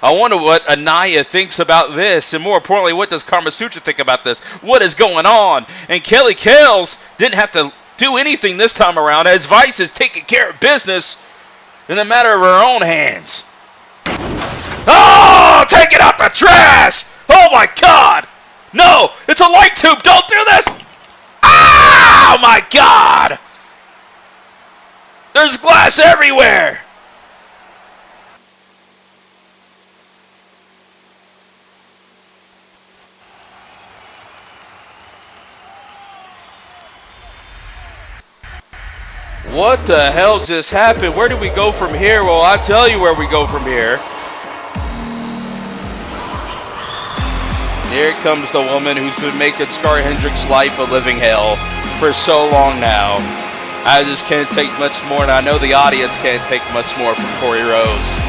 I wonder what Aniyah thinks about this, and more importantly, what does Carmasutra think about this? What is going on? And Kelly Kells didn't have to do anything this time around, as Vice is taking care of business in the matter of her own hands. Oh, take it out the trash! Oh my God! No, it's a light tube. Don't do this. Oh my God. There's glass everywhere. What the hell just happened? Where do we go from here? Well, I'll tell you where we go from here. Here comes the woman who's been making Skaar Hendrix' life a living hell for so long now. I just can't take much more, and I know the audience can't take much more from Cory Rose.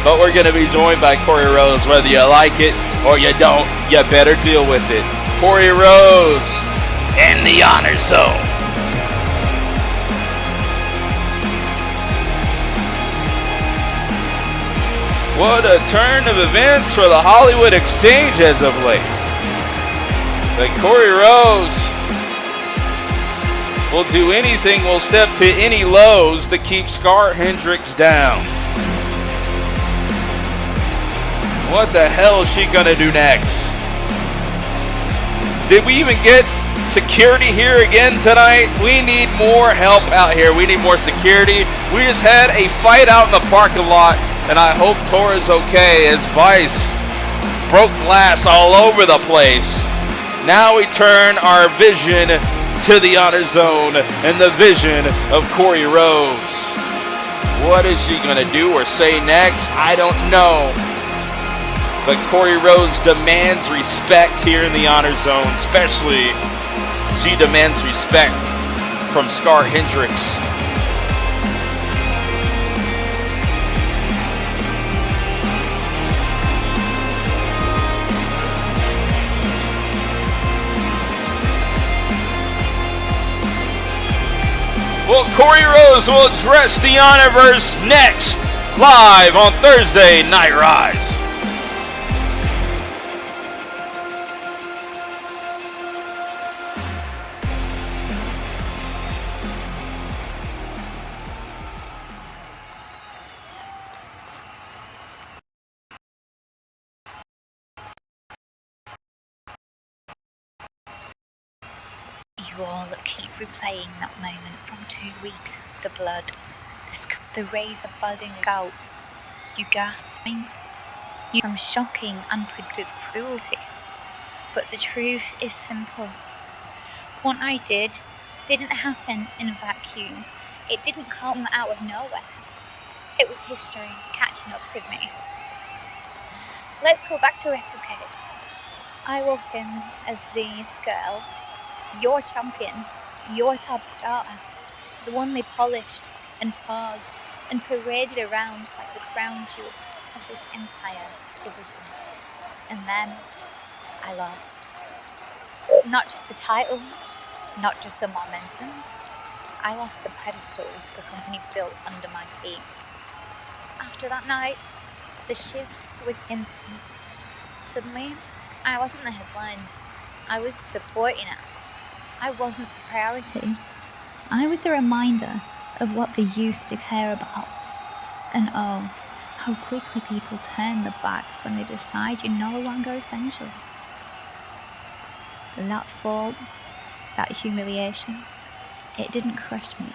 But we're going to be joined by Cory Rose. Whether you like it or you don't, you better deal with it. Cory Rose in the Honor Zone. What a turn of events for the Hollywood Exchange as of late. Like Cory Rose will do anything, will step to any lows to keep Skaar Hendrix down. What the hell is she gonna do next? Did we even get security here again tonight? We need more help out here. We need more security. We just had a fight out in the parking lot. And I hope Tora's okay, as Vice broke glass all over the place. Now we turn our vision to the Honor Zone and the vision of Cory Rose. What is she gonna do or say next? I don't know. But Cory Rose demands respect here in the Honor Zone, especially she demands respect from Skaar Hendrix. Well, Cory Rose will address the HonorVerse next, live on Thursday Night Rise. You all keep replaying that moment from 2 weeks. The blood, the razor buzzing out. You gasping. You some shocking, unpredictable cruelty. But the truth is simple. What I did didn't happen in vacuums. It didn't come out of nowhere. It was history catching up with me. Let's go back to WrestleCade. I walked in as the girl, your champion, your top starter, the one they polished and paused and paraded around like the crown jewel of this entire division. And then I lost. Not just the title, not just the momentum. I lost the pedestal the company built under my feet. After that night, the shift was instant. Suddenly, I wasn't the headline. I was the supporting act. I wasn't the priority. I was the reminder of what they used to care about. And oh, how quickly people turn their backs when they decide you're no longer essential. That fall, that humiliation, it didn't crush me.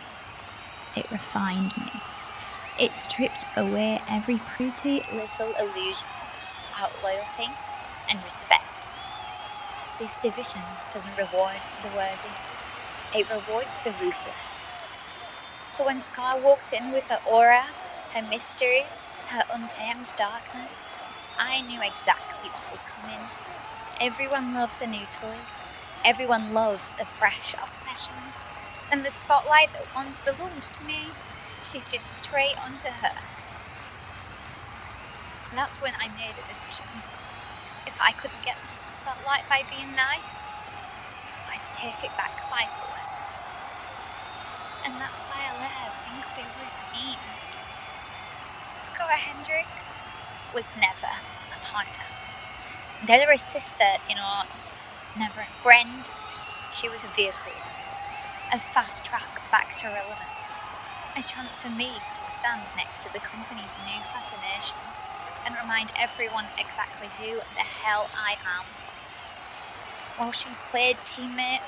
It refined me. It stripped away every pretty little illusion about loyalty and respect. This division doesn't reward the worthy. It rewards the ruthless. So when Skaar walked in with her aura, her mystery, her untamed darkness, I knew exactly what was coming. Everyone loves a new toy. Everyone loves a fresh obsession. And the spotlight that once belonged to me shifted straight onto her. And that's when I made a decision. If I couldn't get the spotlight by being nice, I'd take it back by force. And that's why I let her think we were a team. Skaar Hendrix was never a partner. Never a sister in arms, never a friend. She was a vehicle, a fast track back to relevance, a chance for me to stand next to the company's new fascination and remind everyone exactly who the hell I am. While she played teammate,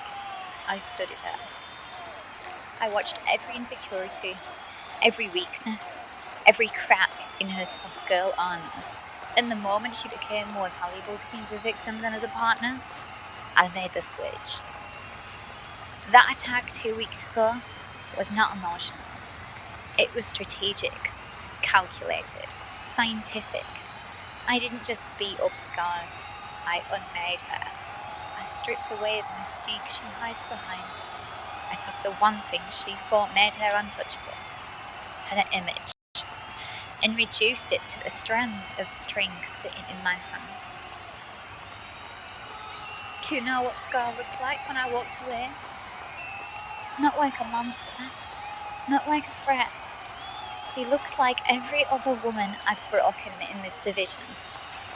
I studied her. I watched every insecurity, every weakness, every crack in her tough girl armor. And the moment she became more valuable to me as a victim than as a partner, I made the switch. That attack 2 weeks ago was not emotional. It was strategic, calculated, scientific. I didn't just beat up Skaar, I unmade her. I stripped away the mystique she hides behind. I took the one thing she thought made her untouchable, her image, and reduced it to the strands of string sitting in my hand. Do you know what Skaar looked like when I walked away? Not like a monster, not like a threat. She looked like every other woman I've broken in this division.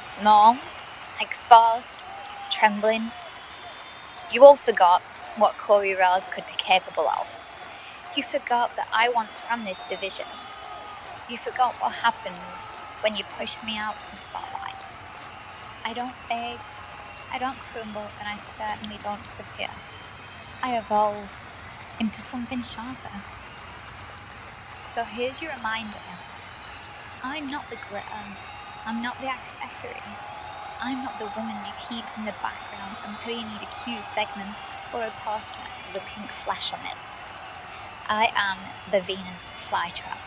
Small, exposed, trembling. You all forgot what Cory Rose could be capable of. You forgot that I once from this division. You forgot what happens when you push me out of the spotlight. I don't fade, I don't crumble, and I certainly don't disappear. I evolve into something sharper. So here's your reminder. I'm not the glitter. I'm not the accessory. I'm not the woman you keep in the background until you need a cue segment or a poster with a pink flash on it. I am the Venus flytrap.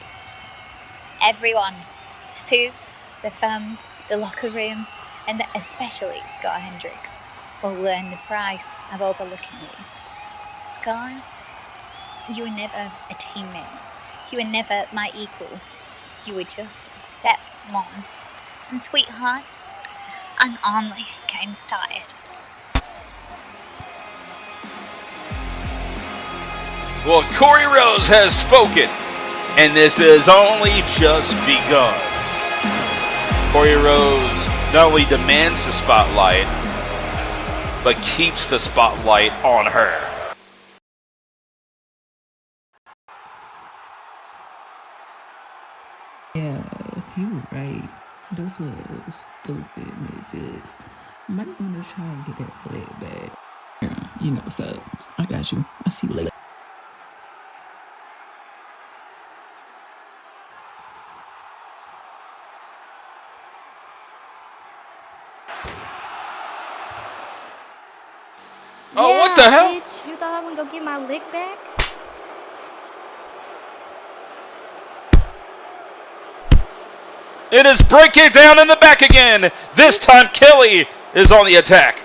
Everyone, the suits, the femmes, the locker room, and especially Skaar Hendrix, will learn the price of overlooking me. Skaar, you were never a teammate. You were never my equal. You were just a step one. And sweetheart, I'm only getting started. Well, Cory Rose has spoken, and this has only just begun. Cory Rose not only demands the spotlight, but keeps the spotlight on her. Yeah, you're right. Those little stupid misfits might want to try and get their leg back. Yeah, you know what's up. I got you. I'll see you later. Oh, what the hell? Bitch, you thought I wouldn't go get my lick back? It is breaking down in the back again. This time Kelly is on the attack.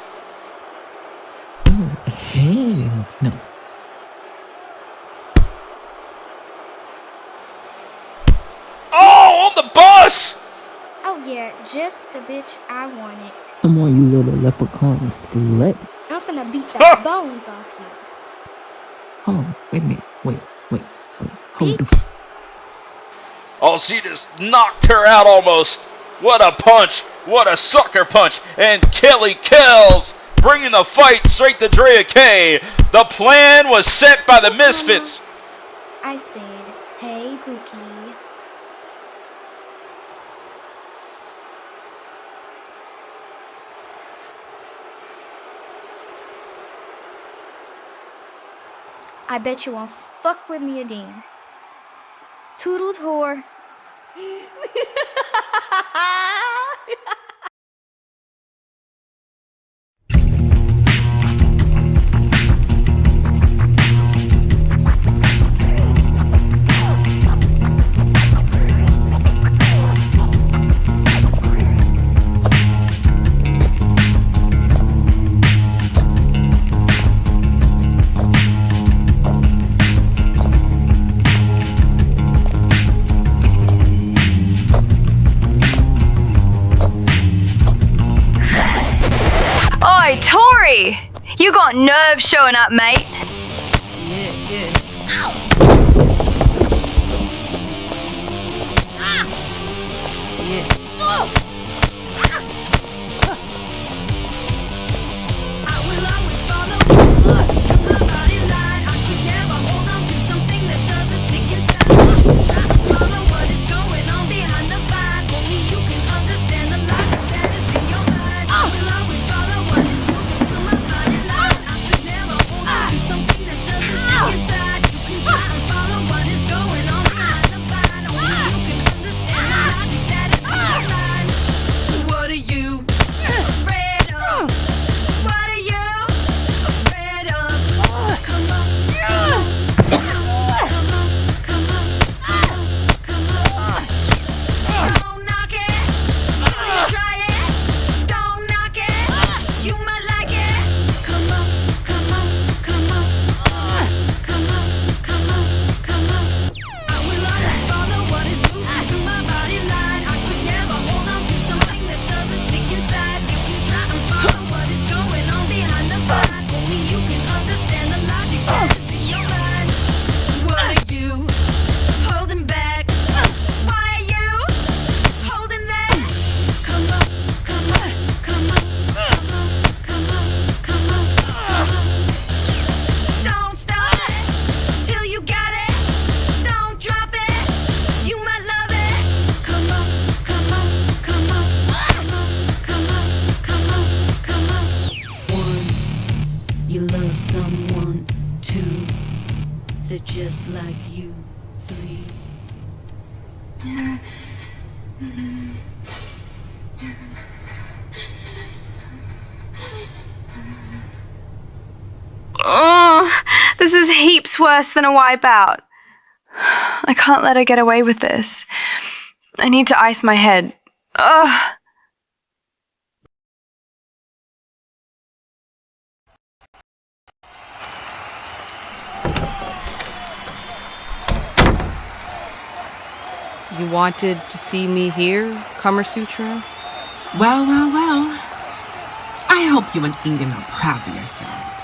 Hell no. Oh, on the bus! Oh yeah, just the bitch I wanted. Come on, you little leprechaun slut. I'm finna beat the bones off you. Hold on. Wait a minute. Wait. Hold the Oh, she just knocked her out almost. What a punch. What a sucker punch. And Kelly kills, bringing the fight straight to Drea K. The plan was set by the Misfits. I said, hey, Bookie. I bet you won't fuck with me again. Toodle tour. Oi, Tori! You got nerve showing up, mate. Yeah. just like you three. This is heaps worse than a wipeout. I can't let her get away with this. I need to ice my head. Ugh. You wanted to see me here, Carmasutra? Well. I hope you and Aidan are proud of yourselves.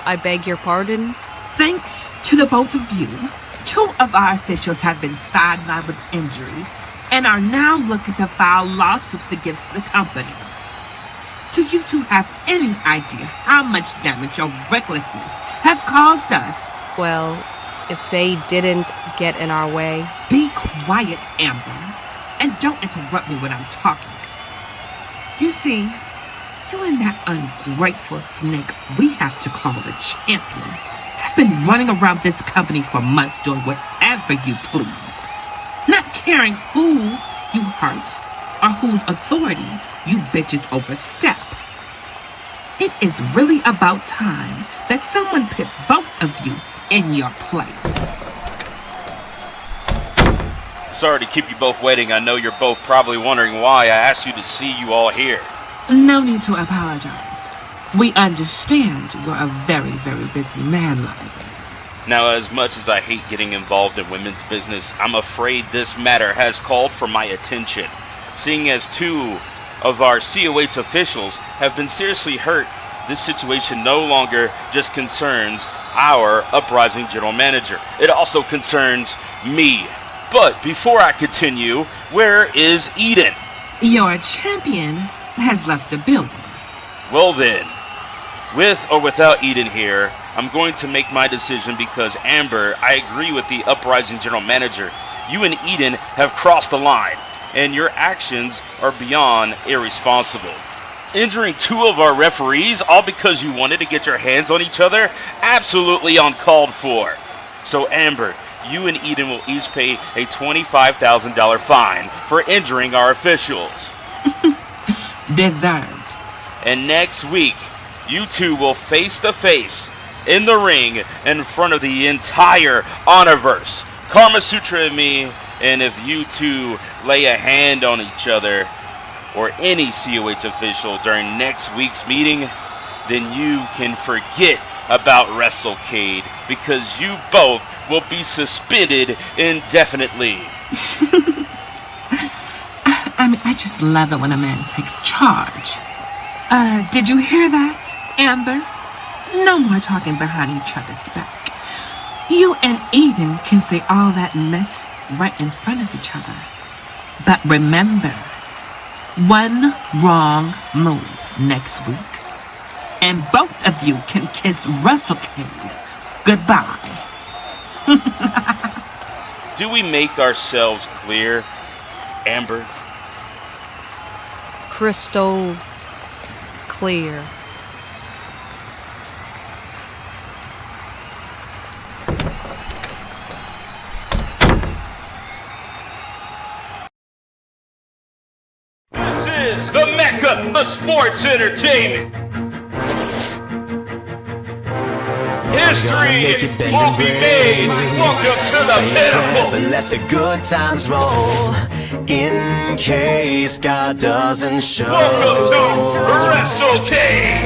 I beg your pardon? Thanks to the both of you, 2 of our officials have been sidelined with injuries and are now looking to file lawsuits against the company. Do you 2 have any idea how much damage your recklessness has caused us? Well, if they didn't get in our way... Be quiet, Amber, and don't interrupt me when I'm talking. You see, you and that ungrateful snake we have to call the champion have been running around this company for months doing whatever you please, not caring who you hurt or whose authority you bitches overstep. It is really about time that someone put both of you in your place. Sorry to keep you both waiting. I know you're both probably wondering why I asked you to see you all here. No need to apologize. We understand you're a very, very busy man like this. Now, as much as I hate getting involved in women's business, I'm afraid this matter has called for my attention. Seeing as 2 of our COH officials have been seriously hurt, this situation no longer just concerns our uprising general manager. It also concerns me. But before I continue, where is Aidan? Your champion has left the building. Well then, with or without Aidan here, I'm going to make my decision because Amber, I agree with the uprising general manager. You and Aidan have crossed the line, and your actions are beyond irresponsible. Injuring 2 of our referees all because you wanted to get your hands on each other? Absolutely uncalled for. So Amber, you and Aidan will each pay a $25,000 fine for injuring our officials. Deserved. And next week, you 2 will face to face in the ring in front of the entire HonorVerse, Carmasutra and me, and if you 2 lay a hand on each other or any COH official during next week's meeting, then you can forget about WrestleCade because you both will be suspended indefinitely. I just love it when a man takes charge. Did you hear that, Amber? No more talking behind each other's back. You and Aidan can say all that mess right in front of each other. But remember, 1 wrong move next week, and both of you can kiss WrestleCade goodbye. Do we make ourselves clear, Amber? Crystal clear. This is the Mecca of sports entertainment. History won't be made. Welcome to the pinnacle. But let the good times roll in case God doesn't show. Welcome to WrestleCade.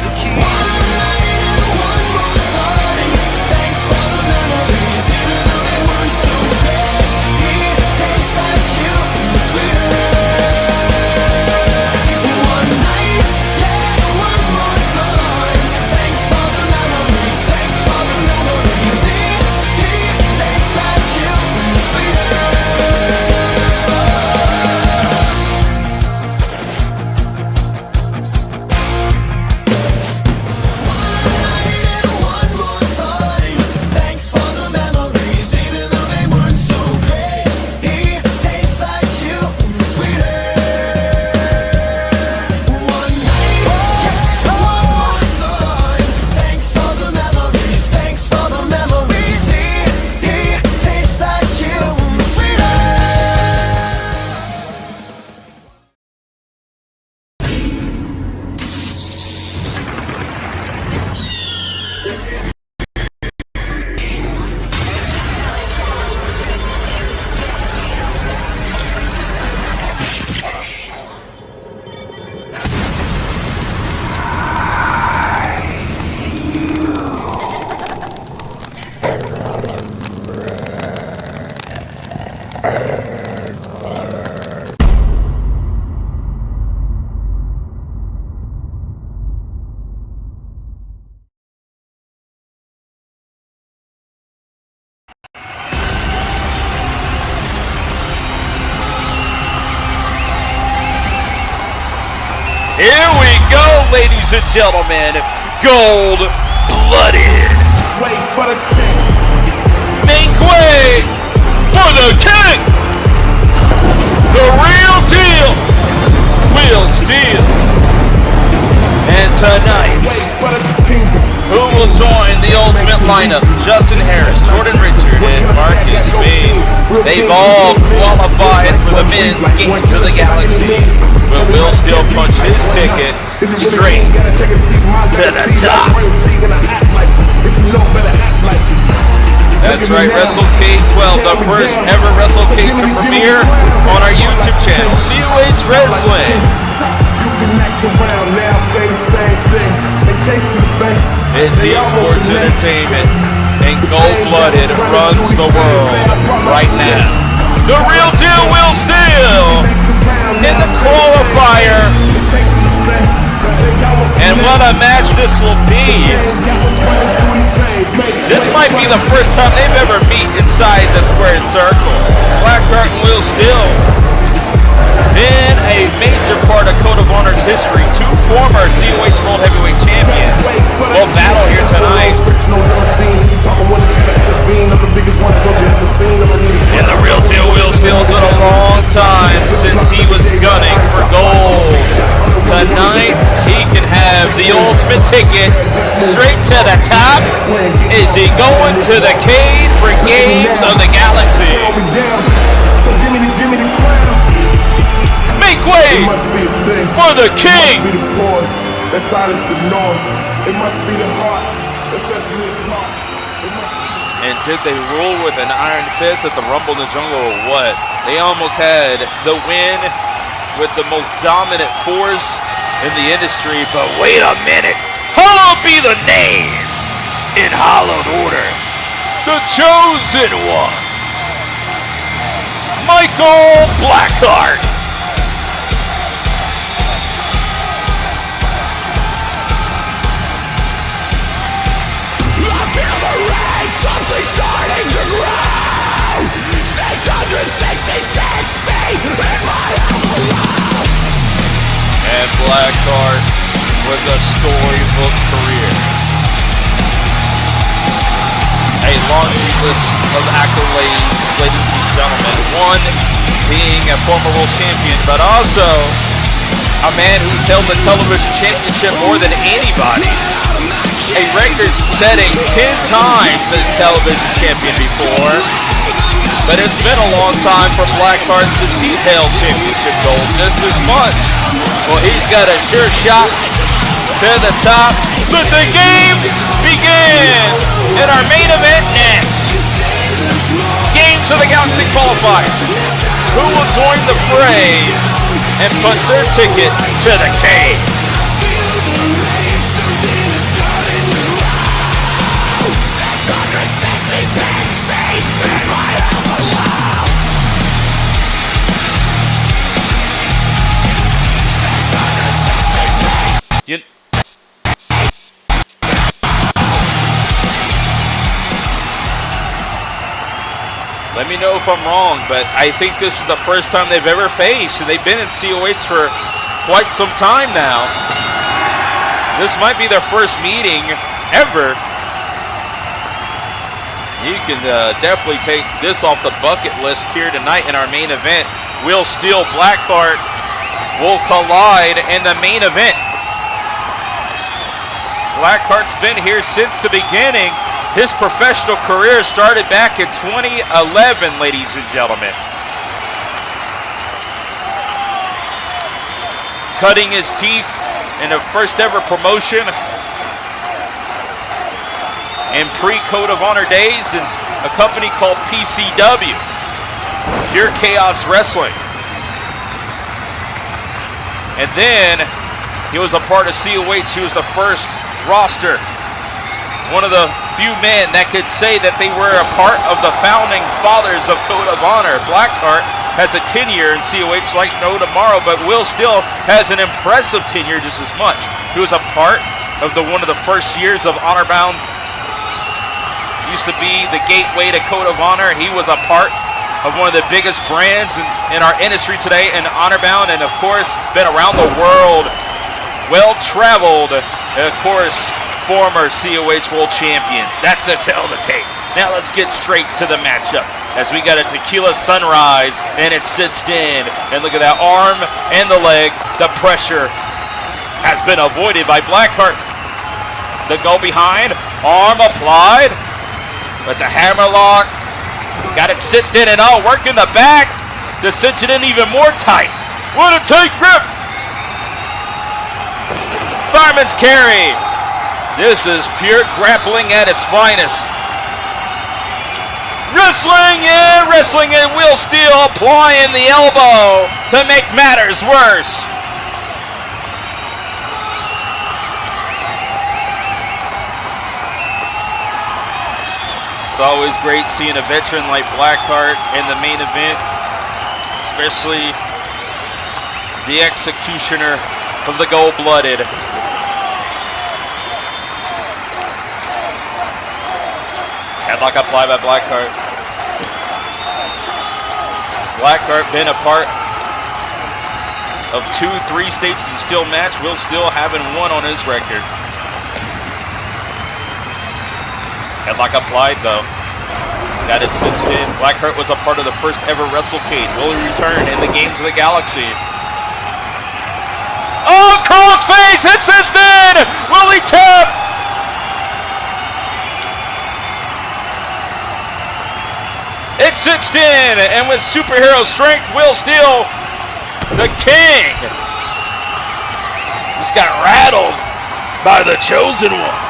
Here we go, ladies and gentlemen. Gold-blooded. Wait for the king. Make way for the king. The real deal. Will Steele. And tonight, who will join the Ultimate lineup? Justin Harris, Jordan Richard, and Marcus Bain. They've all qualified for the men's Games of the Galaxy, but will still punch his ticket straight to the top. That's right, WrestleCade 12, the first ever WrestleCade to premiere on our YouTube channel, COH Wrestling. It's esports entertainment, and gold-blooded runs the world right now. The real deal Will Steele in the qualifier. And what a match this will be. This might be the first time they've ever meet inside the squared circle. Blackheart and Will Steele been a major part of Code of Honor's history. Two former COH World Heavyweight Champions will battle here tonight. And the real deal Will Steele's been a long time since he was gunning for gold. Tonight, he can have the ultimate ticket straight to the top. Is he going to the cage for Games of the Galaxy? Make way for the king. That silence the noise. It must be the heart that sets me apart. And did they rule with an iron fist at the Rumble in the Jungle or what? They almost had the win with the most dominant force in the industry, but wait a minute. Hallowed be the name in hallowed order. The chosen one, Michael Blackheart. Something starting to grow. 666 feet in my envelope. And Blackheart with a storybook career. A laundry list of accolades, ladies and gentlemen. One being a former world champion, but also a man who's held the television championship more than anybody. A record-setting 10 times as television champion before. But it's been a long time for Blackheart since he's held championship gold, just this much. Well, he's got a sure shot to the top. Let the games begin! In our main event next, Games of the Galaxy Qualifier. Who will join the fray and punch their ticket to the cage? Let me know if I'm wrong, but I think this is the first time they've ever faced, and they've been in COH for quite some time now. This might be their first meeting ever. You can definitely take this off the bucket list here tonight in our main event. Will Steele, Blackheart will collide in the main event. Blackheart's been here since the beginning. His professional career started back in 2011, ladies and gentlemen. Cutting his teeth in the first ever promotion in pre-Code of Honor days in a company called PCW, Pure Chaos Wrestling. And then he was a part of COH. He was the first roster, one of the few men that could say that they were a part of the founding fathers of Code of Honor. Blackheart has a tenure in COH like no tomorrow, but Will Steele has an impressive tenure just as much. He was a part of one of the first years of Honor Bound's. Used to be the gateway to Code of Honor. He was a part of one of the biggest brands in our industry today in Honor Bound, and of course been around the world well-traveled, of course, former COH World Champions. That's the tale of the tape. Now let's get straight to the matchup as we got a tequila sunrise and it sits in. And look at that arm and the leg. The pressure has been avoided by Blackheart. The go behind, arm applied, but the hammerlock got it cinched in and all working the back to cinch it in even more tight. What a tight grip! Fireman's carry. This is pure grappling at its finest. Wrestling in, Will Steele applying the elbow to make matters worse. It's always great seeing a veteran like Blackheart in the main event, especially the executioner of the gold-blooded. Headlock applied by Blackheart. Blackheart been a part of 2-3 stages of Steel match. Will Steele having one on his record. Headlock applied though. Got it cinched in. Blackheart was a part of the first ever WrestleCade. Will he return in the Games of the Galaxy? Oh, crossface! It's cinched in! Will he tap? It's cinched in, and with superhero strength, Will Steele, the king, just got rattled by the chosen one.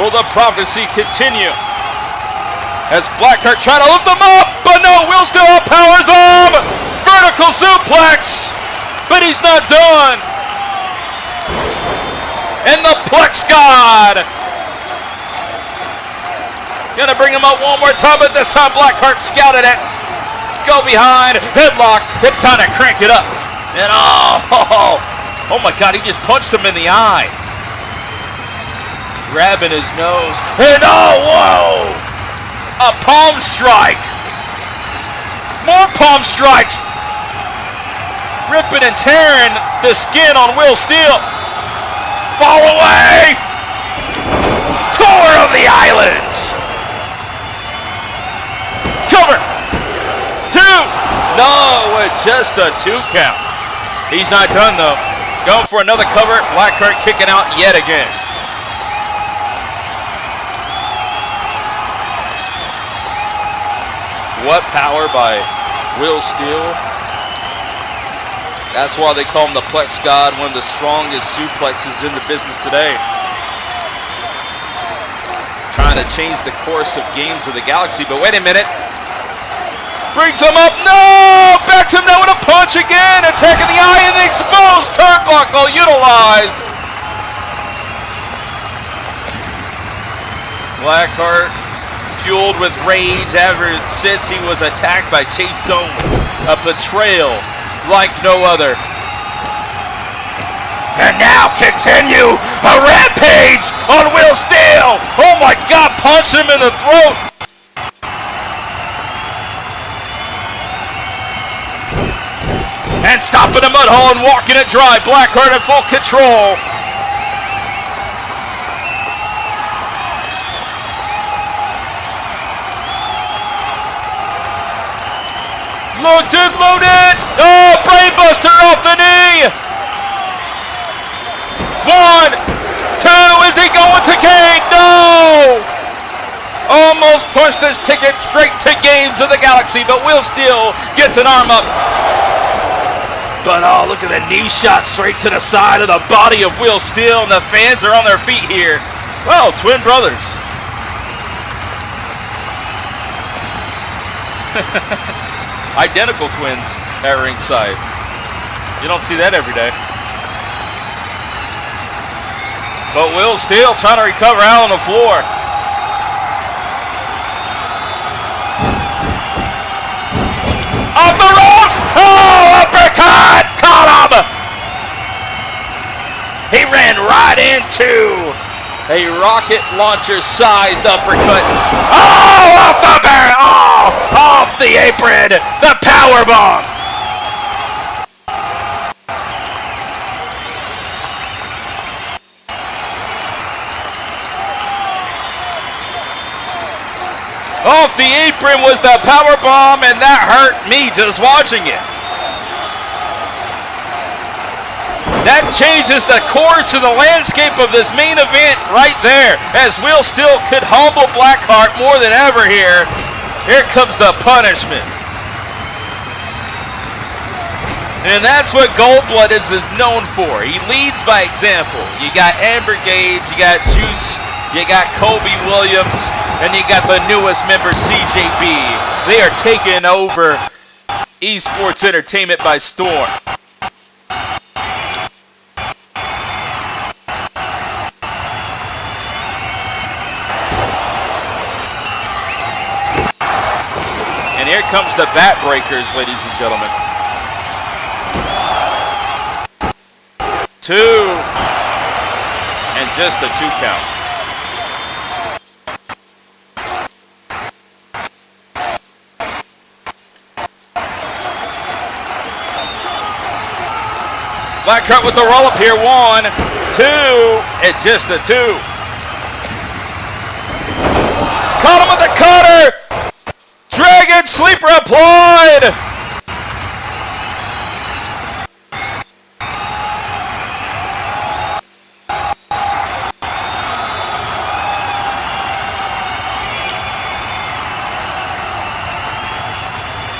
Will the prophecy continue as Blackheart try to lift him up, but no, Will Steele outpowers him. Vertical suplex, but he's not done. And the Plex God. Gonna bring him up one more time, but this time Blackheart scouted it. Go behind, headlock. It's time to crank it up. And oh my God, he just punched him in the eye. Grabbing his nose. And whoa! A palm strike. More palm strikes. Ripping and tearing the skin on Will Steele. Fall away. Tour of the Islands. Cover. 2. No, it's just a 2 count. He's not done though. Going for another cover. Blackheart kicking out yet again. What power by Will Steele. That's why they call him the Plex God, one of the strongest suplexes in the business today. Trying to change the course of Games of the Galaxy, but wait a minute. Brings him up, no! Backs him down with a punch again! Attacking the eye and the exposed turnbuckle utilized! Blackheart, fueled with rage ever since he was attacked by Chase Owens. A betrayal like no other. And now continue a rampage on Will Steele! Oh my God, punch him in the throat! And stopping the mud hole and walking it dry. Blackheart in full control. Looked and loaded. Oh, brainbuster off the knee. 1, 2. Is he going to Kane? No. Almost punched this ticket straight to Games of the Galaxy, but Will Steele gets an arm up. But oh, look at the knee shot straight to the side of the body of Will Steele, and the fans are on their feet here. Well, twin brothers. Identical twins at ringside. You don't see that every day. But Will Steele trying to recover out on the floor. Off the ropes! Oh, uppercut! Caught him! He ran right into a rocket launcher sized uppercut. Oh, off the barrel! Oh, off the apron! The power bomb! Off the apron was the power bomb, and that hurt me just watching it. That changes the course of the landscape of this main event right there, as Will Steele could humble Blackheart more than ever here. Here comes the punishment. And that's what Goldblood is known for. He leads by example. You got Amber Gage, you got Juice, you got Kobe Williams, and you got the newest member, CJB. They are taking over esports entertainment by storm. And here comes the Bat Breakers, ladies and gentlemen. 2. And just a 2 count. Blackheart with the roll-up here. 1, 2, and just a 2. Caught him with the cutter. Dragon sleeper applied.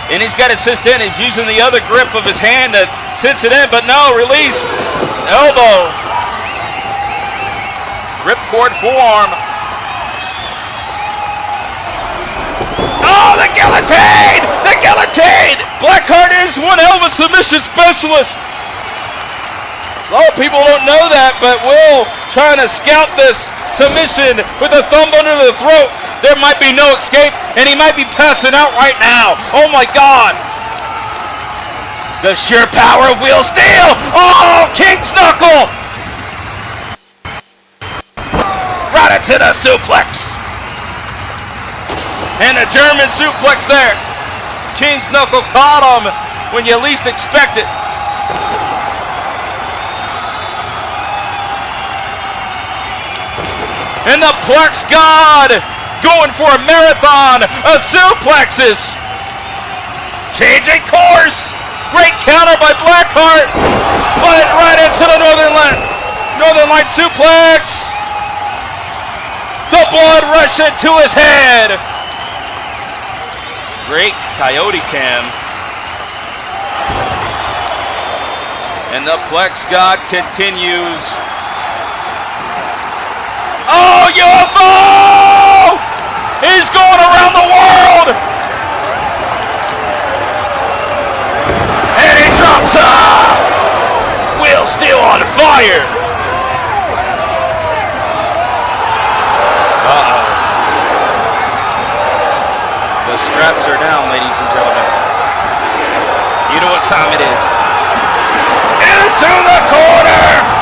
And he's got it cinched in. He's using the other grip of his hand to cinch it in, but no, released. Elbow. Ripcord forearm. Oh, the guillotine! The guillotine! Blackheart is one hell of a submission specialist. A lot of people don't know that, but Will trying to scout this submission with a thumb under the throat. There might be no escape, and he might be passing out right now. Oh my God! The sheer power of Will Steele! Oh, King's Knuckle! Right into the suplex. And a German suplex there. King's Knuckle caught him when you least expect it. And the Plex God going for a marathon of suplexes. Changing course. Great counter by Blackheart. But right into the Northern Light suplex. The blood rushing to his head. Great coyote cam. And the Plex God continues. Oh, UFO! He's going around the world! And he drops up! Will Steele on fire! Uh-oh. The straps are down, ladies and gentlemen. You know what time it is. Into the corner!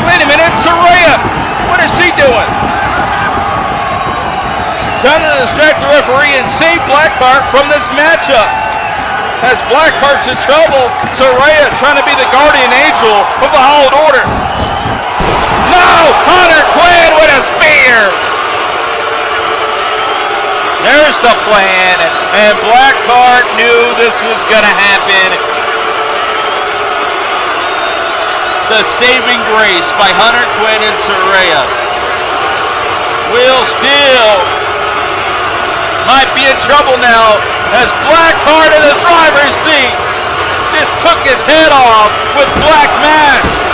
Wait a minute, Saraya! What is she doing? Trying to distract the referee and save Blackheart from this matchup. As Blackheart's in trouble, Saraya trying to be the guardian angel of the Hallowed Order. No! Hunter Quinn with a spear! There's the plan, and Blackheart knew this was gonna happen. The saving grace by Hunter Quinn and Saraya. Will Steele might be in trouble now as Blackheart in the driver's seat just took his head off with black mass.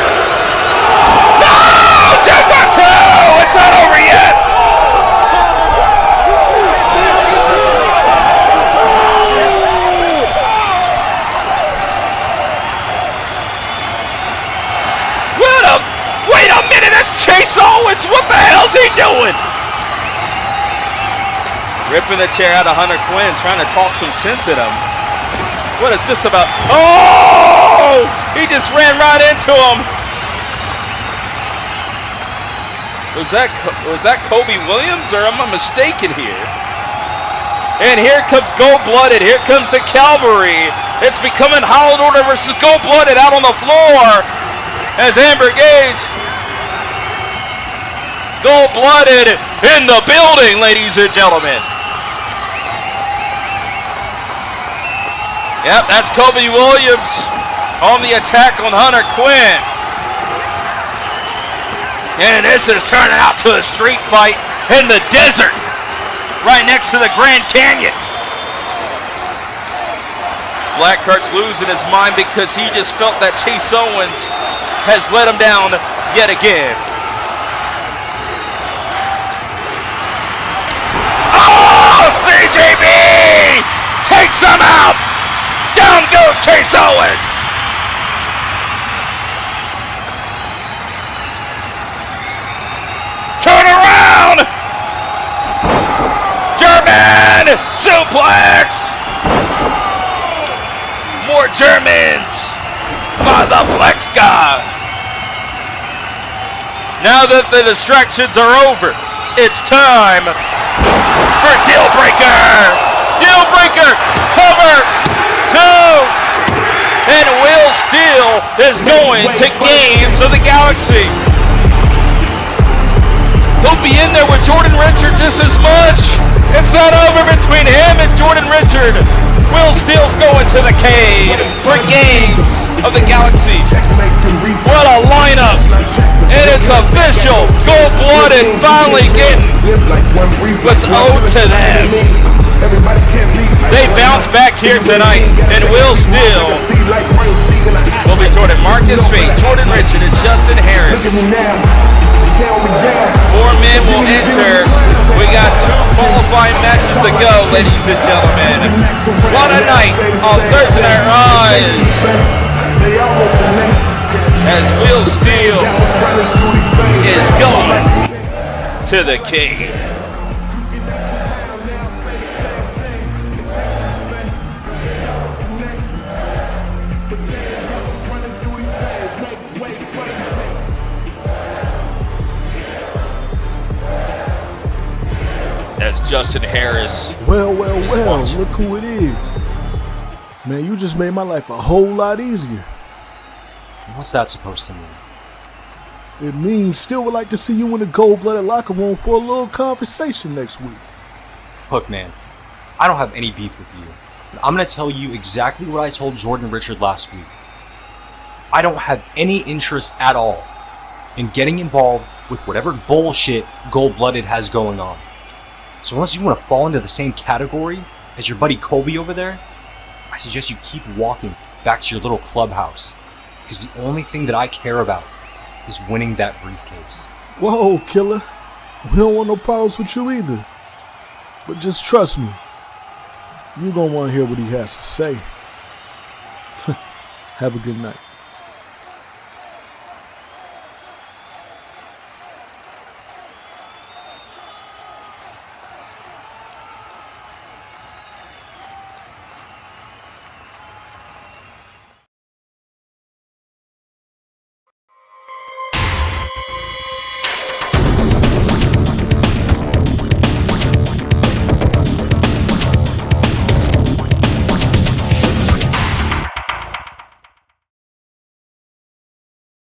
No! Just a 2! It's not over yet! Wait a minute, that's Chase Owens! What the hell's he doing? Ripping the chair out of Hunter Quinn, trying to talk some sense at him. What is this about? Oh! He just ran right into him. Was that Kobe Williams, or am I mistaken here? And here comes Gold-Blooded. Here comes the Cavalry. It's becoming Hallowed Order versus Gold-Blooded out on the floor. As Amber Gage, Gold-Blooded in the building, ladies and gentlemen. Yep, that's Kobe Williams on the attack on Hunter Quinn. And this is turning out to a street fight in the desert, right next to the Grand Canyon. Blackheart's losing his mind because he just felt that Chase Owens has let him down yet again. Oh, CJB takes him out. Down goes Chase Owens. Turn around. German suplex. More Germans by the Plex God. Now that the distractions are over, it's time for Deal Breaker. Deal Breaker, cover 2. And Will Steele is going to Games of the Galaxy. He'll be in there with Jordan Richard just as much. It's not over between him and Jordan Richard. Will Steele's going to the cave for Games of the Galaxy. What a lineup. And it's official. Gold-blooded finally getting what's owed to them. They bounce back here tonight, and Will Steele will be Jordan Marcus Fate, Jordan Richard, and Justin Harris. 4 men will enter. We got 2 qualifying matches to go, ladies and gentlemen. What a night on Thursday Night Rise. As Will Steele is going to the cave. As Justin Harris. Well, look who it is. Man, you just made my life a whole lot easier. What's that supposed to mean? It means Steele would like to see you in the gold-blooded locker room for a little conversation next week. Look, man, I don't have any beef with you. I'm going to tell you exactly what I told Jordan Richard last week. I don't have any interest at all in getting involved with whatever bullshit gold-blooded has going on. So unless you want to fall into the same category as your buddy Kobe over there, I suggest you keep walking back to your little clubhouse. Because the only thing that I care about is winning that briefcase. Whoa, killer. We don't want no problems with you either. But just trust me. You're going to want to hear what he has to say. Have a good night.